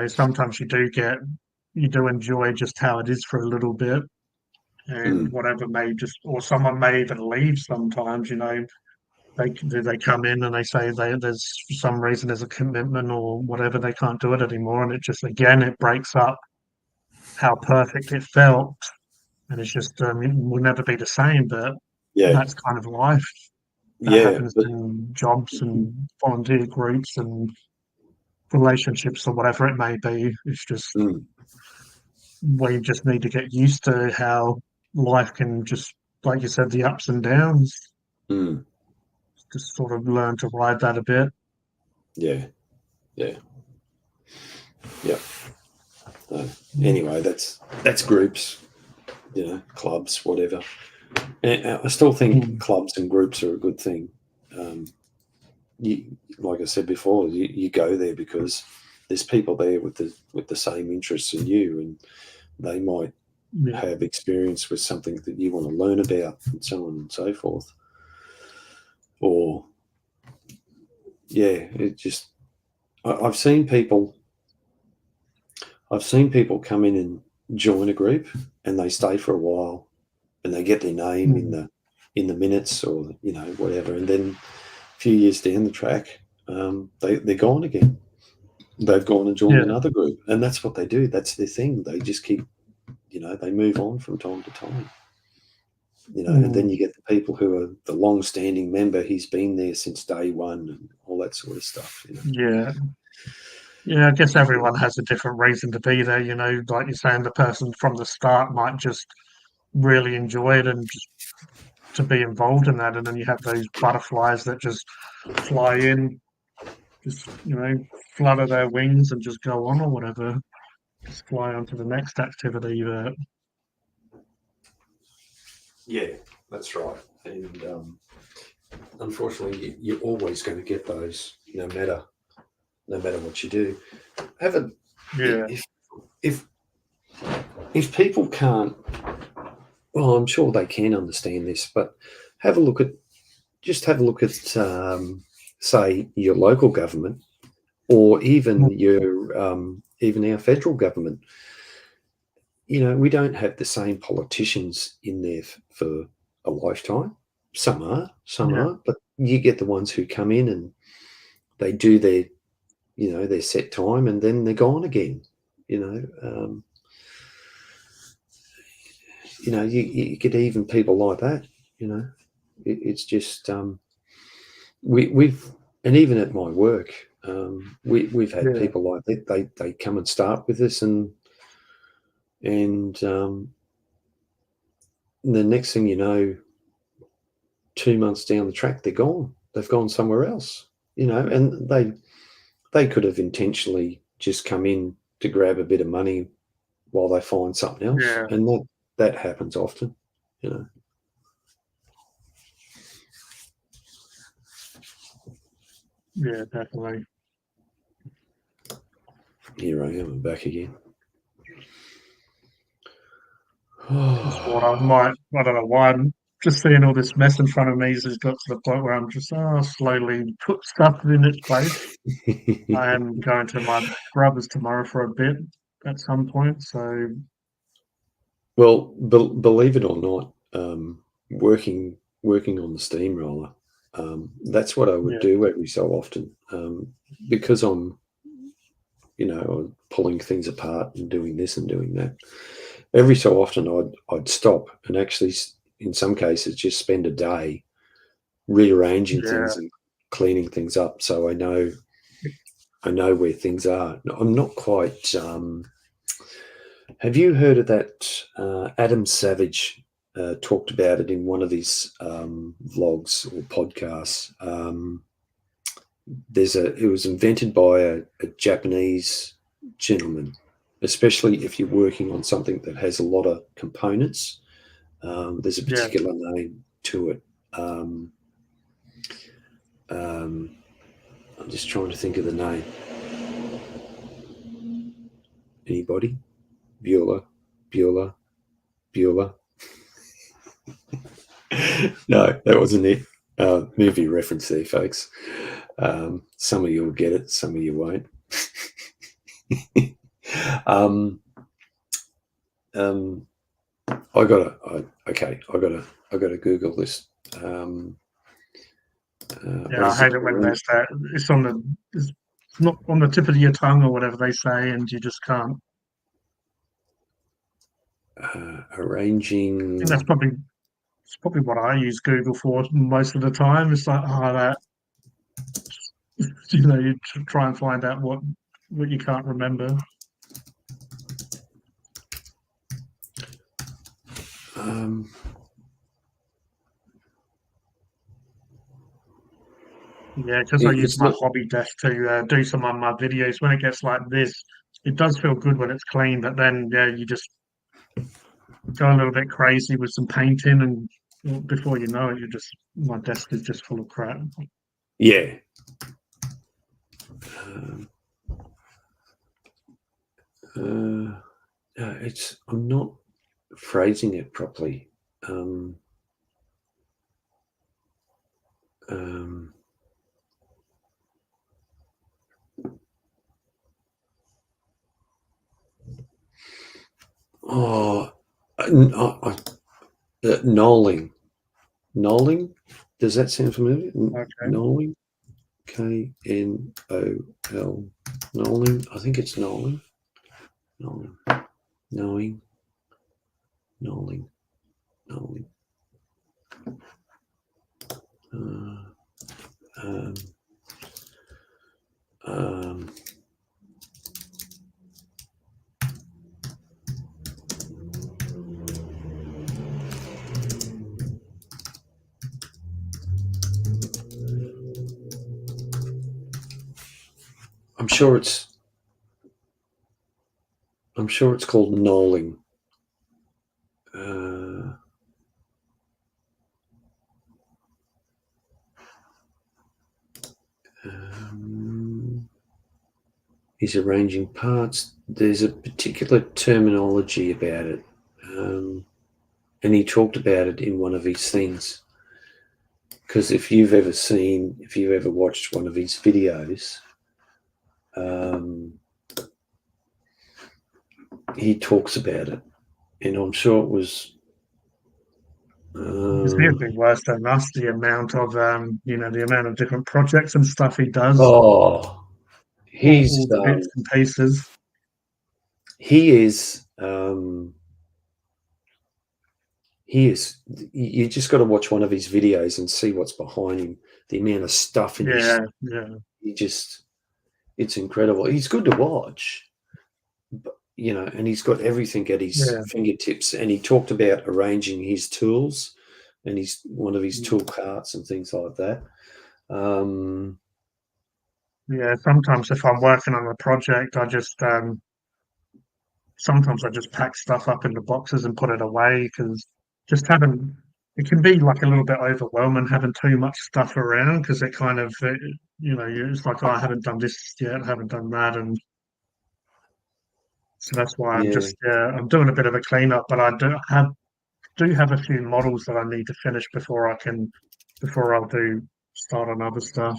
sometimes you do enjoy just how it is for a little bit, and mm, whatever may just, or someone may even leave sometimes. They come in and they say there's for some reason there's a commitment or whatever, they can't do it anymore, and it just again it breaks up how perfect it felt, and it's just it will never be the same. But yeah, that's kind of life. That yeah. happens But in jobs and volunteer groups and relationships or whatever it may be. It's just mm, we just need to get used to how life can just, like you said, the ups and downs. mm, Just sort of learn to ride that a bit. yeah, yeah, yeah. Uh, Mm. anyway, that's groups, clubs, whatever. And I still think Mm. clubs and groups are a good thing. Um, like I said before, you go there because there's people there with the same interests in you, and they might Yeah, have experience with something that you want to learn about, and so on and so forth. Or yeah, it just I've seen people. I've seen people come in and join a group, and they stay for a while, and they get their name in mm, the minutes, or whatever, and then a few years down the track, they're gone again. They've gone and joined yeah, another group, and that's what they do. That's their thing. They just keep, they move on from time to time. And then mm, you get the people who are the long-standing member. He's been there since day one, and all that sort of stuff. yeah, yeah. I guess everyone has a different reason to be there. Like you're saying, the person from the start might just really enjoy it and just to be involved in that, and then you have those butterflies that just fly in, just flutter their wings and just go on or whatever, just fly on to the next activity. But Yeah, that's right. And unfortunately, you're always going to get those, no matter what you do. Have a yeah, if if if people can't, well, I'm sure they can understand this, but have a look at have a look at say your local government, or even even our federal government. We don't have the same politicians in there for a lifetime. Some yeah, are, but you get the ones who come in and they do their set time, and then they're gone again. You know, um, you get even people like that. It's just we've and even at my work, we've had yeah, people like that. They come and start with us, and the next thing you know, 2 months down the track, they're gone. They've gone somewhere else. And they could have intentionally just come in to grab a bit of money while they find something else, yeah. and that happens often. You know. Yeah, definitely. Here I am, I'm back again. That's what I don't know why I'm just seeing all this mess in front of me has got to the point where I'm just slowly put stuff in its place. I am going to my brother's tomorrow for a bit at some point, so Well, believe it or not, working on the steamroller, that's what I would yeah, do every so often, because I'm, pulling things apart and doing this and doing that. Every so often, I'd stop and actually, in some cases, just spend a day rearranging yeah, things and cleaning things up, so I know where things are. I'm not quite. Have you heard of that? Adam Savage talked about it in one of his vlogs or podcasts. It was invented by a Japanese gentleman, especially if you're working on something that has a lot of components. There's a yeah. particular name to it. I'm just trying to think of the name. Anybody? Bueller. No, that wasn't it. Movie reference there, folks. Some of you will get it, some of you won't. I gotta Google this. Yeah, I hate it when there's that. It's not on the tip of your tongue or whatever they say, and you just can't. I Arranging. think it's probably what I use Google for most of the time. It's like, that you try and find out what you can't remember. Yeah, because I use my hobby desk to do some of my videos. When it gets like this, it does feel good when it's clean, but then you just go a little bit crazy with some painting, and before you know it, my desk is just full of crap. Yeah. I'm not phrasing it properly. Knolling. Knolling? Does that sound familiar? Okay. Knolling? K-N-O-L. Knolling? I think it's knolling. Knolling. Knowing. Knolling. Knolling. I'm sure it's called knolling. He's arranging parts. There's a particular terminology about it, and he talked about it in one of his things. Because if you've ever watched one of his videos, he talks about it, and I'm sure it was. It's nearly worse than us, the amount of the amount of different projects and stuff he does. Oh, all the bits and pieces. He is. You just got to watch one of his videos and see what's behind him. The amount of stuff in his. Yeah. It's incredible. He's good to watch, but, and he's got everything at his fingertips. And he talked about arranging his tools and one of his tool carts and things like that. Sometimes if I'm working on a project, sometimes I just pack stuff up into boxes and put it away, because just having it can be like a little bit overwhelming having too much stuff around because it kind of, it's like, oh, I haven't done this yet, I haven't done that. And so that's why Yeah. I'm doing a bit of a cleanup, but I do have a few models that I need to finish before I'll start on other stuff.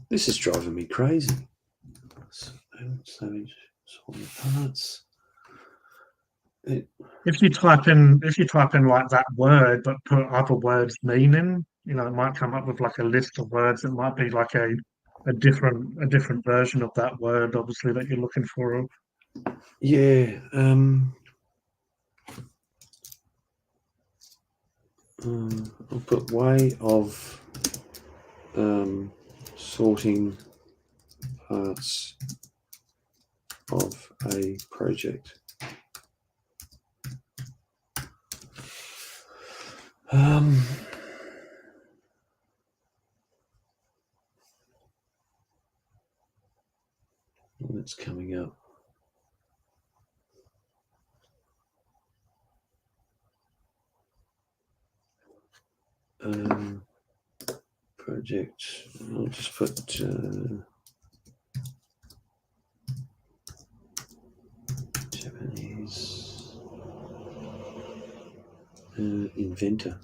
This is driving me crazy. Parts. If you type in like that word, but put other words meaning, it might come up with like a list of words. It might be like a different version of that word, obviously, that you're looking for. Yeah. I'll put way of sorting parts of a project. That's coming up. Project. I'll just put Japanese inventor.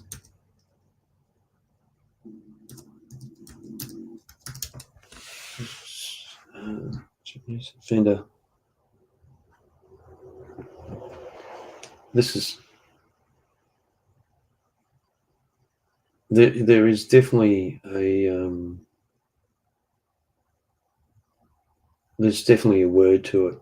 Japanese inventor. This is. There is definitely there's definitely a word to it.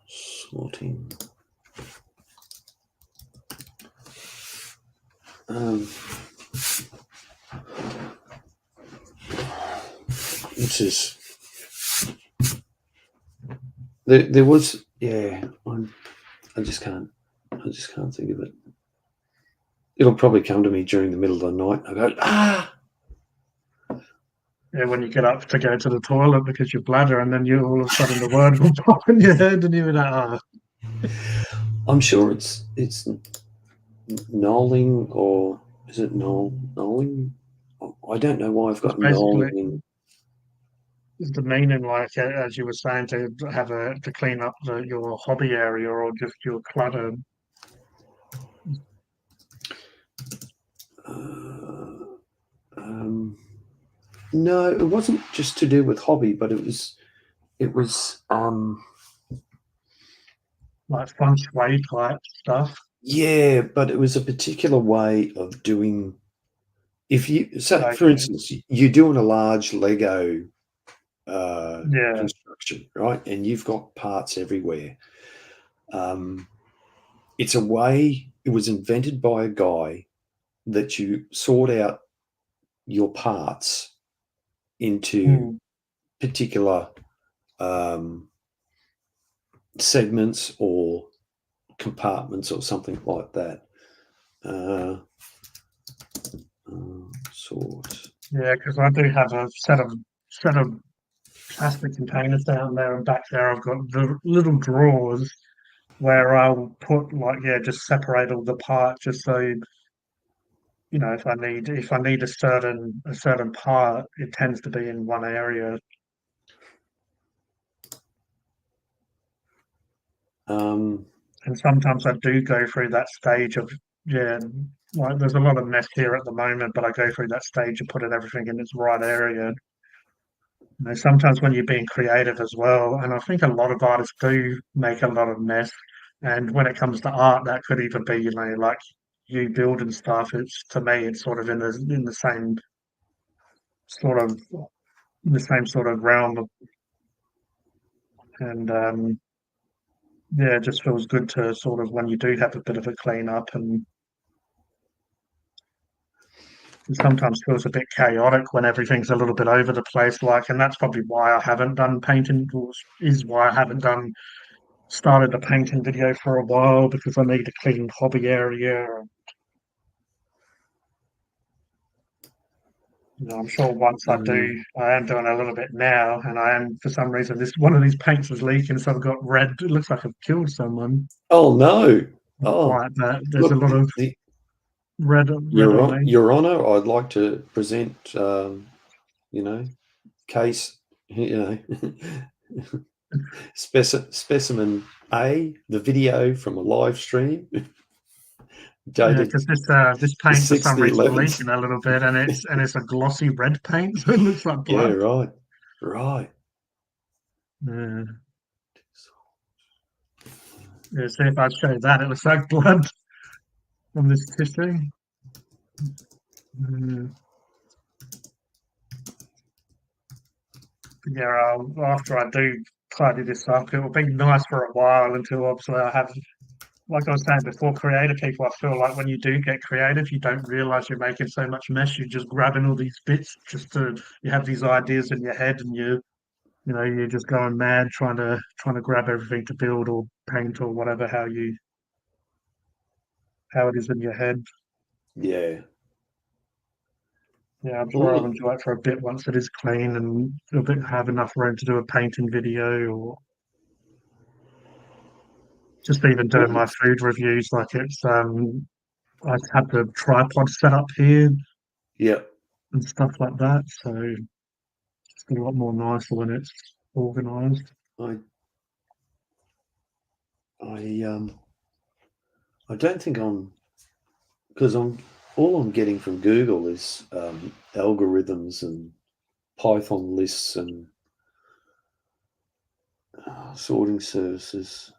Sorting. This is. There was, yeah. I just can't think of it. It'll probably come to me during the middle of the night. I go, Yeah, when you get up to go to the toilet because you bladder, and then all of a sudden the word will pop in your head, and you're like, I'm sure it's knolling, or is it knolling? I don't know why I've got knolling in. Is the meaning like, as you were saying, to clean up your hobby area or just your clutter? No, it wasn't just to do with hobby, but it was like feng shui type stuff. Yeah, but it was a particular way of doing. If you, so Okay. for instance, you're doing a large Lego Yeah. construction, right? And you've got parts everywhere. It's a way. It was invented by a guy that you sort out your parts into particular segments or compartments or something like that. Sort. Yeah, because I do have a set of plastic containers down there, and back there I've got the little drawers where I'll put just separate all the parts, just so if I need a certain part, it tends to be in one area. And sometimes I do go through that stage of, there's a lot of mess here at the moment, but I go through that stage of putting everything in its right area. Sometimes when you're being creative as well, and I think a lot of artists do make a lot of mess. And when it comes to art, that could even be, like you building stuff. To me, it's sort of in the same sort of realm of, and it just feels good to sort of, when you do have a bit of a clean up, and it sometimes feels a bit chaotic when everything's a little bit over the place. And that's probably why I haven't done painting, is why I haven't started a painting video for a while, because I need a clean hobby area. I'm sure once I do, I am doing a little bit now, and I am for some reason this one of these paints was leaking, so I've got red. It looks like I've killed someone. Oh no! Not Oh, quite, but there's a look, lot of red on me. Your Honour, I'd like to present, case, specimen A, the video from a live stream, Yeah, dated because this the paint for 6th, some the reason 11th. leaking a little bit, and it's a glossy red paint, so it looks like Yeah, blood. right, right. Yeah. Yeah, see if I show that, it looks like blood from this tissue. Yeah, after I do tidy this up, it will be nice for a while until obviously I have, like I was saying before, creative people. I feel like when you do get creative, you don't realize you're making so much mess. You're just grabbing all these bits you have these ideas in your head, and you're just going mad trying to grab everything to build or paint or whatever how it is in your head. Yeah. Yeah, I'm sure I'll Ooh, enjoy it for a bit once it is clean and have enough room to do a painting video or just even doing ooh. my food reviews. Like I have the tripod set up here Yeah. and stuff like that, so it's a lot more nicer when it's organised. I I I don't think because all I'm getting from Google is algorithms and Python lists and sorting services.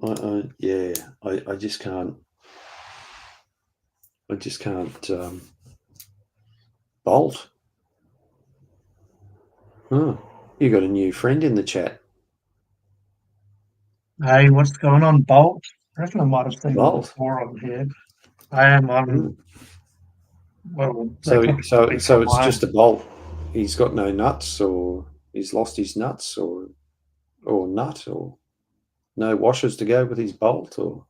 I just can't. I just can't bolt. Huh. You got a new friend in the chat. Hey, what's going on, Bolt? I reckon I might have seen you Bolt. before on here. I am on. Hmm. Well, they So probably so be so from it's my. just a bolt. He's got no nuts, or he's lost his nuts, or nut, or no washers to go with his bolt, or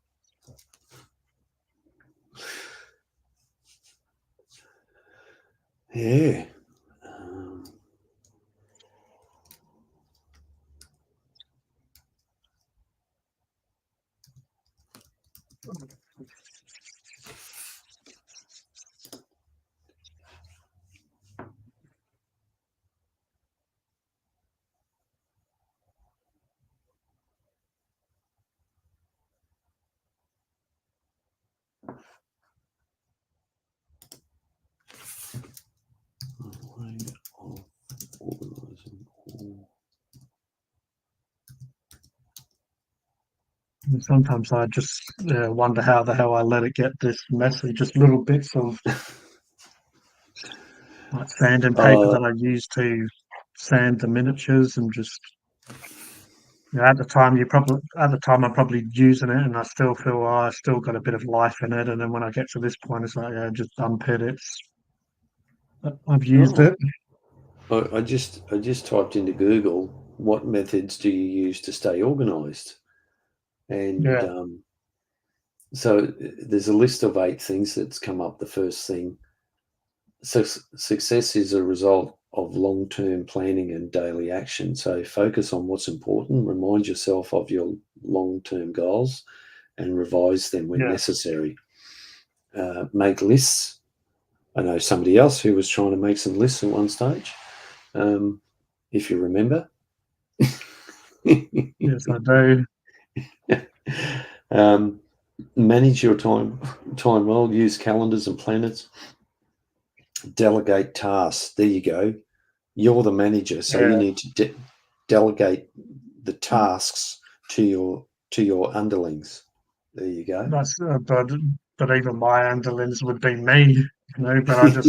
yeah. Um, way of organising all- Sometimes I just wonder how the hell I let it get this messy. Just little bits of like sand and paper Uh, that I use to sand the miniatures, and just at the time I'm probably using it, and I still feel I still got a bit of life in it. And then when I get to this point, it's like just dump it. I've used oh, it. I just typed into Google, what methods do you use to stay organised? And Yeah, so there's a list of 8 things that's come up. The first thing, success is a result of long-term planning and daily action. So focus on what's important, remind yourself of your long-term goals, and revise them when yeah. necessary. Make lists. I know somebody else who was trying to make some lists at one stage, if you remember. Yes, I do. um, Manage your time well. Use calendars and planners. Delegate tasks. There you go. You're the manager, so you Yeah, need to delegate the tasks to your underlings. There you go. that's but even my underlings would be me, But I just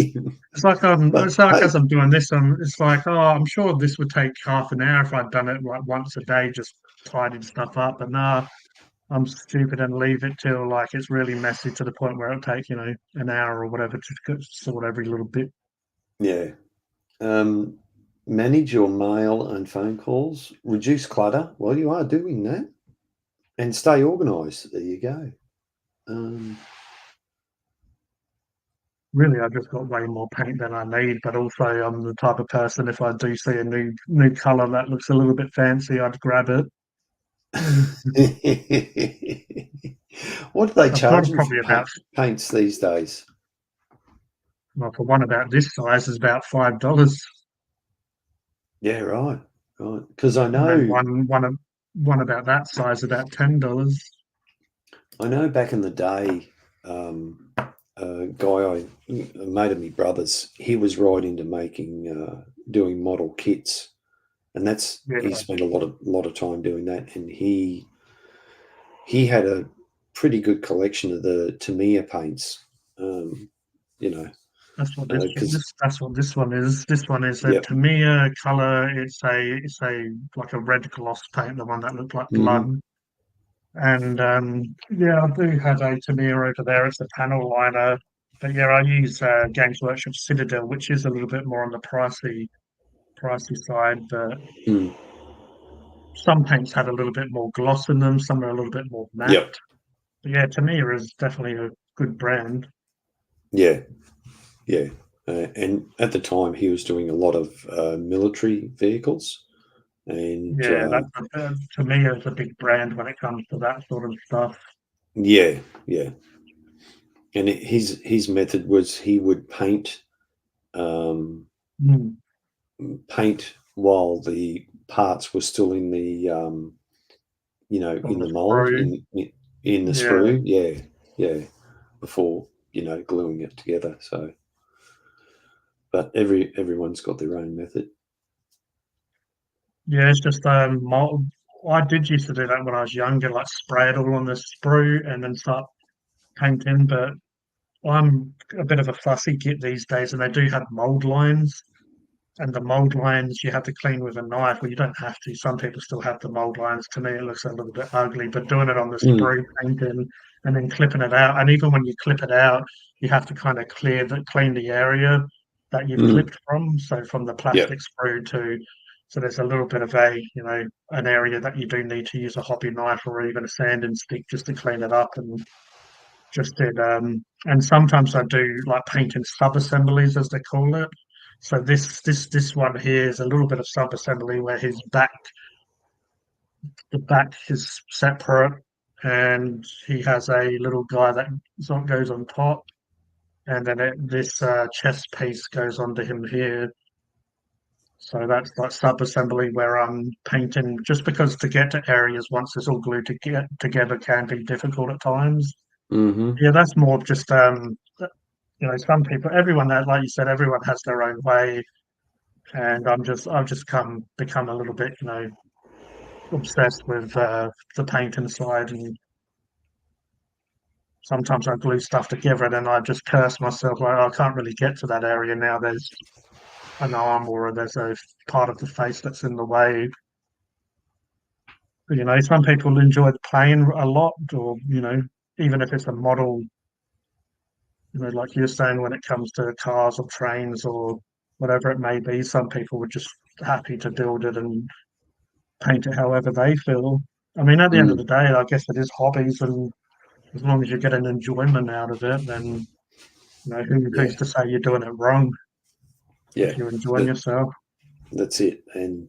But it's like hey, as I'm doing this, it's like I'm sure this would take half an hour if I'd done it like once a day, just tidying stuff up. But nah, I'm stupid and leave it till like it's really messy to the point where it'll take an hour or whatever to sort every little bit. yeah. Um, Manage your mail and phone calls. Reduce clutter. Well, you are doing that, and stay organised. There you go. Um, really, I just got way more paint than I need. But also, I'm the type of person, if I do see a new color that looks a little bit fancy, I'd grab it. What are they I've got charging for probably about, paints these days? well, for one about this size is about $5, Yeah, right, right. Because I and then know, one about that size about $10. back in the day, a guy, a mate of my brother's, he was right into doing model kits, and he Yeah, spent a lot of time doing that, and he had a pretty good collection of the Tamiya paints, you know, that's what because that's what this one is. This one is a yep, Tamiya color. It's a like a red gloss paint, the one that looked like hmm, blood. And yeah, I do have a Tamiya over there. It's a panel liner. But yeah, I use Games Workshop Citadel, which is a little bit more on the pricey side. But mm, some paints have a little bit more gloss in them. Some are a little bit more matte. yep, But yeah, Tamiya is definitely a good brand. yeah, yeah. And at the time, he was doing a lot of military vehicles, and Yeah, Tamiya is a big brand when it comes to that sort of stuff. yeah, yeah. And his method was he would um, Mm. paint while the parts were still in On in the the mold sprue. in the Yeah. sprue, yeah, yeah, before gluing it together. So, but everyone's got their own method. Yeah, it's just I did used to do that when I was younger, like spray it all on the sprue and then start painting. But I'm a bit of a fussy git these days, and they do have mold lines. And the mold lines you have to clean with a knife. Well, you don't have to. Some people still have the mold lines. To me, it looks a little bit ugly. But doing it on the Mm, sprue painting and then clipping it out, and even when you clip it out, you have to kind of clean the area that you've mm, clipped from. So from the yeah. plastic sprue to, so there's a little bit of an area that you do need to use a hobby knife or even a sanding stick just to clean it up. And just did and sometimes I do like painting sub assemblies as they call it. So this one here is a little bit of sub assembly where the back is separate, and he has a little guy that goes on top, and then this chest piece goes onto him here. So that's like sub assembly where I'm painting, just because to get to areas once it's all glued together can be difficult at times. Hmm. Yeah, that's more of just some people, everyone that, like you said, everyone has their own way, and I've just become a little bit, obsessed with the painting side, and sometimes I glue stuff together, and then I just curse myself like, "Oh, I can't really get to that area now. There's an arm or there's a part of the face that's in the way." Some people enjoy playing a lot, or even if it's a model, like you're saying, when it comes to cars or trains or whatever it may be, some people were just happy to build it and paint it however they feel. I mean, at the end of Mm, the day, I guess it is hobbies, and as long as you get an enjoyment out of it, then yeah, who's to say you're doing it wrong yeah. if you're enjoying That, yourself? that's it. And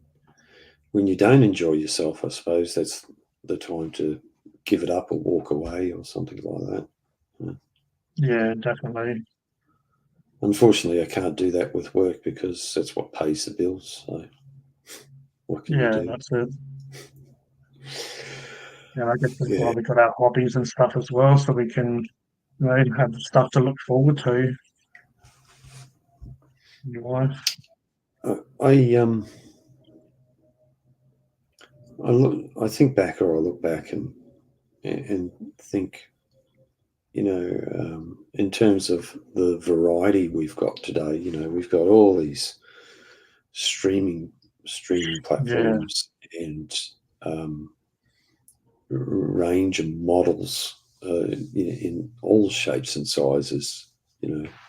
when you don't enjoy yourself, I suppose that's the time to give it up or walk away or something like that. Yeah. Yeah, definitely. Unfortunately, I can't do that with work because that's what pays the bills. So what can you Yeah, do? that's it. Yeah, I guess that's why Yeah. we got our hobbies and stuff as well, so we can have stuff to look forward to in your life. I think back, or I look back and think, in terms of the variety we've got today, we've got all these streaming Yeah, platforms and um, range of models in all shapes and sizes.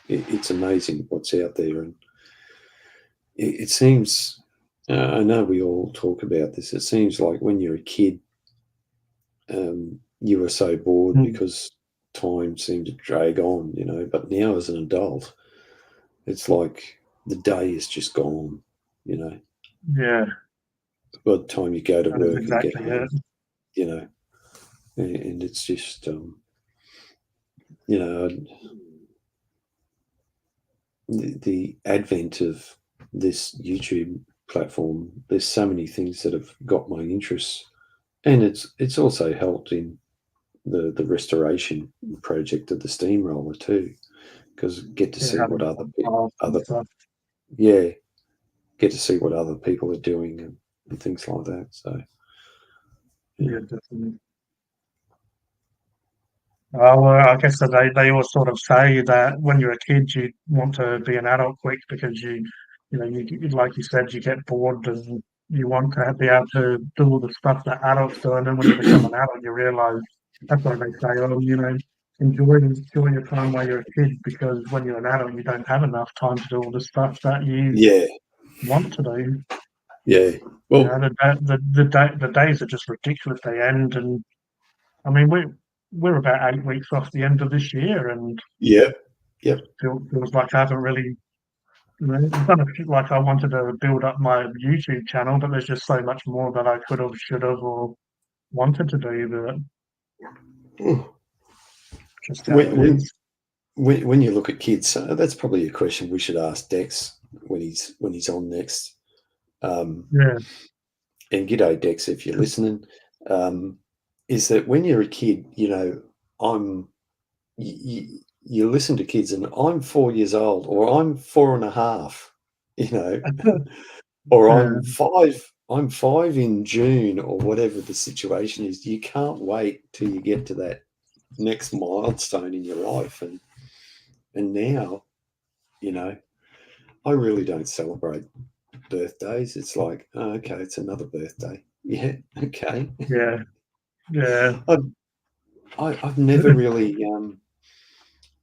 It's amazing what's out there, and it seems. I know we all talk about this. It seems like when you're a kid, you were so bored mm, because time seemed to drag on, you know. But now as an adult, it's like the day is just gone, you know. Yeah, By the time you go to that is work and get exactly home, it. you know, and it's just, you know, the advent of this YouTube platform, there's so many things that have got my interest, and it's also helped in the restoration project of the steamroller too, because get to Yeah, see what having some files and other stuff. yeah, get to see what other people are doing and things like that. So yeah, Yeah, definitely. Well, I guess that they all sort of say that when you're a kid, you want to be an adult quick because like you said, you get bored and you want to be able to do all the stuff that adults do. And then when you become an adult, you realize that's why they say, oh, enjoy your time while you're a kid because when you're an adult, you don't have enough time to do all the stuff that you yeah, want to do. yeah. You Well, know, the days are just ridiculous. They end, and I mean, we're about 8 weeks off the end of this year, and yeah, yep. feels like I haven't really, I've done a few, like I wanted to build up my YouTube channel, but there's just so much more that I could have, should have, or wanted to do, but just how When it when is. when you look at kids, that's probably a question we should ask Dex when he's on next. Yeah, And g'day, Dex, if you're listening. Is that when you're a kid, you know, you listen to kids, and I'm 4 years old, or I'm four and a half, you know, or yeah, I'm five in June, or whatever the situation is. You can't wait till you get to that next milestone in your life, and now, you know, I really don't celebrate birthdays. It's like, oh, okay, it's another birthday. Yeah, okay. yeah, yeah, I've, I've never really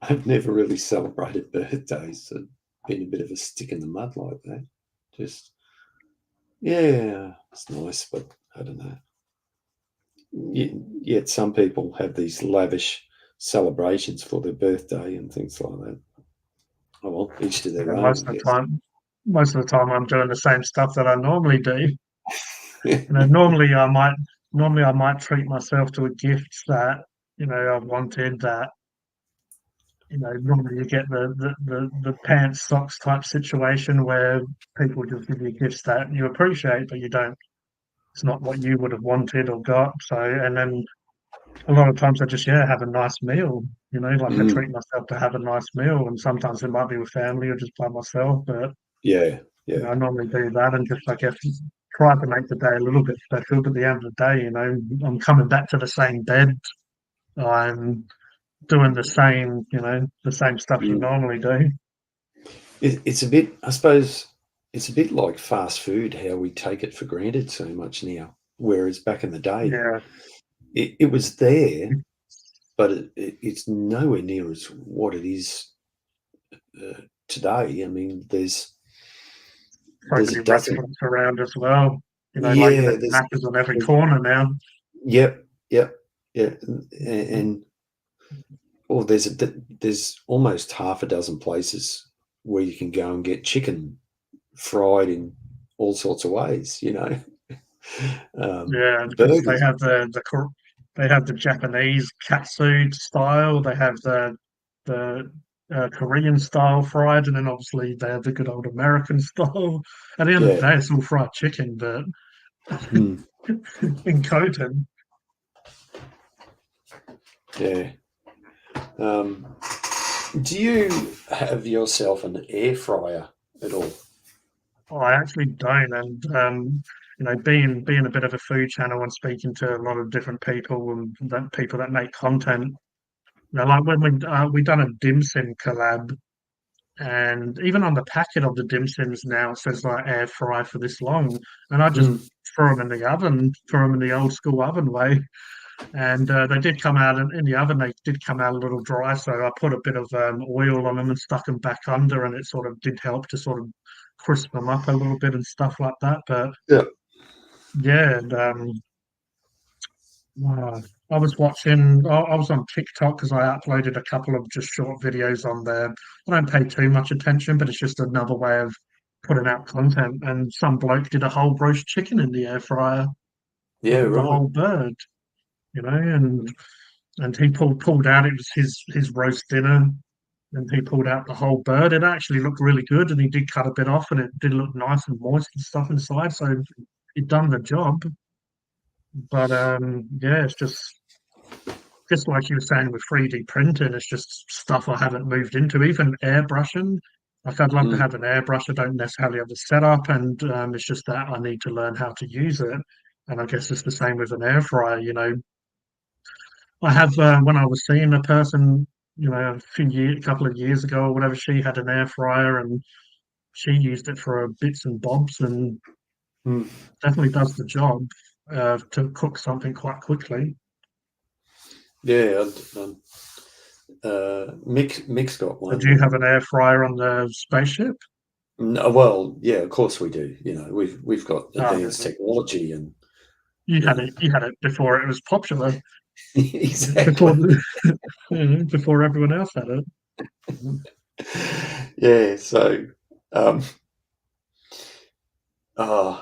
I've never really celebrated birthdays. I've been a bit of a stick in the mud like that. Just yeah, it's nice, but I don't know. Yet some people have these lavish celebrations for their birthday and things like that. Oh well, each to their yeah. own, I guess. Most of the time, I'm doing the same stuff that I normally do. Yeah, You know, normally I might treat myself to a gift that I've wanted that normally you get the pants socks type situation where people just give you gifts that you appreciate, but you don't. It's not what you would have wanted or got. So, and then a lot of times I just have a nice meal. Like I mm, treat myself to have a nice meal, and sometimes it might be with family or just by myself. But yeah, yeah. I normally do that and just I guess try to make the day a little bit special. But at the end of the day, I'm coming back to the same bed. I'm doing the same stuff you Mm. normally do. It's a bit, I suppose, it's a bit like fast food, how we take it for granted so much now. Whereas back in the day, Yeah, it was there, but it's nowhere near as what it is today. I mean, so there's a many dozen. restaurants around as well. Like Yeah, there's Macca's on every corner now. yep, yep, yeah, and or there's almost half a dozen places where you can go and get chicken fried in all sorts of ways. You know, Yeah, because burgers. they have the Japanese katsu style. They have the Korean style fried, and then obviously they have the good old American style. At the end of the Yeah, day, it's all fried chicken, but mm, in coating. yeah. Um, do you have yourself an air fryer at all? I actually don't, and being a bit of a food channel and speaking to a lot of different people and that people that make content. Like when we done a dim sim collab, and even on the packet of the dim sims now it says like air fry for this long, and I just Mm, throw them in the old school oven way, and they did come out in the oven. They did come out a little dry, so I put a bit of oil on them and stuck them back under, and it sort of did help to sort of crisp them up a little bit and stuff like that. But yeah. yeah, and, wow. I was watching. I was on TikTok because I uploaded a couple of just short videos on there. I don't pay too much attention, but it's just another way of putting out content. And some bloke did a whole roast chicken in the air fryer, Yeah, the right. whole bird, and he pulled out. It was his roast dinner, and he pulled out the whole bird. It actually looked really good, and he did cut a bit off, and it did look nice and moist and stuff inside. So he'd done the job. But yeah, it's just like you were saying with 3D printing, it's just stuff I haven't moved into. Even airbrushing, like I'd love to Mm. have an airbrush. I don't necessarily have the setup, and it's just that I need to learn how to use it. And I guess it's the same with an air fryer. I have when I was seeing a person, a couple of years ago or whatever, she had an air fryer and she used it for bits and bobs, and Mm. definitely does the job to cook something quite quickly. Yeah, Mick's got So one. do you have an air fryer on the spaceship? No, well, yeah, of course we do. We've got Oh, advanced technology, and you you had know, it. You had it before it was popular. Before exactly. before everyone else had it. Yeah, so um, uh,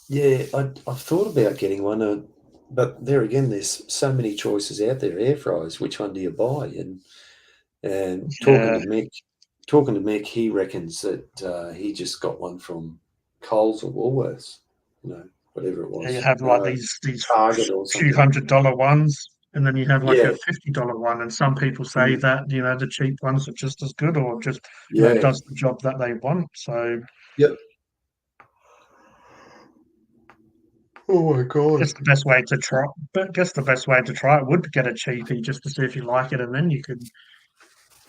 yeah, I've thought about getting one, but there again, there's so many choices out there. Air fryers, which one do you buy? And Yeah, talking to Mick, he reckons that he just got one from Coles or Woolworths, whatever it yeah. You was, have like these Target or few something. $100 ones, and then you have like Yeah, a $50 one. And some people say mm, that the cheap ones are just as good, or just yeah, does the job that they want. So yep. Oh my god. guess the best way to try, but guess the best way to try it would be get a cheapie just to see if you like it, and then you could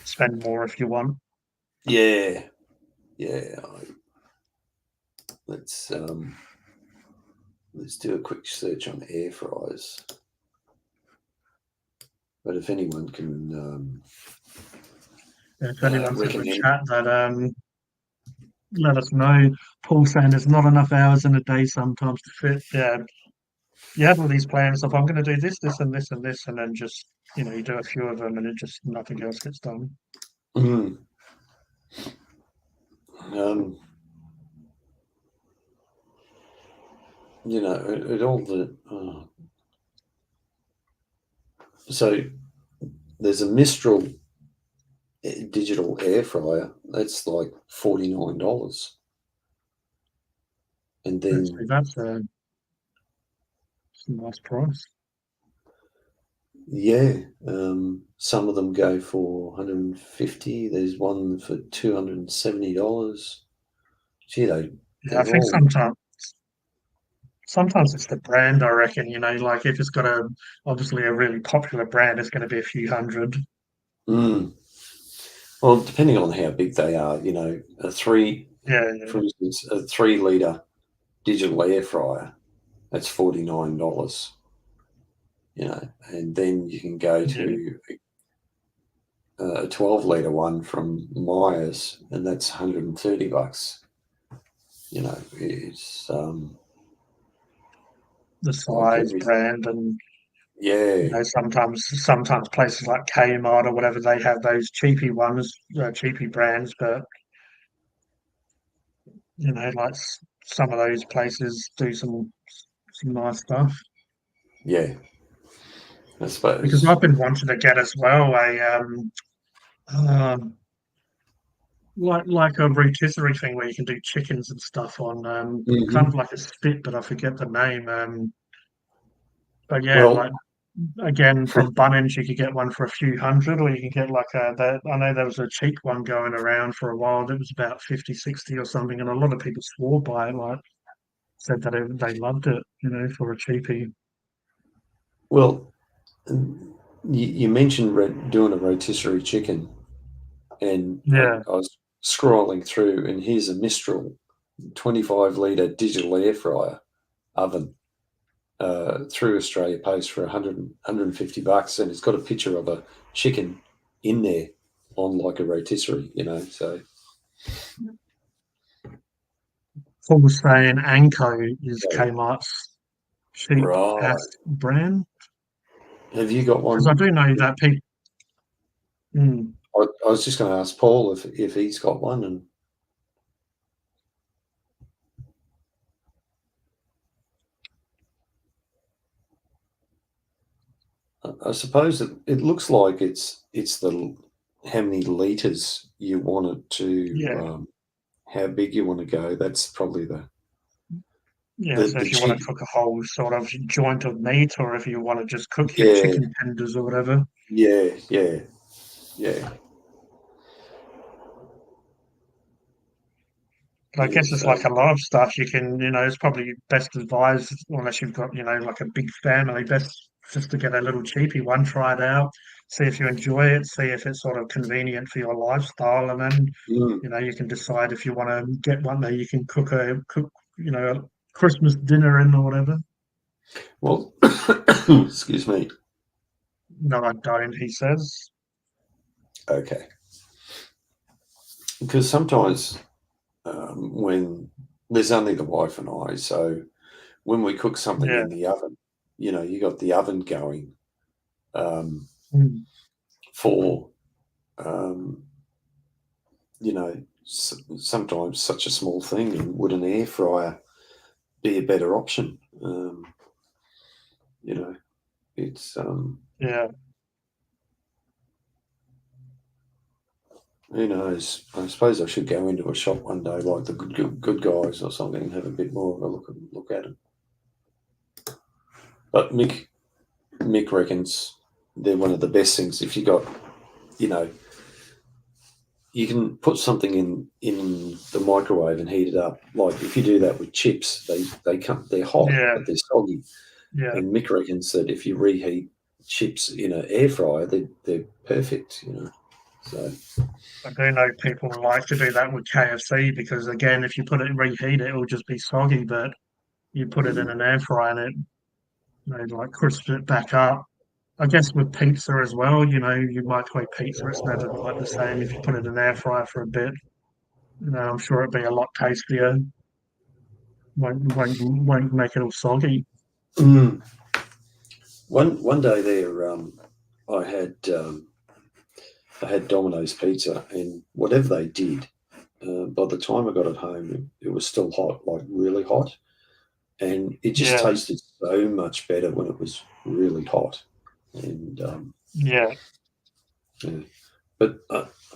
spend more if you want. Yeah, yeah. Let's let's do a quick search on air fryers. But if anyone can If anyone's in the recommend, chat that let us know. Paul saying there's not enough hours in a day sometimes to fit. Yeah, you have all these plans of I'm going to do this, this, and this, and this, and then just you do a few of them, and it just nothing else gets done. mm, um, it all the so there's a Mistral digital air fryer that's like $49, and Actually, then that's a nice price. yeah, some of them go for 150. There's one for $270. Gee, Yeah, I they're think all. sometimes it's the brand. I reckon like if it's got obviously a really popular brand, it's going to be a few hundred. Mm. Well, depending on how big they are, Yeah, yeah, for instance, a 3 litre digital air fryer, that's $49, and then you can go yeah. to a 12-litre one from Myers, and that's $130. It's The like size, every, brand, and yeah, sometimes places like Kmart or whatever they have those cheapy ones, cheapy brands, but like some of those places do some nice stuff. yeah, I Because suppose. I've been wanting to get as well um like a rotisserie thing where you can do chickens and stuff on kind Hmm. of like a spit, but I forget the name. But yeah, Well, like again from Bunnings you could get one for a few hundred, or you can get like I know there was a cheap one going around for a while that was about 50, 60 or something, and a lot of people swore by it, like said that they loved it, for a cheapie. well, you mentioned doing a rotisserie chicken, and Yeah, I was scrolling through, and here's a Mistral 25-litre digital air fryer oven through Australia Post for 150 bucks, and it's got a picture of a chicken in there on like a rotisserie, so Paul was saying Anko is so, Kmart's Cheap Right. ass brand. Have you got one? Because I do know that people. I was just going to ask Paul if he's got one, and I suppose it looks like it's the how many liters you want it to, how big you want to go. That's probably the So the if you want cheap. to cook a whole sort of joint of meat, or if you want to just cook your Yeah, chicken tenders or whatever. yeah, yeah, yeah. But I Yeah, guess it's so like a lot of stuff you can, it's probably best advised, unless you've got, like a big family, best just to get a little cheapy one, try it out, see if you enjoy it, see if it's sort of convenient for your lifestyle, and then, mm, you can decide if you want to get one that you can cook, a Christmas dinner in or whatever. well, excuse me. No, I don't, he says. Okay, because sometimes when there's only the wife and I, so when we cook something Yeah. in the oven, you got the oven going um, Mm. for, um, sometimes such a small thing, and would an air fryer be a better option? You know, it's Yeah. who knows? I suppose I should go into a shop one day, like the good guys or something, and have a bit more of a look at them. But Mick reckons they're one of the best things. If you got, you know, you can put something in the microwave and heat it up. Like if you do that with chips, they're hot Yeah. but they're soggy. Yeah. And Mick reckons that if you reheat chips in an air fryer, they're perfect. So I do know people like to do that with KFC because, again, if you put it reheat it, it'll just be soggy. But you put it in mm, an air fryer and it, like crisps it back up. I guess with pizza as well, you microwave pizza, it's never quite the same. If you put it in an air fryer for a bit, I'm sure it'd be a lot tastier. Won't make it all soggy. mm. One day there, I had um, I had Domino's pizza, and whatever they did, by the time I got it home, it was still hot, like really hot, and it just Yeah, tasted so much better when it was really hot. And yeah, yeah. But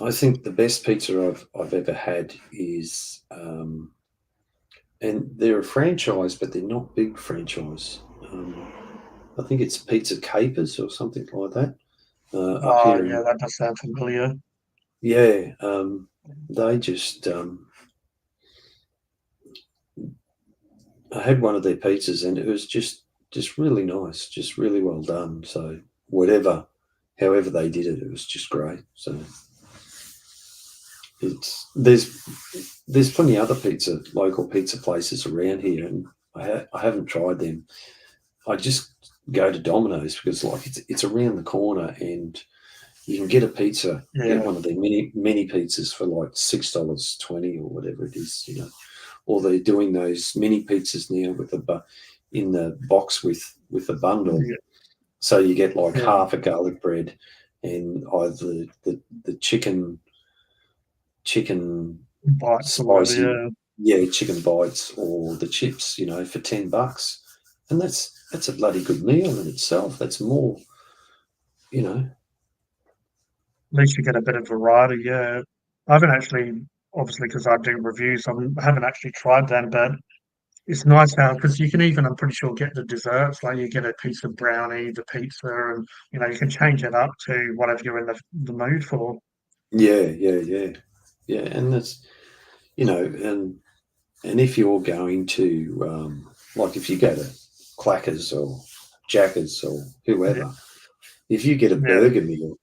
I think the best pizza I've ever had is, and they're a franchise, but they're not big franchise. I think it's Pizza Capers or something like that. Up oh here yeah, in that does sound familiar. yeah, they just I had one of their pizzas and it was just really nice, just really well done. So however they did it, it was just great. So it's there's plenty of other local pizza places around here, and I haven't tried them. I just go to Domino's because like it's around the corner, and you can get a pizza, get Yeah, one of their mini pizzas for like $6.20 or whatever it is. Or they're doing those mini pizzas now with in the box with a bundle, yeah, so you get like yeah. half a garlic bread and either the chicken Bites or whatever. spicy, Yeah, yeah, chicken bites or the chips, for $10, and that's a bloody good meal in itself. That's more, you know. at least you get a bit of variety. Yeah, I haven't actually, obviously, because I do reviews. I haven't actually tried them, but it's nice how because you can even, I'm pretty sure, get the desserts. Like you get a piece of brownie, the pizza, and you can change it up to whatever you're in the mood for. Yeah, yeah, yeah, yeah, and that's and if you're going to like if you go to Clackers or Jackers or Yeah, whoever, if you get a yeah, burger meal,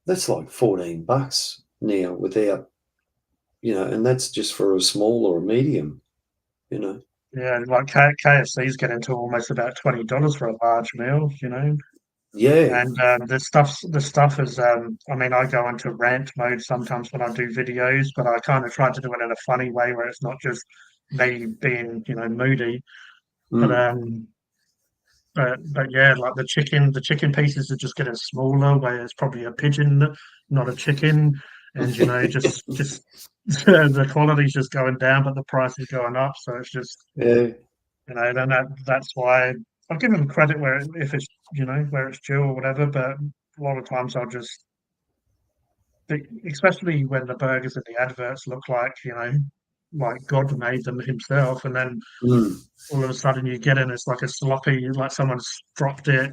that's like $14 now without, and that's just for a small or a medium, you know. yeah. Like KFC's getting to almost about $20 for a large meal. Yeah. And the stuff is, I mean, I go into rant mode sometimes when I do videos, but I kind of try to do it in a funny way where it's not just me being, moody. But Mm. but yeah, like the chicken pieces are just getting smaller, where it's probably a pigeon, not a chicken, and just the quality's just going down, but the price is going up. So it's just Yeah. then that's why I'll give them credit where if it's where it's due or whatever. But a lot of times I'll just, especially when the burgers in the adverts look like like God made them himself, and then Mm. all of a sudden you get in, it's like a sloppy, like someone's dropped it,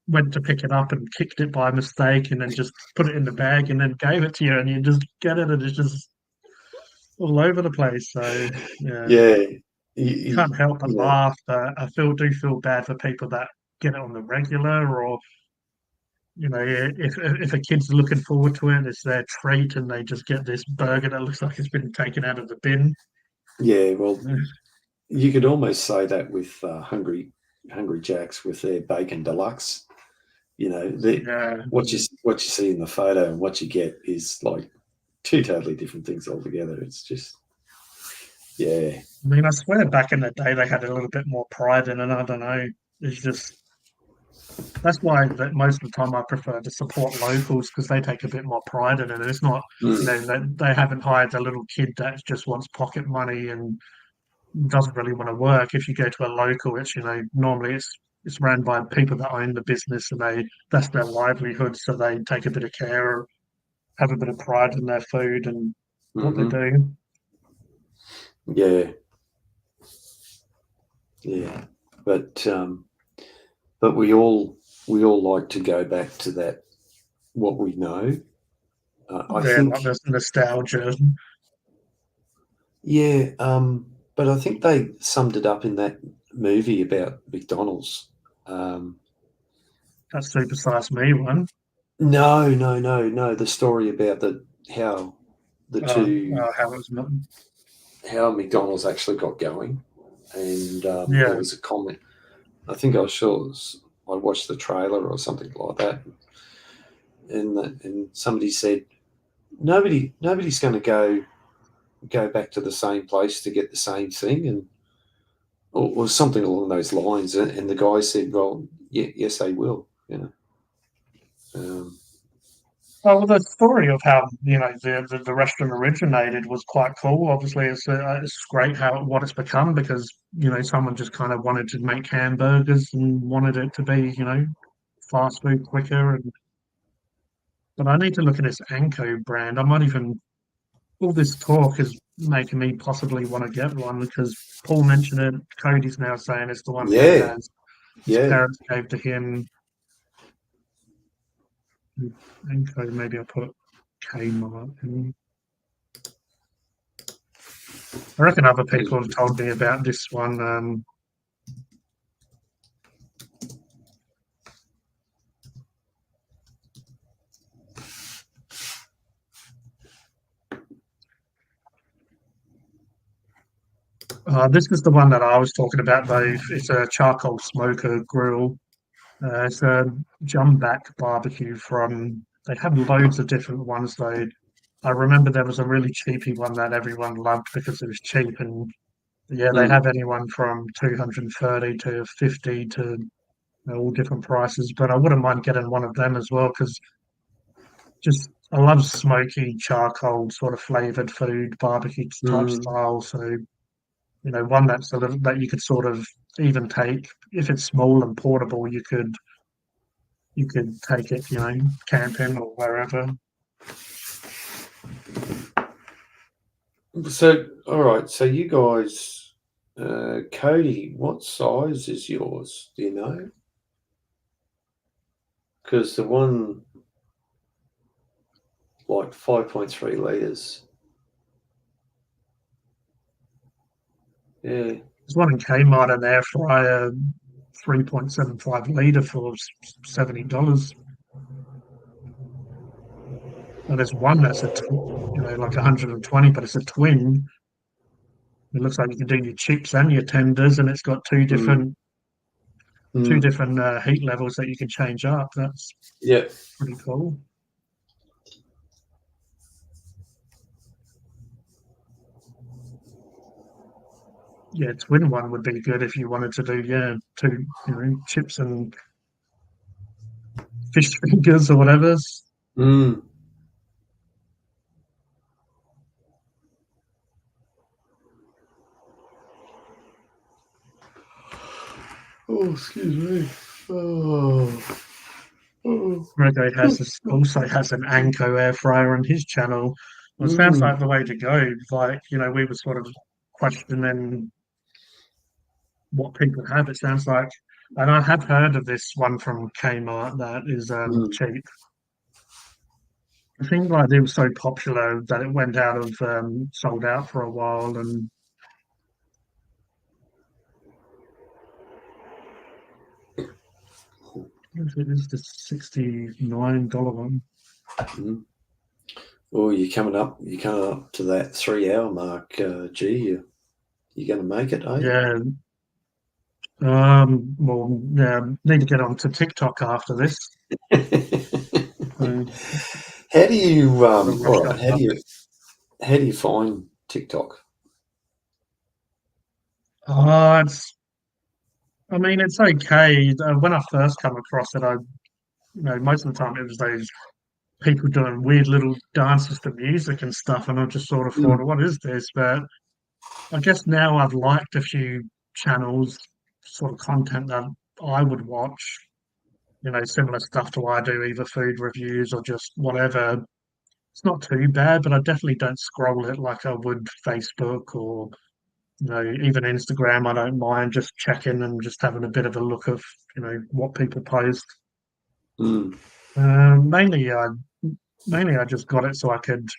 went to pick it up and kicked it by mistake, and then just put it in the bag and then gave it to you, and you just get it, and it's just all over the place. So yeah, Yeah. you can't help but You know, laugh. But I do feel bad for people that get it on the regular, or if a kid's looking forward to it, it's their treat, and they just get this burger that looks like it's been taken out of the bin. yeah. Well, you could almost say that with Hungry Jacks with their bacon deluxe. Yeah, What you see in the photo and what you get is like two totally different things altogether. It's just, yeah. I mean, I swear back in the day they had a little bit more pride in it. I don't know. It's just that's why that most of the time I prefer to support locals because they take a bit more pride in it. It's not, Mm, they haven't hired a little kid that just wants pocket money and doesn't really want to work. If you go to a local, it's normally it's ran by people that own the business and that's their livelihood, so they take a bit of care, have a bit of pride in their food and what they hmm. do. Yeah, yeah. But we all like to go back to that what we know. I Yeah, like think, there's nostalgia. yeah. But I think they summed it up in that movie about McDonald's. Um, That super size me one. no, no, no, no. The story about how the two How it was not. how McDonald's actually got going, and there Yeah. was a comment. I think I was sure I watched the trailer or something like that, and somebody said nobody's going to go back to the same place to get the same thing, and or something along those lines. And the guy said, "Well, yeah, yes, they will." Um, Oh, well, the story of how the restaurant originated was quite cool. Obviously, it's great how what it's become because someone just kind of wanted to make hamburgers and wanted it to be fast food quicker. But I need to look at this Anko brand. I might even all this talk is making me possibly want to get one because Paul mentioned it. Cody's now saying it's the one he yeah, has. His yeah. parents gave to him. Anko, maybe I'll put Kmart in. I reckon other people have told me about this one. This is the one that I was talking about, though. It's a charcoal smoker grill. It's a Jumback barbecue from. They have loads of different ones, though. I remember there was a really cheapy one that everyone loved because it was cheap, and yeah, they Mm, have anyone from 230 to 50 to all different prices. But I wouldn't mind getting one of them as well because just I love smoky charcoal sort of flavored food, barbecue type mm. style. So one that's a little that you could sort of even take if it's small and portable. You could take it, camping or wherever. So, all right. So, you guys, Cody, what size is yours? Do you know? Because the one like 5.3 liters. Yeah. There's one in Kmart, an air fryer, 3.75 liter for $70. And there's one that's like 120, but it's a twin. It looks like you can do your chips and your tenders, and it's got two Mm, different two mm. different heat levels that you can change up. That's Yeah. pretty cool. yeah, twin one would be good if you wanted to do, yeah, two, chips and fish fingers or whatever. Mm. Oh, excuse me. Oh. Grego also has an Anko air fryer on his channel. Well, it sounds Mm. like the way to go. Like, we were sort of questioning what people have. It sounds like, and I have heard of this one from Kmart that is Mm. cheap. I think like it was so popular that it went out of sold out for a while, and it is the $69 one. Mm. Oh, you're coming up to that 3 hour mark. You're going to make it, are you? Yeah. Well, yeah, need to get onto TikTok after this. So, How do you gotta all rush right, up that. how do you find TikTok? Oh, I mean, it's okay. When I first come across it, most of the time it was those people doing weird little dances to music and stuff, and I just sort of Mm. thought, what is this? But I guess now I've liked a few channels, sort of content that I would watch, similar stuff to what I do, either food reviews or just whatever. It's not too bad, but I definitely don't scroll it like I would Facebook or, even Instagram. I don't mind just checking and just having a bit of a look of, what people post. Mm. Um, mainly, I mainly I just got it so I could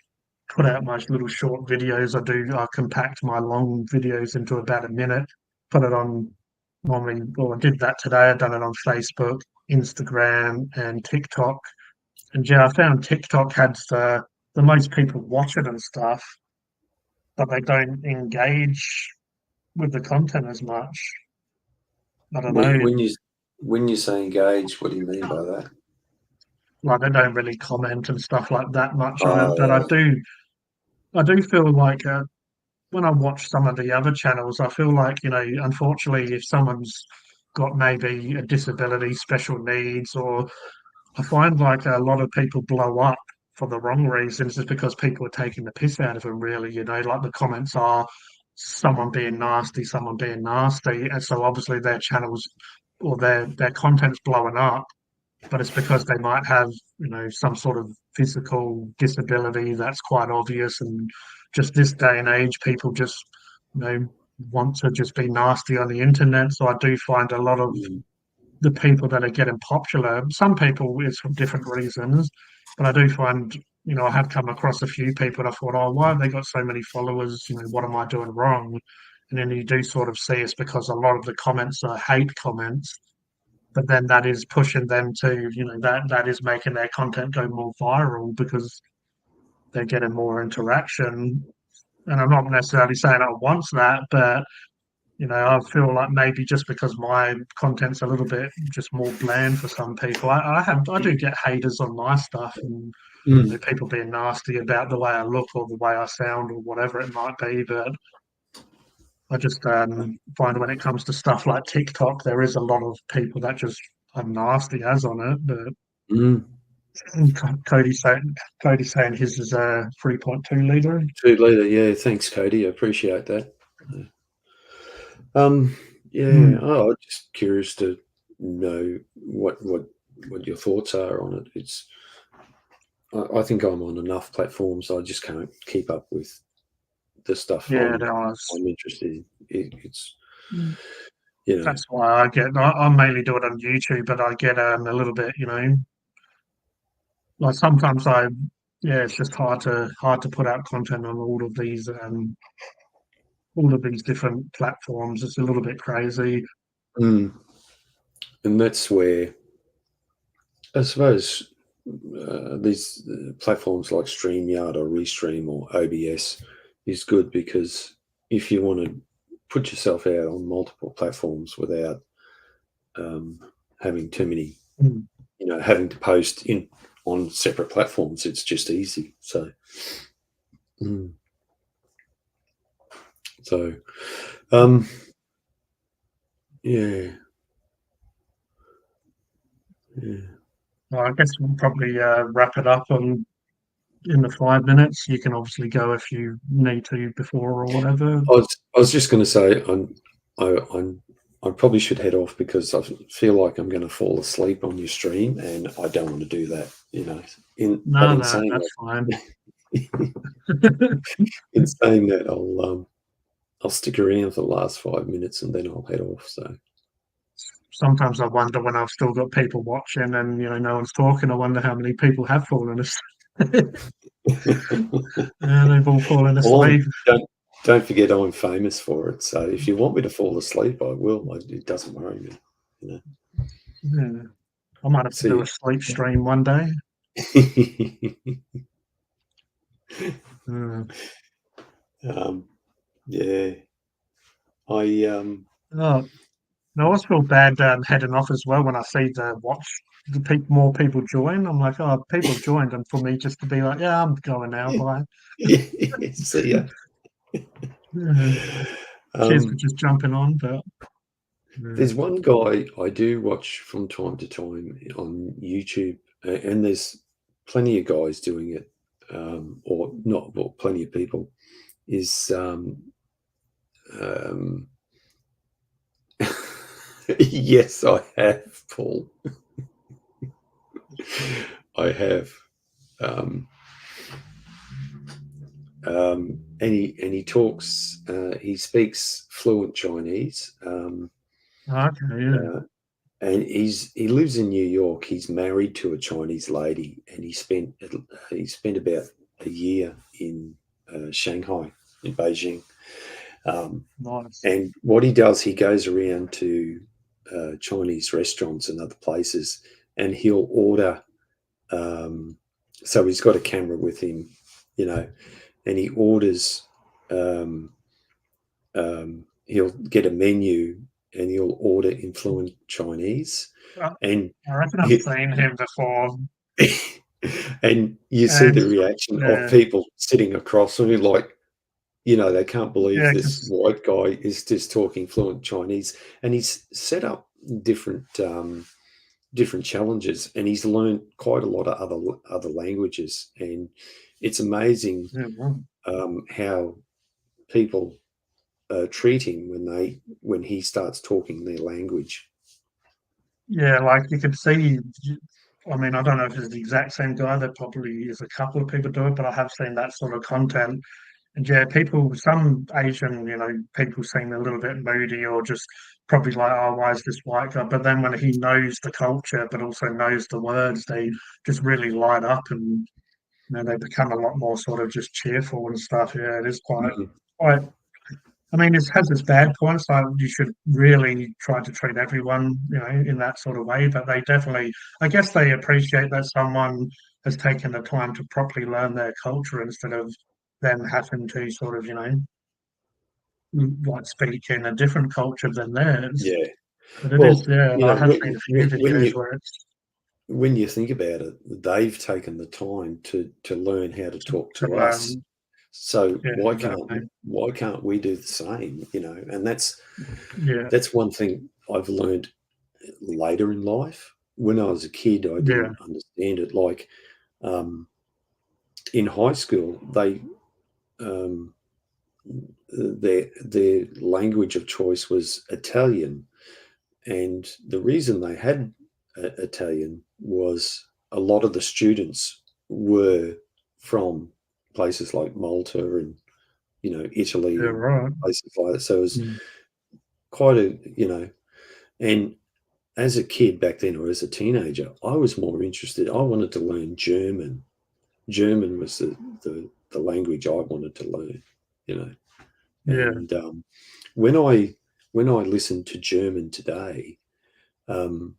put out my little short videos. I compact my long videos into about a minute, put it on normally, well, I did that today. I've done it on Facebook, Instagram, and TikTok. And yeah, I found TikTok had the most people watch it and stuff, but they don't engage with the content as much. I don't When, know, when you when you say engage, what do you mean by that? like they don't really comment and stuff like that much on it. But Oh, I do feel like when I watch some of the other channels, I feel like, unfortunately, if someone's got maybe a disability, special needs, or I find like a lot of people blow up for the wrong reasons is because people are taking the piss out of them, really. Like the comments are someone being nasty. And so obviously their channels or their content's blowing up, but it's because they might have, some sort of physical disability that's quite obvious. And just this day and age, people just, you know, want to just be nasty on the internet. So I do find a lot of mm, the people that are getting popular, some people it's for different reasons, but I do find, I have come across a few people and I thought, oh, why have they got so many followers? What am I doing wrong? And then you do sort of see it's because a lot of the comments are hate comments, but then that is pushing them to, that is making their content go more viral because they're getting more interaction. And I'm not necessarily saying I want that, but I feel like maybe just because my content's a little bit just more bland for some people, I do get haters on my stuff and mm, people being nasty about the way I look or the way I sound or whatever it might be. But I just find when it comes to stuff like TikTok, there is a lot of people that just are nasty as on it. But mm. Cody's saying his is a 3.2 liter. 2 litre, yeah. Thanks, Cody. I appreciate that. Um, yeah. Mm. Oh, I'm just curious to know what your thoughts are on it. I think I'm on enough platforms. I just can't keep up with the stuff Yeah, no, I'm interested in. It's mm, you know. that's why I mainly do it on YouTube, but I get a little bit, like sometimes yeah, it's just hard to put out content on all of these different platforms. It's a little bit crazy. Mm. And that's where I suppose these platforms like StreamYard or Restream or OBS is good because if you want to put yourself out on multiple platforms without having too many, Mm. having to post in on separate platforms, it's just easy. So, mm. so Um, yeah. Yeah. Well, I guess we'll probably wrap it up on in the 5 minutes. You can obviously go if you need to before or whatever. I was just going to say I probably should head off because I feel like I'm going to fall asleep on your stream, and I don't want to do that. You know, No, in no, saying that's fine. that, I'll stick around for the last 5 minutes and then I'll head off. So Sometimes I wonder when I've still got people watching and no one's talking. I wonder how many people have fallen asleep. Yeah, they've all fallen well, asleep. don't forget I'm famous for it. So if you want me to fall asleep, I will. It doesn't worry me. You know. Yeah. I might have to do See. a sleep stream one day. Yeah. I Oh, I always feel bad heading off as well when I see more people join. I'm like, oh, people have joined, and for me just to be like, yeah, I'm going now, bye. see ya. Yeah. Cheers for just jumping on, but There's one guy I do watch from time to time on YouTube, and there's plenty of guys doing it, or not, well, plenty of people. Is um, yes, I have, Paul. I have. Um, and he talks. He speaks fluent Chinese. okay, yeah, And he lives in New York. He's married to a Chinese lady, and he spent about a year in Shanghai, in Beijing. nice. And what he does, he goes around to Chinese restaurants and other places, and he'll order. So he's got a camera with him, you know, and he orders. He'll get a menu and he'll order in fluent Chinese, Well, and I reckon I've seen him before, and you see and the reaction of yeah, people sitting across from him, like, they can't believe yeah, this white guy is just talking fluent Chinese, and he's set up different different challenges, and he's learned quite a lot of other languages, and it's amazing how people treat him when he starts talking their language. yeah, like you could see. I mean, I don't know if it's the exact same guy. There probably is a couple of people do it, but I have seen that sort of content. And yeah, some Asian, people seem a little bit moody or just probably like, oh, why is this white guy? But then when he knows the culture, but also knows the words, they just really light up and they become a lot more sort of just cheerful and stuff. Yeah, it is Mhm. quite. I mean, it has its bad points. Like you should really try to treat everyone, in that sort of way. But they definitely, I guess, they appreciate that someone has taken the time to properly learn their culture instead of them having to sort of, like speak in a different culture than theirs. Yeah. But it is, Well, yeah. I have seen a few videos where it's when you think about it, they've taken the time to learn how to talk to to us. learn. So Yeah, exactly. why can't we do the same? And Yeah, that's one thing I've learned later in life. When I was a kid, I yeah, didn't understand it. Like um, in high school, they um, their language of choice was Italian, and the reason they had Italian was a lot of the students were from places like Malta and Italy yeah, and right. places like that. So it was Mm. quite and as a kid back then, or as a teenager, I was more interested. I wanted to learn German. German was the language I wanted to learn, you know. Yeah, And when I listen to German today, um,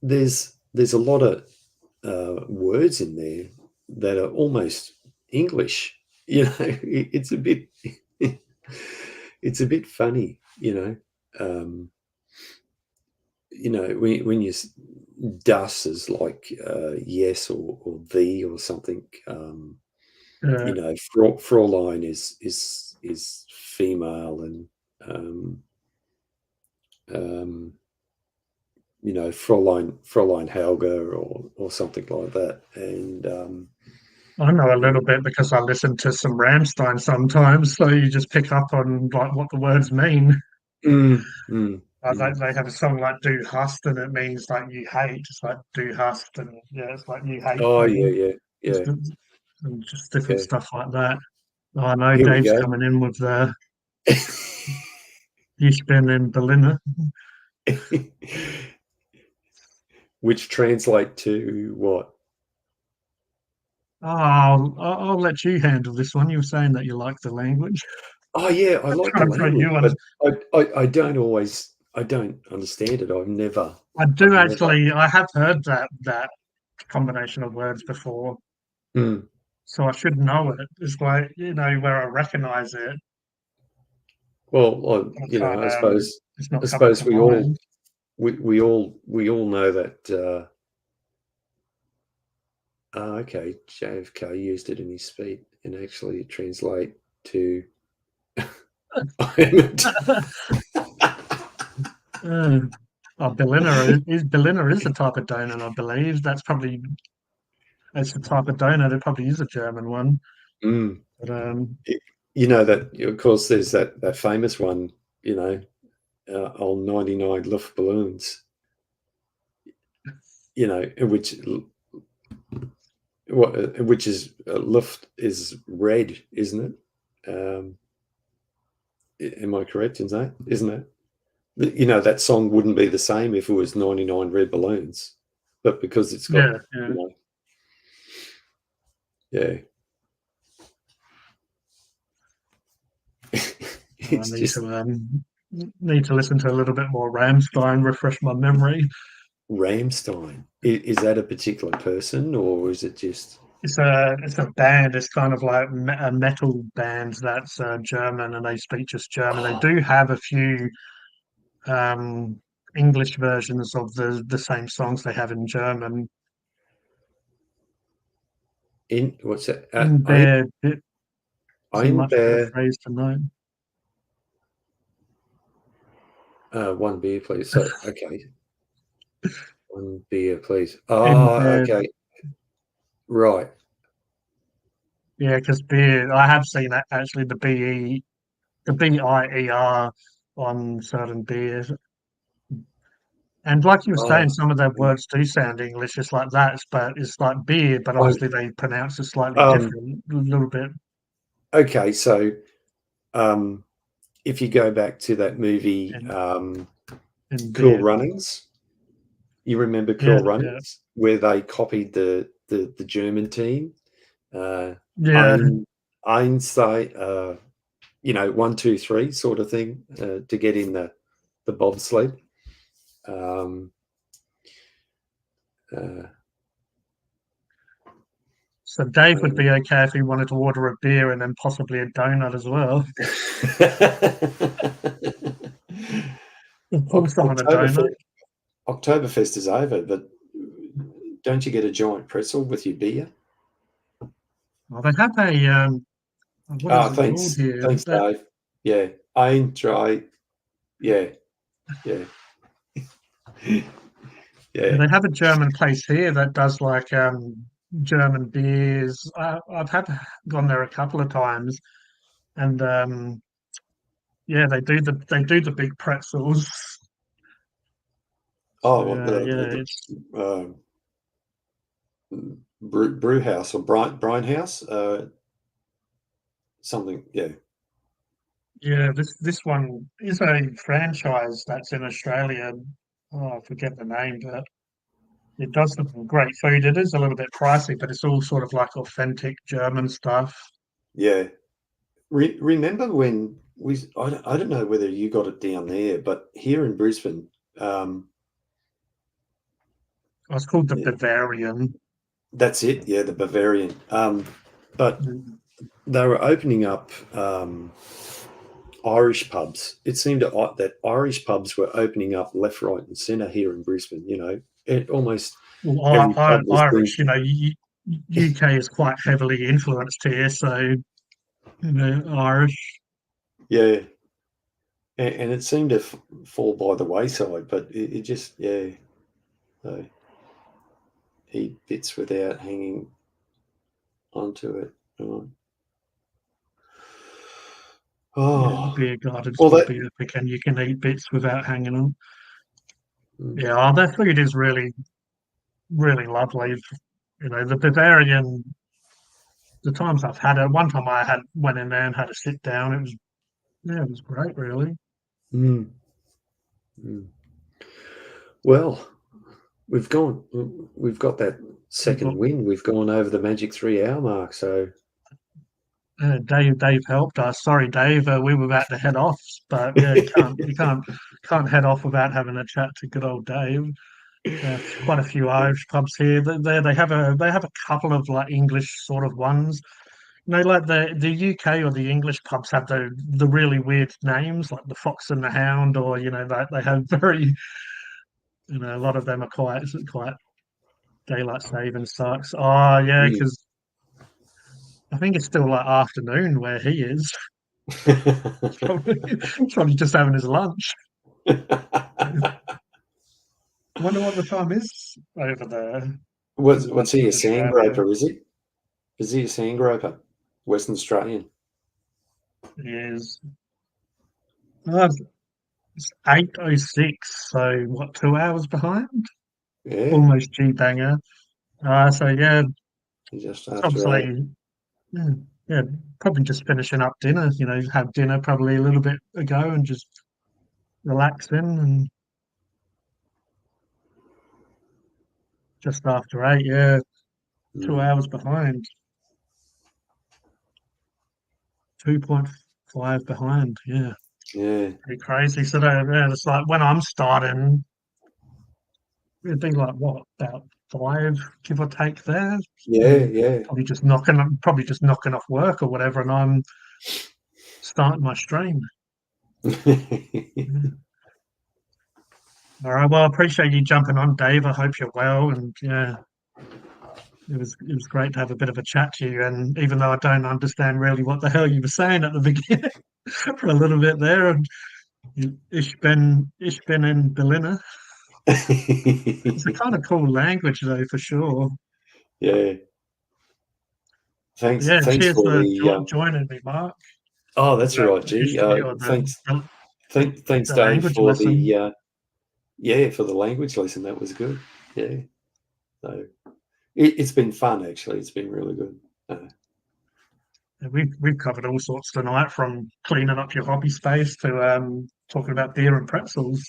there's a lot of words in there that are almost English. It's a bit it's a bit funny. Um, when das is like yes or the or something. yeah, Fraulein is female, and you know, Fräulein Helga or something like that. And I know a little bit because I listen to some Rammstein sometimes, so you just pick up on like what the words mean. They have a song like "Du hast," and it means like you hate. It's like "Du hast," and yeah, it's like you hate Oh me, yeah. and just different Yeah. stuff like that. Oh, I know Here we Dave's go. coming in with the "Ich bin in Berliner," Which translate to what? oh, I'll let you handle this one. You were saying that you like the language. Oh yeah, I I'm like the trying to throw language, you on. but I don't understand it. I I've do never. actually. I have heard that combination of words before, Mm. so I should know it. It's like where I recognise it, Well, but I you know, can't. It's I not coming suppose to mind. we all know that. Okay, JFK used it in his speech, and actually translate to. Berliner is a type of donut, I believe. It's the type of donut. It probably is a German one. Mm. But You know that, of course, there's that famous one, you know, on 99 Luftballons, you know, which is Luft is red, isn't it? Am I correct in that? Isn't it? You know, that song wouldn't be the same if it was 99 red balloons, but because it's got, yeah, yeah. you know, yeah. I It's just need to listen to a little bit more Rammstein, refresh my memory. Rammstein. Is that a particular person, or is it just? It's a band. It's kind of like a metal band that's German, and they speak just German. They Oh, do have a few English versions of the same songs they have in German. in what's that? In there, it is a much better Einbear. phrase to know. One beer, please. So, okay. One beer, please. In Oh, there, okay. Right. yeah, because beer. I have seen that actually the BIER on certain beers. And like you were saying, Oh, some of their words do sound English, just like that, but it's like beer, but I, obviously they pronounce it slightly um, different, a little bit. okay. So, um, if you go back to that movie, In Cool beer. Runnings, you remember Yeah, Cool yeah, Runnings, where they copied the German team, yeah. Ein, Einstein, you know, 1, 2, 3 sort of thing, to get in the bobsled. Um, uh, So Dave would um, be okay if he wanted to order a beer and then possibly a donut as well. Pull someone a donut. Oktoberfest, Oktoberfest is over, but don't you get a giant pretzel with your beer? Well, they have a what Ah, is it called thanks, here? thanks, Dave. Yeah, ein, drei. Yeah, yeah, Yeah, yeah. they have a German place here that does like German beers. I've had gone there a couple of times, and yeah, they do the big pretzels. So Oh, well, yeah, it's the brew house or brine house, something. Yeah. yeah. This one is a franchise that's in Australia. Oh, I forget the name, but it does some great food. It is a little bit pricey, but it's all sort of like authentic German stuff. Yeah. Remember when I don't know whether you got it down there, but here in Brisbane, It's called the yeah, Bavarian. that's it. Yeah, the Bavarian. But they were opening up Irish pubs. It seemed that Irish pubs were opening up left, right, and centre here in Brisbane. You know, almost Well, every pub was being. Irish, UK is quite heavily influenced here, so Irish. Yeah, and it seemed to fall by the wayside, but it just, yeah. So eat bits without hanging onto it. Right. Yeah, the Oh, beer gardens well, would that. be epic, and you can eat bits without hanging on. Mm, Yeah, oh, their food is really, really lovely. You know, the Bavarian. The times I've had it, one time I had went in there and had a sit down. It was yeah, it was great, really. mm, mm. Well, we've got that second But, win. We've gone over the magic 3 hour mark. So Dave helped us. Sorry, Dave, we were about to head off, but yeah, you can't head off without having a chat to good old Dave. Quite a few Irish pubs here. They have a couple of like English sort of ones. You know, like the UK or the English pubs have the really weird names, like the Fox and the Hound, or you know, they have very, you know, a lot of them are quite daylight saving sucks. Oh yeah, mm. because I think it's still like afternoon where he is. Probably just having his lunch. Wonder what the time is over there. His What's lunch he, a in Australia. sandgroper, is he? Is he a sandgroper? Western Australian. He is. Oh, it's 8:06. So what? 2 hours behind? Yeah, Almost G banger. So yeah, just it's after 8. obviously yeah, yeah, probably just finishing up dinner. You know, had dinner probably a little bit ago and just relaxing and just after 8. Yeah, two Mm. hours behind. 2.5 behind. Yeah, Yeah, pretty crazy. So yeah, it's like when I'm starting, it'd be like what about 5, give or take there. yeah, And yeah. probably just knocking off work or whatever, and I'm starting my stream. Yeah. All right. Well, I appreciate you jumping on, Dave. I hope you're well, and yeah, it was great to have a bit of a chat to you. And even though I don't understand really what the hell you were saying at the beginning for a little bit there, and ich bin in Berliner. It's a kind of cool language though, for sure. Yeah. Yeah. Thanks Cheers for for the. joining me, Mark, Oh, for that's all right, the G. history or Thanks, the Dave, language for lesson. the. Yeah, for the language lesson. That was good. Yeah. So it's been fun, actually. It's been really good. Yeah, we've covered all sorts tonight, from cleaning up your hobby space to talking about beer and pretzels.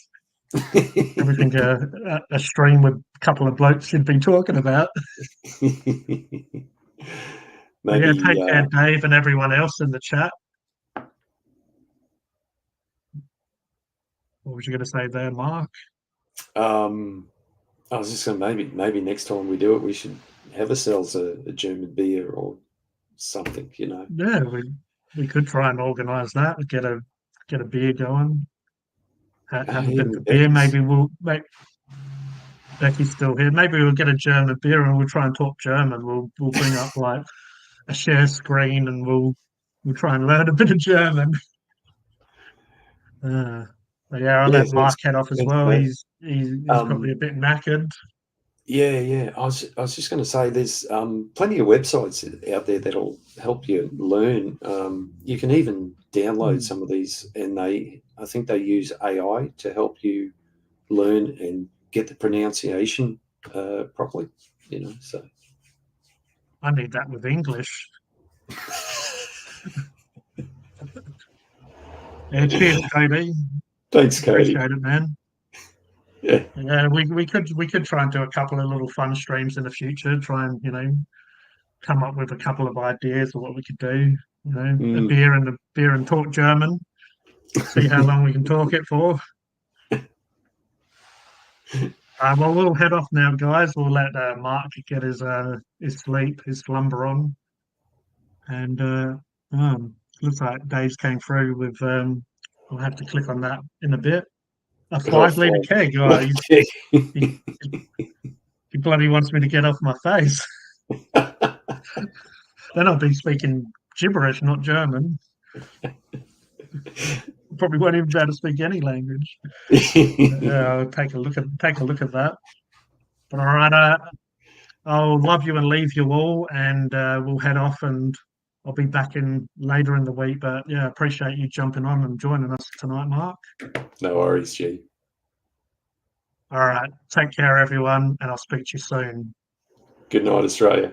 Everything a stream with a couple of blokes should be talking about. But yeah, Maybe. take care, Dave, and everyone else in the chat. What was you going to say there, Mark? Um, I was just going to maybe next time we do it, we should have ourselves a German beer or something. Yeah, we could try and organise that. Get a beer going. Have a bit of Even a beer. Becky's. Maybe Becky's still here. Maybe we'll get a German beer and we'll try and talk German. We'll bring up like a share screen and we'll try and learn a bit of German. Uh, but yeah, I'll Yeah, let Mark head off as thanks, well. mate. He's probably a bit knackered. Yeah, yeah. I was just going to say, there's plenty of websites out there that'll help you learn. You can even download Hmm. some of these, and I think they use AI to help you learn and get the pronunciation properly. So. I need that with English. Yeah, cheers, Cody. Thanks, Cody. Appreciate it, man. Yeah. Yeah, we could try and do a couple of little fun streams in the future. Try and come up with a couple of ideas of what we could do. A Mm. beer and talk German. See how long we can talk it for. Well, we'll head off now, guys. We'll let Mark get his sleep, his slumber on, and looks like Dave's came through with. We'll have to click on that in a bit. A Oh, 5 litre fine. keg. Oh, he, he bloody wants me to get off my face. Then I'll be speaking gibberish, not German. Probably won't even be able to speak any language. I'll take a look at that. But all right, I'll love you and leave you all, and we'll head off, and I'll be back in later in the week. But yeah, appreciate you jumping on and joining us tonight, Mark. No worries, G. All right, take care, everyone, and I'll speak to you soon. Good night, Australia.